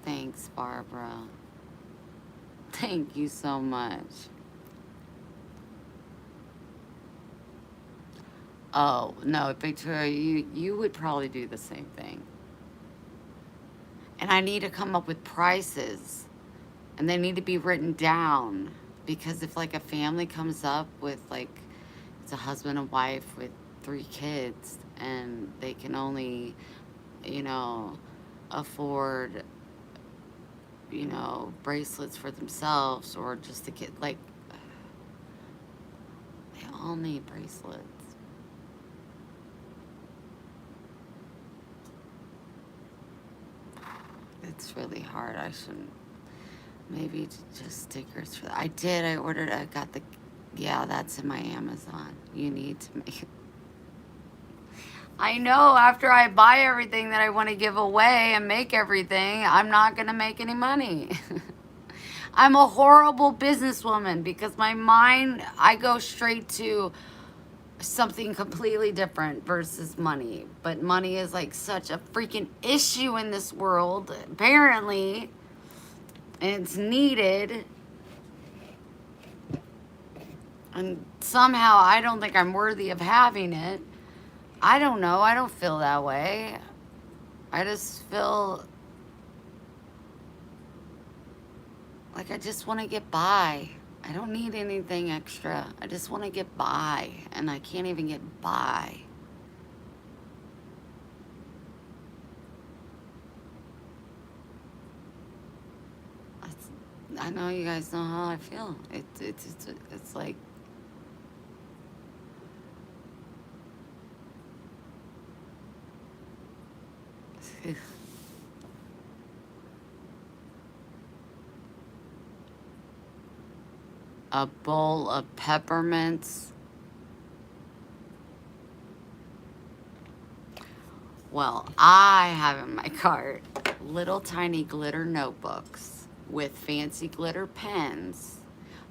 Thanks, Barbara. Thank you so much. Oh, no, Victoria, you would probably do the same thing. And I need to come up with prices. And they need to be written down. Because if, like, a family comes up with, like, it's a husband and wife with 3 kids, and they can only, you know, afford, you know, bracelets for themselves, or just to get, like, they all need bracelets. It's really hard. I shouldn't. Maybe just stickers for that. I did. I ordered. I got the. Yeah, that's in my Amazon. You need to make it. I know. After I buy everything that I want to give away and make everything, I'm not gonna make any money. I'm a horrible businesswoman because my mind, I go straight to something completely different versus money. But money is like such a freaking issue in this world, apparently. And it's needed. And somehow I don't think I'm worthy of having it. I don't know. I don't feel that way. I just feel like I just want to get by. I don't need anything extra. I just want to get by. And I can't even get by. I know you guys know how I feel. It's like a bowl of peppermints. Well, I have in my cart little tiny glitter notebooks with fancy glitter pens,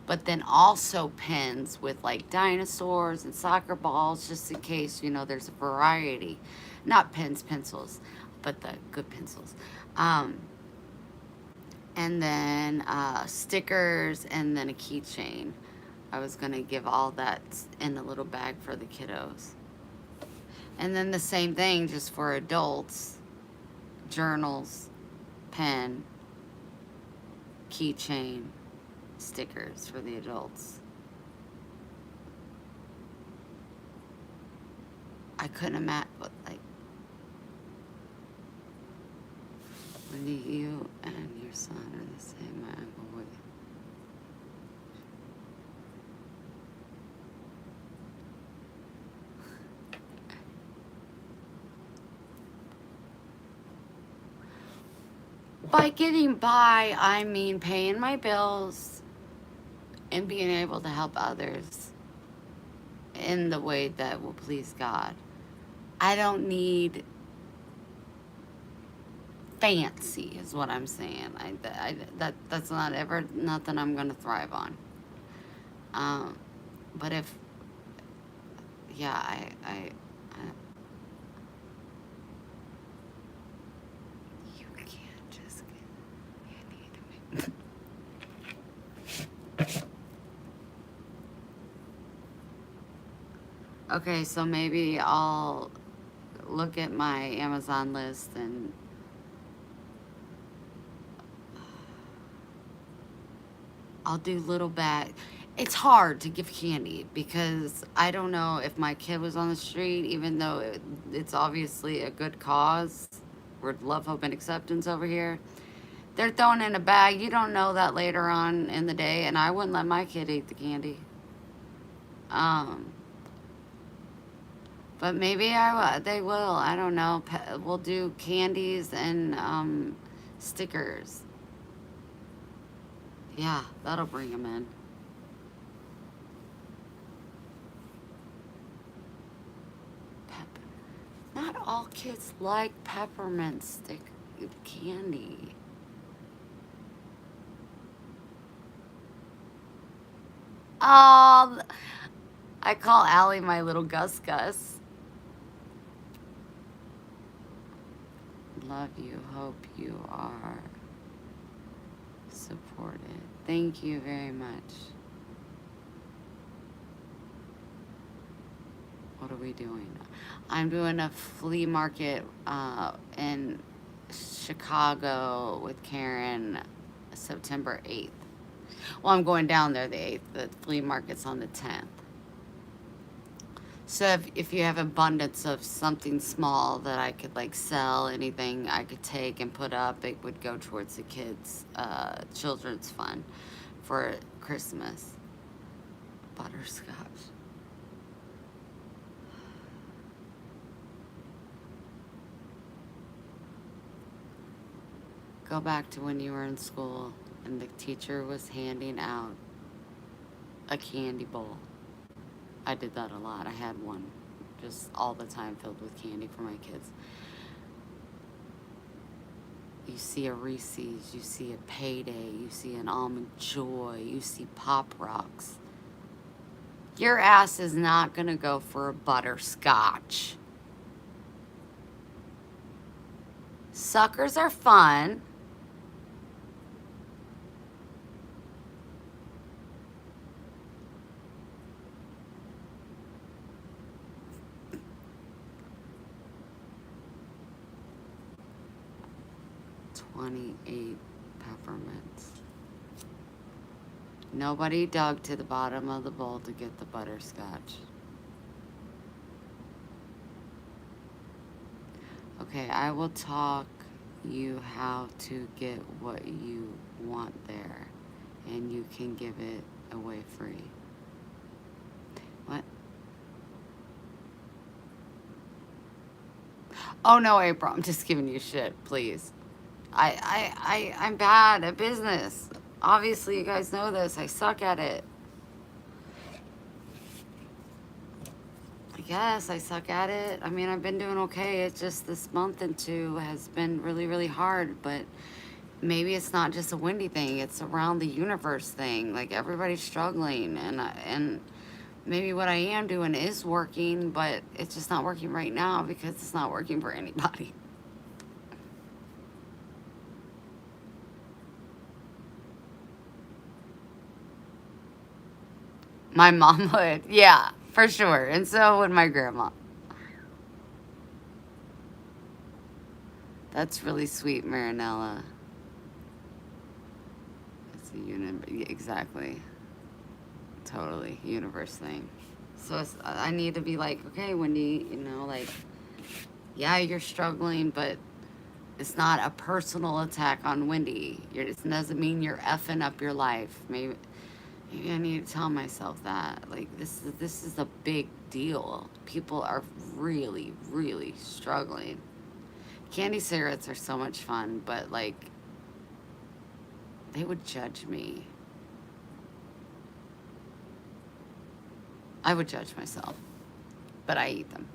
but then also pens with like dinosaurs and soccer balls, just in case, there's a variety. Not pens, pencils, but the good pencils. Um, and then stickers, and then a keychain. I was gonna give all that in a little bag for the kiddos. And then the same thing just for adults: journals, pen, keychain, stickers for the adults. I couldn't imagine, like, when you and your son are the same, my uncle would. By getting by, I mean paying my bills and being able to help others in the way that will please God. I don't need fancy, is what I'm saying. That's not ever nothing I'm gonna thrive on. Um, but if, yeah, you can't just get, you need to make. Okay, so maybe I'll look at my Amazon list and I'll do little bag. It's hard to give candy because I don't know if my kid was on the street, even though it's obviously a good cause. We're love, hope, and acceptance over here. They're throwing in a bag. You don't know that later on in the day, and I wouldn't let my kid eat the candy. Um, but maybe they will. I don't know. We'll do candies and stickers. Yeah, that'll bring them in. Not all kids like peppermint stick candy. Oh, I call Allie my little Gus Gus. Love you. Hope you are supported. Thank you very much. What are we doing? I'm doing a flea market in Chicago with Karen September 8th. Well, I'm going down there the 8th. The flea market's on the 10th. So if you have abundance of something small that I could like sell, anything I could take and put up, it would go towards the kids' children's fund for Christmas. Butterscotch. Go back to when you were in school and the teacher was handing out a candy bowl. I did that a lot. I had one just all the time filled with candy for my kids. You see a Reese's, you see a Payday, you see an Almond Joy, you see Pop Rocks. Your ass is not gonna go for a butterscotch. Suckers are fun. $28 peppermints. Nobody dug to the bottom of the bowl to get the butterscotch. Okay, I will talk you how to get what you want there. and you can give it away free. What? Oh no, April, I'm just giving you shit, please. I'm bad at business. Obviously, you guys know this. I suck at it. I guess I suck at it. I mean, I've been doing okay. It's just this month and two has been really, really hard. But maybe it's not just a Wendy thing. It's around the universe thing. Like everybody's struggling, and maybe what I am doing is working, but it's just not working right now because it's not working for anybody. My mom would, yeah, for sure, and so would my grandma. That's really sweet, Marinella. It's a unit, exactly, totally, universe thing. So I need to be like, okay, Wendy, you know, like, yeah, you're struggling, but it's not a personal attack on Wendy. It doesn't mean you're effing up your life. Maybe I need to tell myself that. Like, this is a big deal. People are really, really struggling. Candy cigarettes are so much fun, but like, they would judge me. I would judge myself, but I eat them.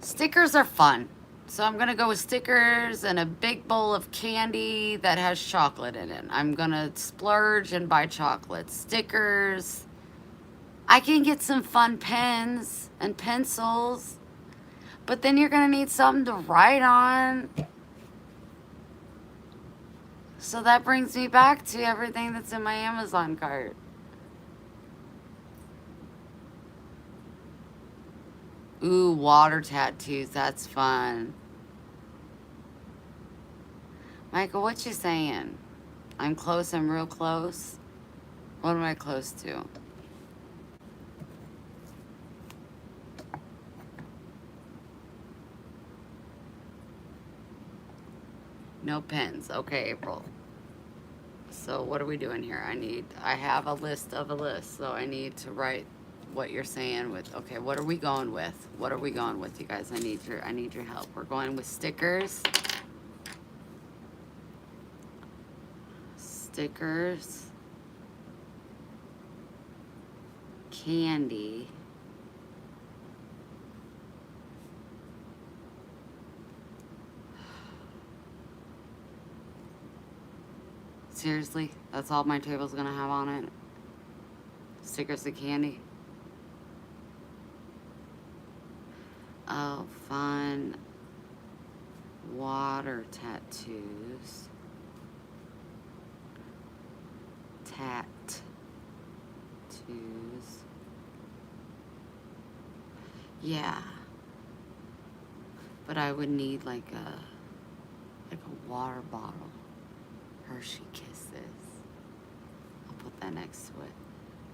Stickers are fun. So I'm gonna go with stickers and a big bowl of candy that has chocolate in it. I'm gonna splurge and buy chocolate. Stickers. I can get some fun pens and pencils, but then you're gonna need something to write on. So that brings me back to everything that's in my Amazon cart. Ooh, water tattoos, that's fun. Michael, what you saying? I'm close, I'm real close. What am I close to? No pens. Okay, April. So what are we doing here? I have a list of a list, so I need to write what you're saying with, okay, what are we going with? What are we going with, you guys? I need your help. We're going with stickers. Stickers. Candy. Seriously? That's all my table's gonna have on it? Stickers and candy? Oh, fun. Water tattoos. Tattoos. Yeah. But I would need like a water bottle. Hershey Kisses. I'll put that next to it.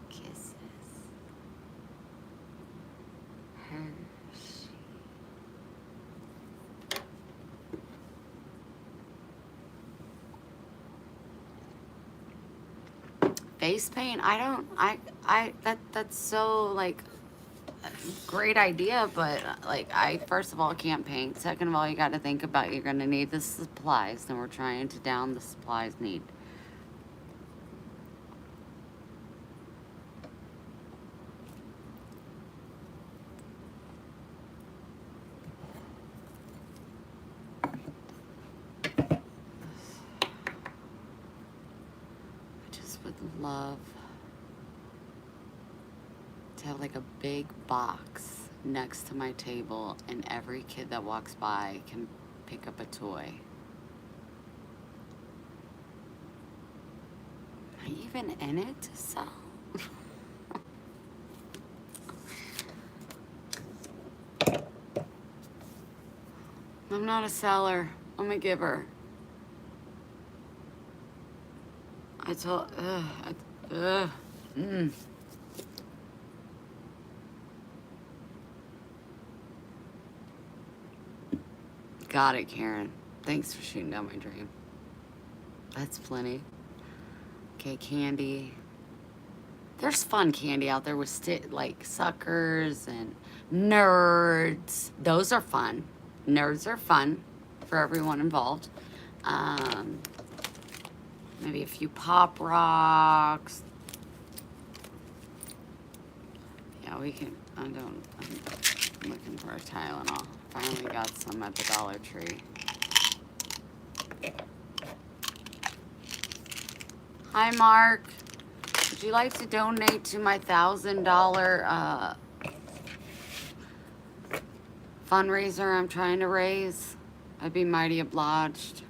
Kisses. Hershey. Face paint? That's so like great idea, but like I first of all can't paint. Second of all, you got to think about you're gonna need the supplies, and we're trying to down the supplies need. I just would love to have like a big box next to my table, and every kid that walks by can pick up a toy. Am I even in it to sell? I'm not a seller. I'm a giver. I told, Got it, Karen. Thanks for shooting down my dream. That's plenty. Okay, candy. There's fun candy out there with like suckers and nerds. Those are fun. Nerds are fun for everyone involved. Um, Maybe a few pop rocks. Yeah, we can. I'm looking for a Tylenol. Finally got some at the Dollar Tree. Hi, Mark. Would you like to donate to my $1,000 fundraiser I'm trying to raise? I'd be mighty obliged.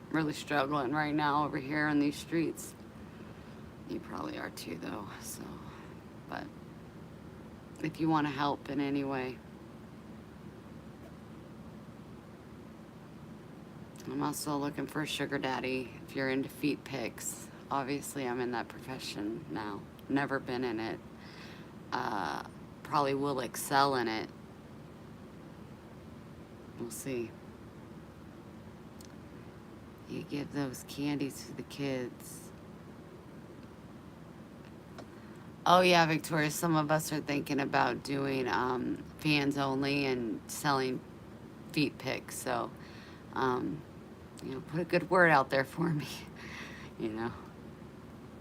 Really struggling right now over here on these streets. You probably are too, though. So, but if you want to help in any way. I'm also looking for a sugar daddy if you're into feet pics. Obviously, I'm in that profession now. Never been in it. Probably will excel in it. We'll see. You give those candies to the kids. Oh yeah, Victoria, some of us are thinking about doing fans only and selling feet pics. So, you know, put a good word out there for me. You know,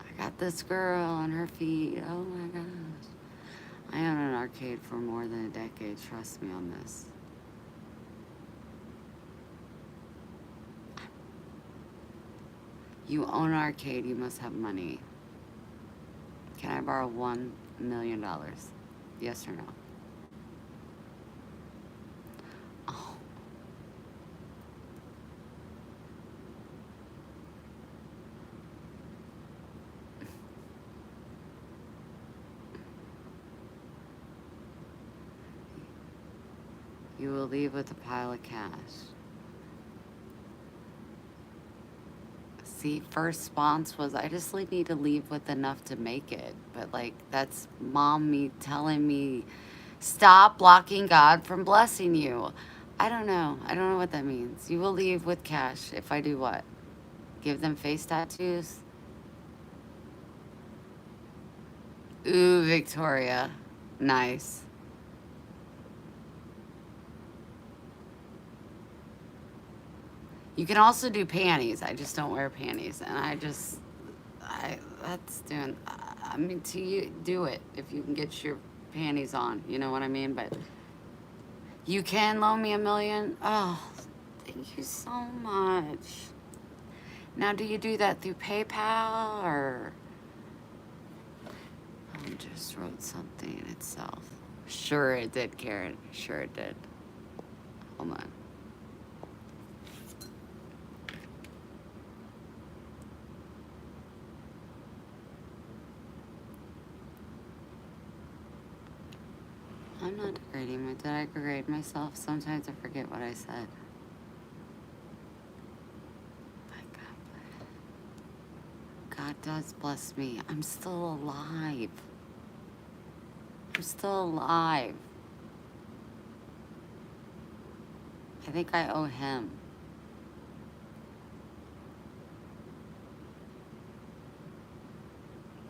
I got this girl on her feet. Oh my gosh. I own an arcade for more than a decade. Trust me on this. You own an arcade, you must have money. Can I borrow $1 million? Yes or no? Oh. You will leave with a pile of cash. See, first response was, I just need to leave with enough to make it. But like, that's mom me telling me, stop blocking God from blessing you. I don't know. I don't know what that means. You will leave with cash if I do what? Give them face tattoos? Ooh, Victoria. Nice. You can also do panties. I just don't wear panties. And that's doing, I mean, to you, do it if you can get your panties on. You know what I mean? But you can loan me $1 million? Oh, thank you so much. Now, do you do that through PayPal or? I just wrote something itself. Sure it did, Karen. Sure it did. Hold on. I'm not degrading. Did I degrade myself? Sometimes I forget what I said. My God does bless me. I'm still alive. I'm still alive. I think I owe him.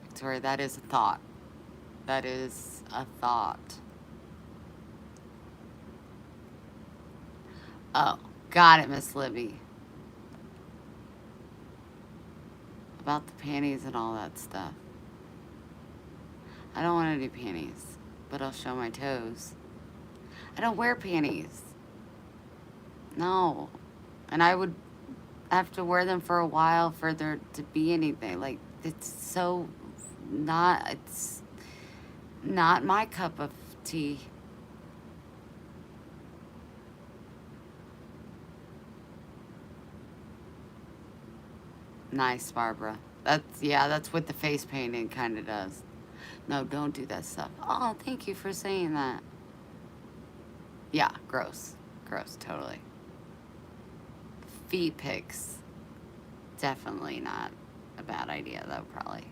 Victoria, that is a thought. That is a thought. Oh, got it, Miss Libby. About the panties and all that stuff. I don't want to do panties, but I'll show my toes. I don't wear panties. No. And I would have to wear them for a while for there to be anything. Like, it's not my cup of tea. Nice, Barbara. That's what the face painting kind of does. No, don't do that stuff. Oh, thank you for saying that. Yeah, gross. Gross, totally. Feet pics. Definitely not a bad idea, though, probably.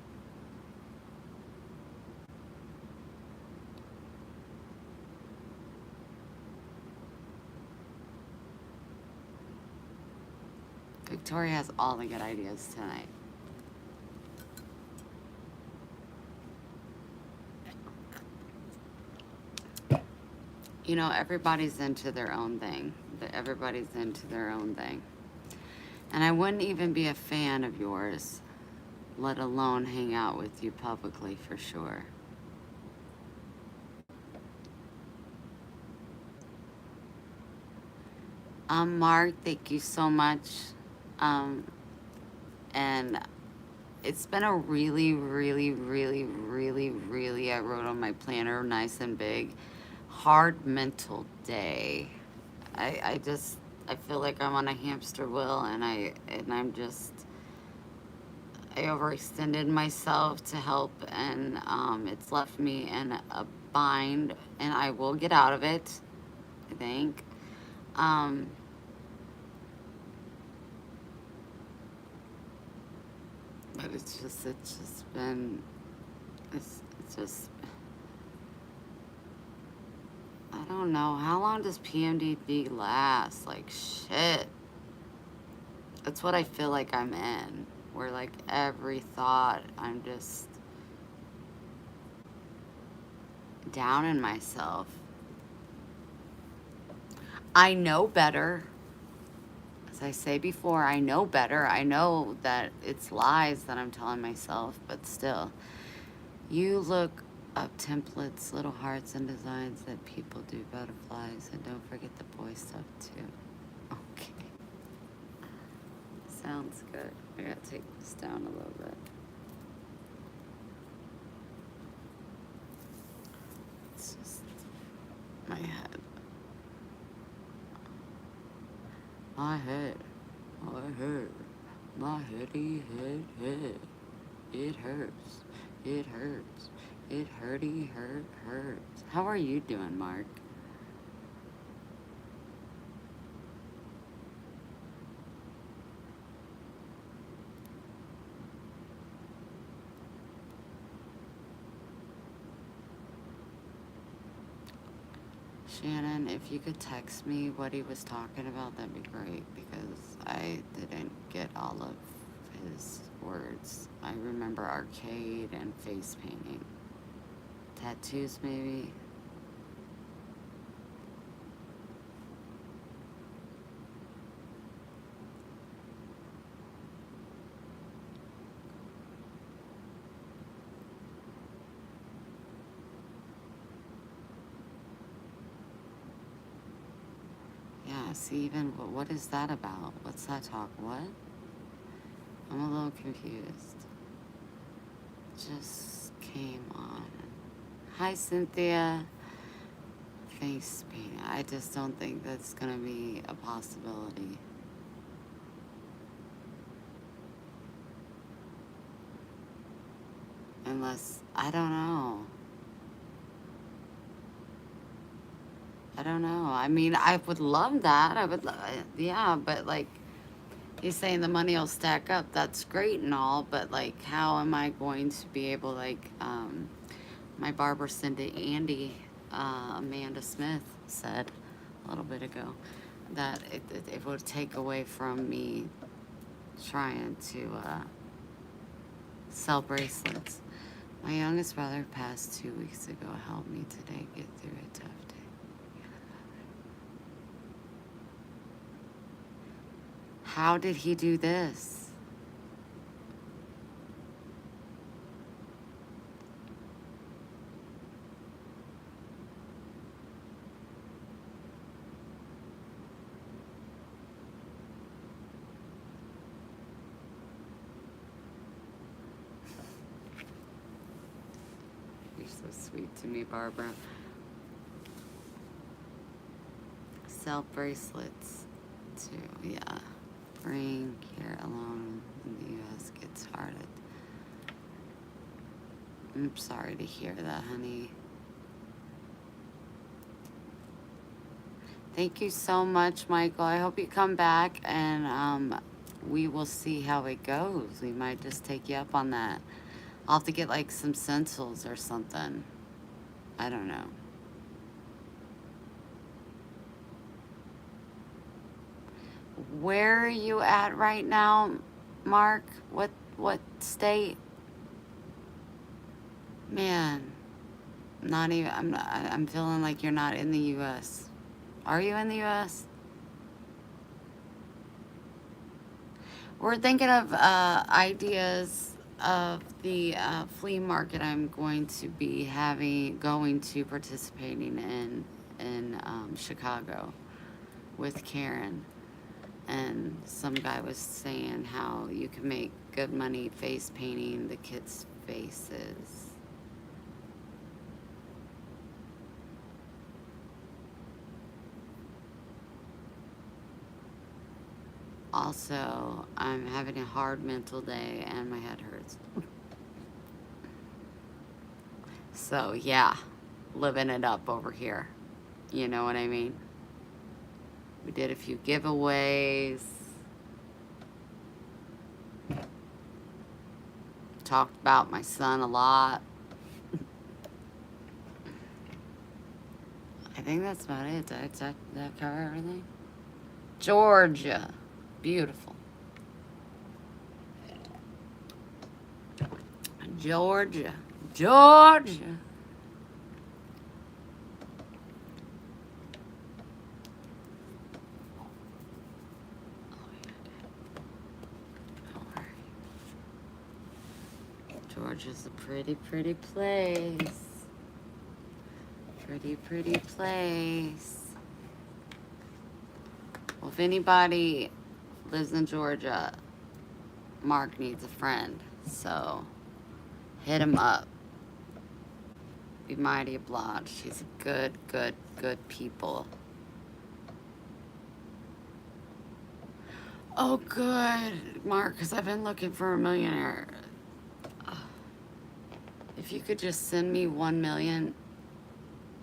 Tori has all the good ideas tonight. You know, everybody's into their own thing. Everybody's into their own thing. And I wouldn't even be a fan of yours, let alone hang out with you publicly for sure. Mark, thank you so much. Um, and it's been a really, really, really, really, really, I wrote on my planner nice and big, hard mental day. I just, I feel like I'm on a hamster wheel and I'm just, I overextended myself to help and it's left me in a bind and I will get out of it, I think. Um, but it's just been, it's just, I don't know. How long does PMDD last? Like, shit. That's what I feel like I'm in. Where, like, every thought, I'm just down in myself. I know better. As I say before, I know better. I know that it's lies that I'm telling myself, but still. You look up templates, little hearts, and designs that people do, butterflies, and don't forget the boy stuff, too. Okay. Sounds good. I gotta take this down a little bit. It's just my head. My head. My head. My heady head. It hurts. It hurts. It hurts. How are you doing, Mark? Shannon, if you could text me what he was talking about, that'd be great because I didn't get all of his words. I remember arcade and face painting. Tattoos, maybe? Yeah, see, even what is that about? What's that talk? What? I'm a little confused. Just came on. Hi, Cynthia. Face painting. I just don't think that's gonna be a possibility. Unless, I don't know. I don't know. I mean, I would love that. I would, yeah, but like, he's saying the money will stack up. That's great and all, but like, how am I going to be able, like, my barber Cindy Andy, Amanda Smith said a little bit ago that it would take away from me trying to sell bracelets. My youngest brother passed 2 weeks ago. Help me today get through a tough day. How did he do this? You're so sweet to me, Barbara. Sell bracelets too, yeah. Ring here alone in the U.S. gets started. I'm sorry to hear that, honey. Thank you so much, Michael. I hope you come back and we will see how it goes. We might just take you up on that. I'll have to get like some stencils or something. I don't know. Where are you at right now, Mark? What state? Man, not even. I'm not, I'm feeling like you're not in the U.S. Are you in the U.S.? We're thinking of ideas of the flea market I'm going to be going to participating in Chicago with Karen. And some guy was saying how you can make good money face painting the kids' faces. Also, I'm having a hard mental day and my head hurts. So, yeah, living it up over here. You know what I mean? We did a few giveaways, talked about my son a lot. I think that's about it. Did that cover everything? Georgia. Beautiful. Georgia. Georgia. Don't worry. Georgia's a pretty, pretty place. Pretty, pretty place. Well, if anybody lives in Georgia, Mark needs a friend. So hit him up. Be mighty obliged. He's a good people. Oh, good, Mark, because I've been looking for a millionaire. If you could just send me 1 million,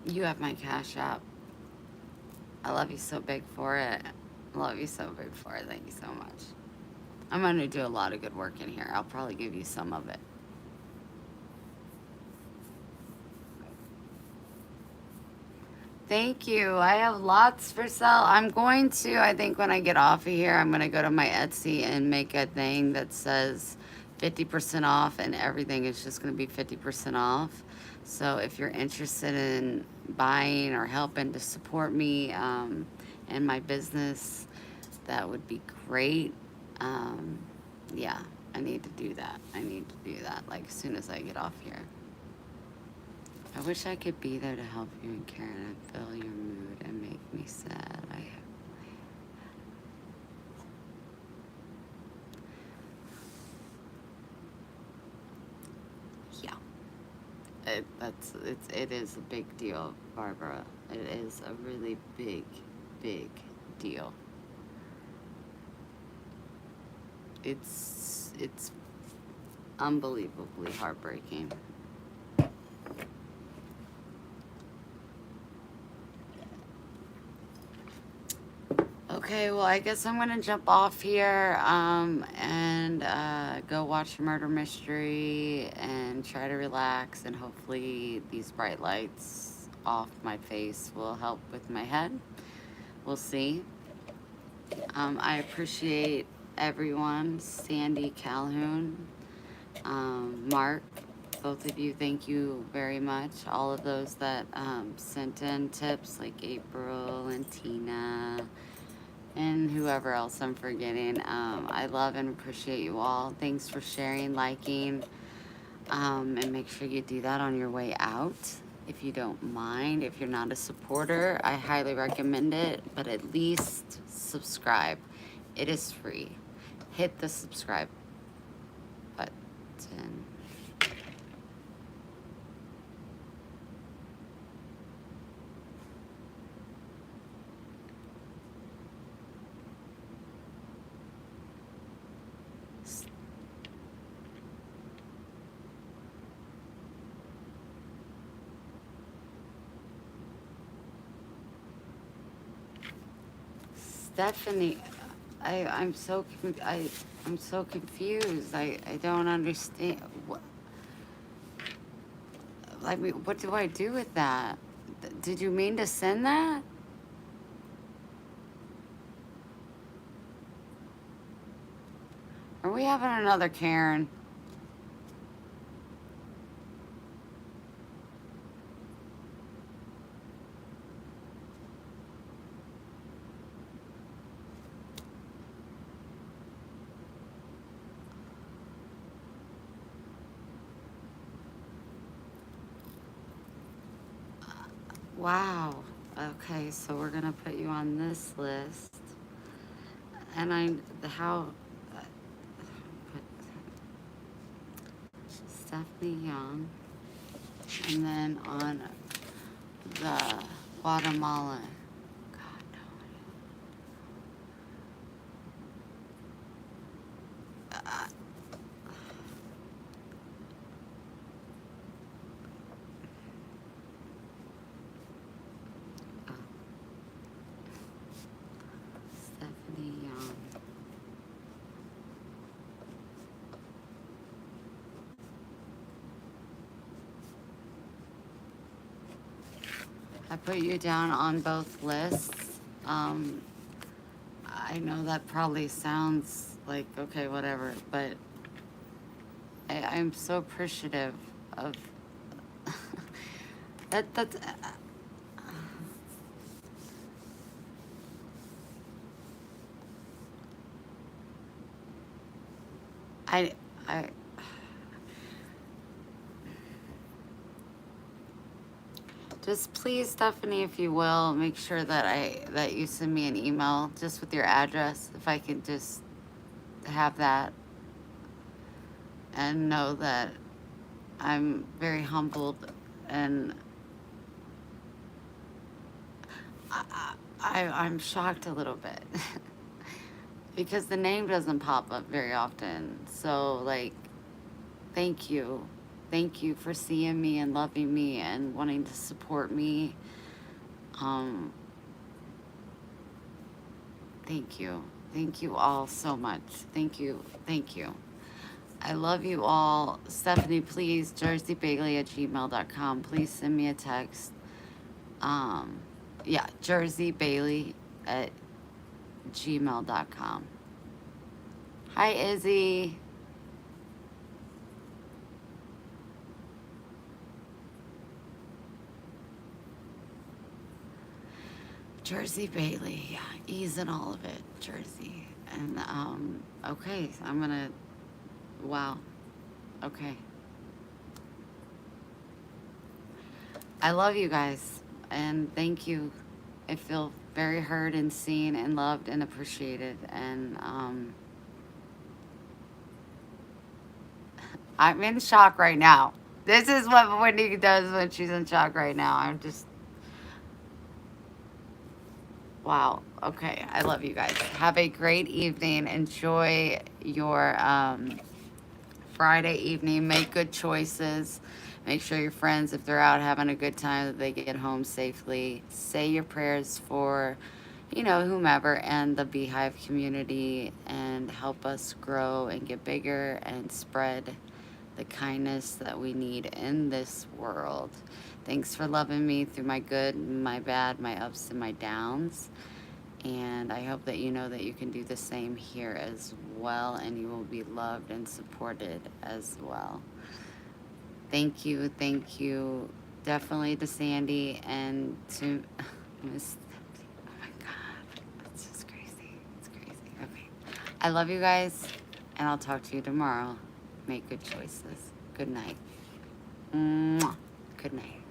you have my Cash App. I love you so big for it. I love you so big for it. Thank you so much. I'm going to do a lot of good work in here. I'll probably give you some of it. Thank you. I have lots for sale. I'm going to, I think when I get off of here, I'm going to go to my Etsy and make a thing that says 50% off, and everything is just going to be 50% off. So if you're interested in buying or helping to support me and my business, that would be great. Yeah, I need to do that. I need to do that like as soon as I get off here. I wish I could be there to help you and Karen and fill your mood and make me sad. Yeah, it is a big deal, Barbara. It is a really big deal. It's unbelievably heartbreaking. Okay, well, I guess I'm gonna jump off here and go watch Murder Mystery and try to relax, and hopefully these bright lights off my face will help with my head. We'll see. I appreciate everyone. Sandy Calhoun, Mark, both of you, thank you very much. All of those that sent in tips, like April and Tina and whoever else I'm forgetting. I love and appreciate you all. Thanks for sharing, liking, and make sure you do that on your way out if you don't mind. If you're not a supporter, I highly recommend it, but at least subscribe. It is free. Hit the subscribe button. Stephanie, I'm so I'm so confused. I don't understand. I mean, what do I do with that? Did you mean to send that? Are we having another Karen? Wow. Okay, so we're gonna put you on this list. And how, put Stephanie Young. And then on the Guatemalan. God, no. Oh, Stephanie Young. I put you down on both lists. I know that probably sounds like, okay, whatever, but I'm so appreciative of that's I I just please, Stephanie, if you will, make sure that you send me an email just with your address, if I can just have that and know that I'm very humbled, and I'm shocked a little bit because the name doesn't pop up very often. So like, thank you. Thank you for seeing me and loving me and wanting to support me. Um, Thank you. Thank you all so much. Thank you. Thank you. I love you all. Stephanie, please, jerseybailey@gmail.com. Please send me a text. Um, yeah, jerseybailey@gmail.com. Hi, Izzy. Jersey Bailey. Yeah, E's in all of it. Jersey. And, okay, I'm gonna, wow. Okay. I love you guys, and thank you. I feel very heard and seen and loved and appreciated. And I'm in shock right now. This is what Wendy does when she's in shock right now. I'm just, wow. Okay, I love you guys. Have a great evening. Enjoy your Friday evening. Make good choices. Make sure your friends, if they're out having a good time, that they get home safely. Say your prayers for, whomever, and the Beehive community, and help us grow and get bigger and spread the kindness that we need in this world. Thanks for loving me through my good, my bad, my ups and my downs. And I hope that you know that you can do the same here as well, and you will be loved and supported as well. Thank you, thank you. Definitely to Sandy and to Miss. Oh my God, that's just crazy. It's crazy. Okay. I love you guys, and I'll talk to you tomorrow. Make good choices. Good night. Mwah. Good night.